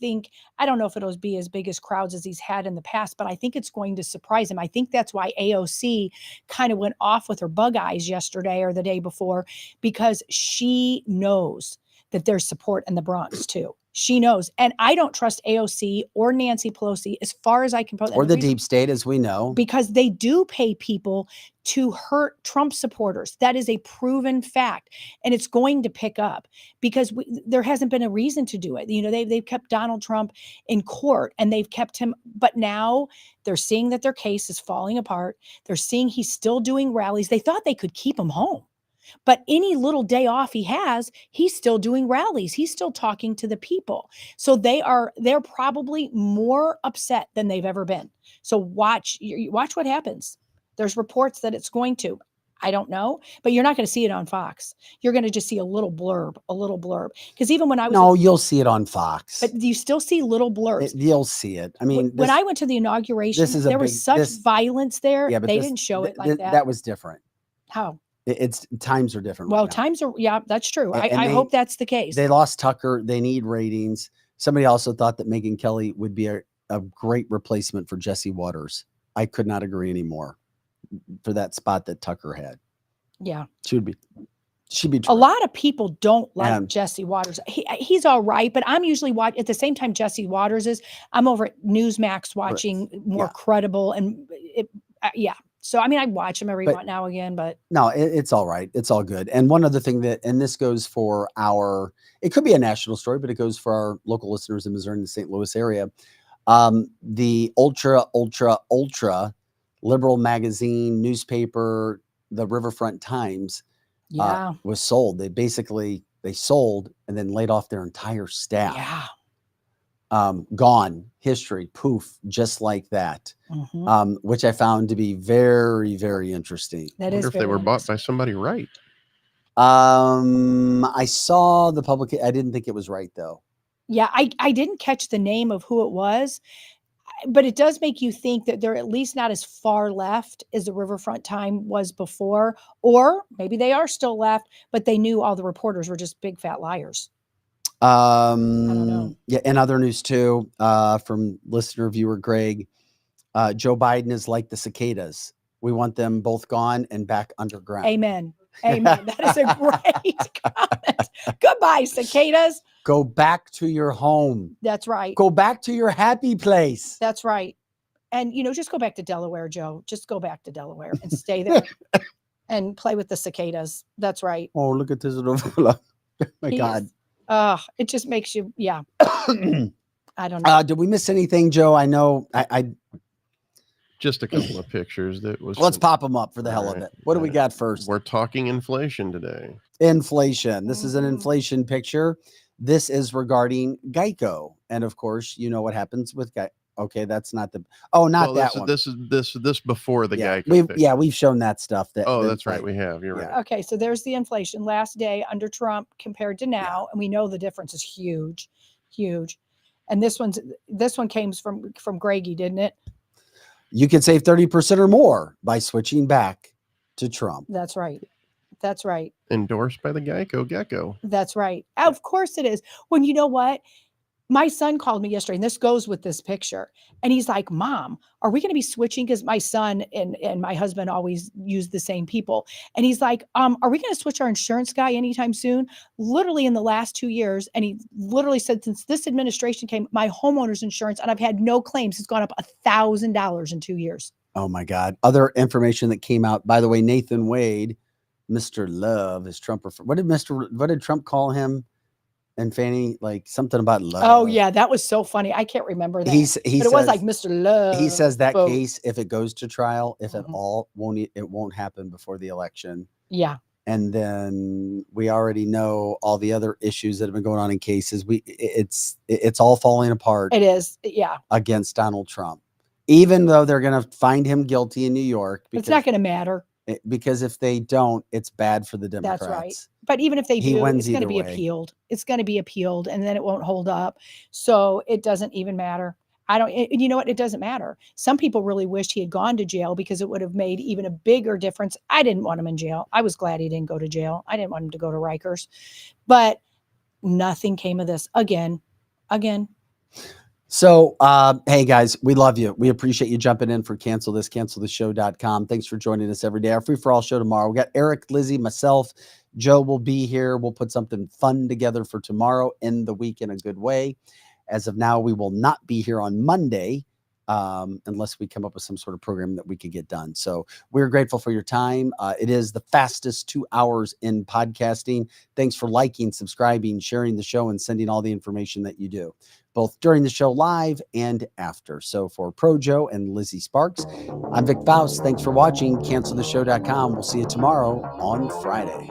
don't know if it'll be as big as crowds as he's had in the past, but I think it's going to surprise him. I think that's why AOC kind of went off with her bug eyes yesterday or the day before, because she knows that there's support in the Bronx too. She knows. And I don't trust AOC or Nancy Pelosi as far as I can put. Or the deep state, as we know. Because they do pay people to hurt Trump supporters. That is a proven fact. And it's going to pick up because there hasn't been a reason to do it. You know, they've kept Donald Trump in court and they've kept him. But now they're seeing that their case is falling apart. They're seeing he's still doing rallies. They thought they could keep him home. But any little day off he has, he's still doing rallies. He's still talking to the people. So they're probably more upset than they've ever been. So watch what happens. There's reports that it's going to. I don't know, but you're not going to see it on Fox. You're going to just see a little blurb. Because even when I was you'll see it on Fox. But you still see little blurbs. You'll see it. I mean, when I went to the inauguration, there was such violence there. Yeah, but they didn't show it like that. That was different. How? Times are different. Well, right times are, yeah, that's true. I hope that's the case. They lost Tucker. They need ratings. Somebody also thought that Megyn Kelly would be a great replacement for Jesse Waters. I could not agree anymore for that spot that Tucker had. Yeah. She'd be. A lot of people don't like Jesse Waters. He's all right, but I'm usually at the same time Jesse Waters is. I'm over at Newsmax watching more credible and So, I mean, I watch them every But- now and again, but No, it's all right. It's all good. And one other thing and this goes for it could be a national story, but it goes for our local listeners in Missouri and the St. Louis area. The ultra liberal magazine, newspaper, the Riverfront Times, yeah. was sold. They sold and then laid off their entire staff. Yeah. Gone, history, poof, just like that. Mhm. Which I found to be very, very interesting. That I is wonder if they very were bought by interesting. somebody right. I saw the public. I didn't think it was right though. Yeah, I didn't catch the name of who it was, but it does make you think that they're at least not as far left as the Riverfront Time was before, or maybe they are still left, but they knew all the reporters were just big fat liars. don't know. Yeah, and other news too, from listener viewer Greg. Joe Biden is like the cicadas. We want them both gone and back underground. Amen. Amen. That is a great comment. Goodbye, cicadas. Go back to your home. That's right. Go back to your happy place. That's right. And, just go back to Delaware, Joe. Just go back to Delaware and stay there and play with the cicadas. That's right. Oh, look at this little fella. My God. It just makes you, yeah. I don't know. Did we miss anything, Joe? I know I Just a couple of pictures. That was. let's pop them up for the hell of it. What do we got first? We're talking inflation today. Inflation. This is an inflation picture. This is regarding Geico. And of course, you know what happens with Geico. Okay, that's not the not that one. This is before the yeah, Geico. we've shown that stuff. That's right. We have. You're right. Okay, so there's the inflation last day under Trump compared to now, and we know the difference is huge, huge. And this one came from Greggy, didn't it? You can save 30% or more by switching back to Trump. That's right. That's right. Endorsed by the Gecko. That's right. Of course it is. Well, you know what? My son called me yesterday, and this goes with this picture. And he's like, Mom, are we going to be switching? Because my son and my husband always use the same people. And he's like, are we going to switch our insurance guy anytime soon? Literally in the last 2 years. And he literally said, since this administration came, my homeowner's insurance, and I've had no claims, has gone up $1,000 in 2 years. Oh my God. Other information that came out, by the way, Nathan Wade, Mr. Love, is Trump. What did Trump call him? And Fanny, like something about love. Oh yeah, that was so funny. I can't remember that. It was like Mr. Love. He says that case, if it goes to trial, if at all, it won't happen before the election. Yeah. And then we already know all the other issues that have been going on in cases. It's all falling apart. It is. Yeah. Against Donald Trump, even though they're going to find him guilty in New York. It's not going to matter. Because if they don't, it's bad for the Democrats. That's right. But even if they do, it's going to be way. appealed. It's going to be appealed, and then it won't hold up. So it doesn't even matter. You know what? It doesn't matter. Some people really wished he had gone to jail because it would have made even a bigger difference. I didn't want him in jail. I was glad he didn't go to jail. I didn't want him to go to Rikers. But nothing came of this. Again. So, hey guys, we love you. We appreciate you jumping in for cancelthisshow.com. Thanks for joining us every day. Our free for all show tomorrow. We got Eric, Lizzie, myself, Joe will be here. We'll put something fun together for tomorrow, end the week in a good way. As of now, we will not be here on Monday unless we come up with some sort of program that we could get done. So we're grateful for your time. It is the fastest 2 hours in podcasting. Thanks for liking, subscribing, sharing the show, and sending all the information that you do, both during the show live and after. So for Pro Joe and Lizzie Sparks, I'm Vic Faust. Thanks for watching cancelthisshow.com. We'll see you tomorrow on Friday.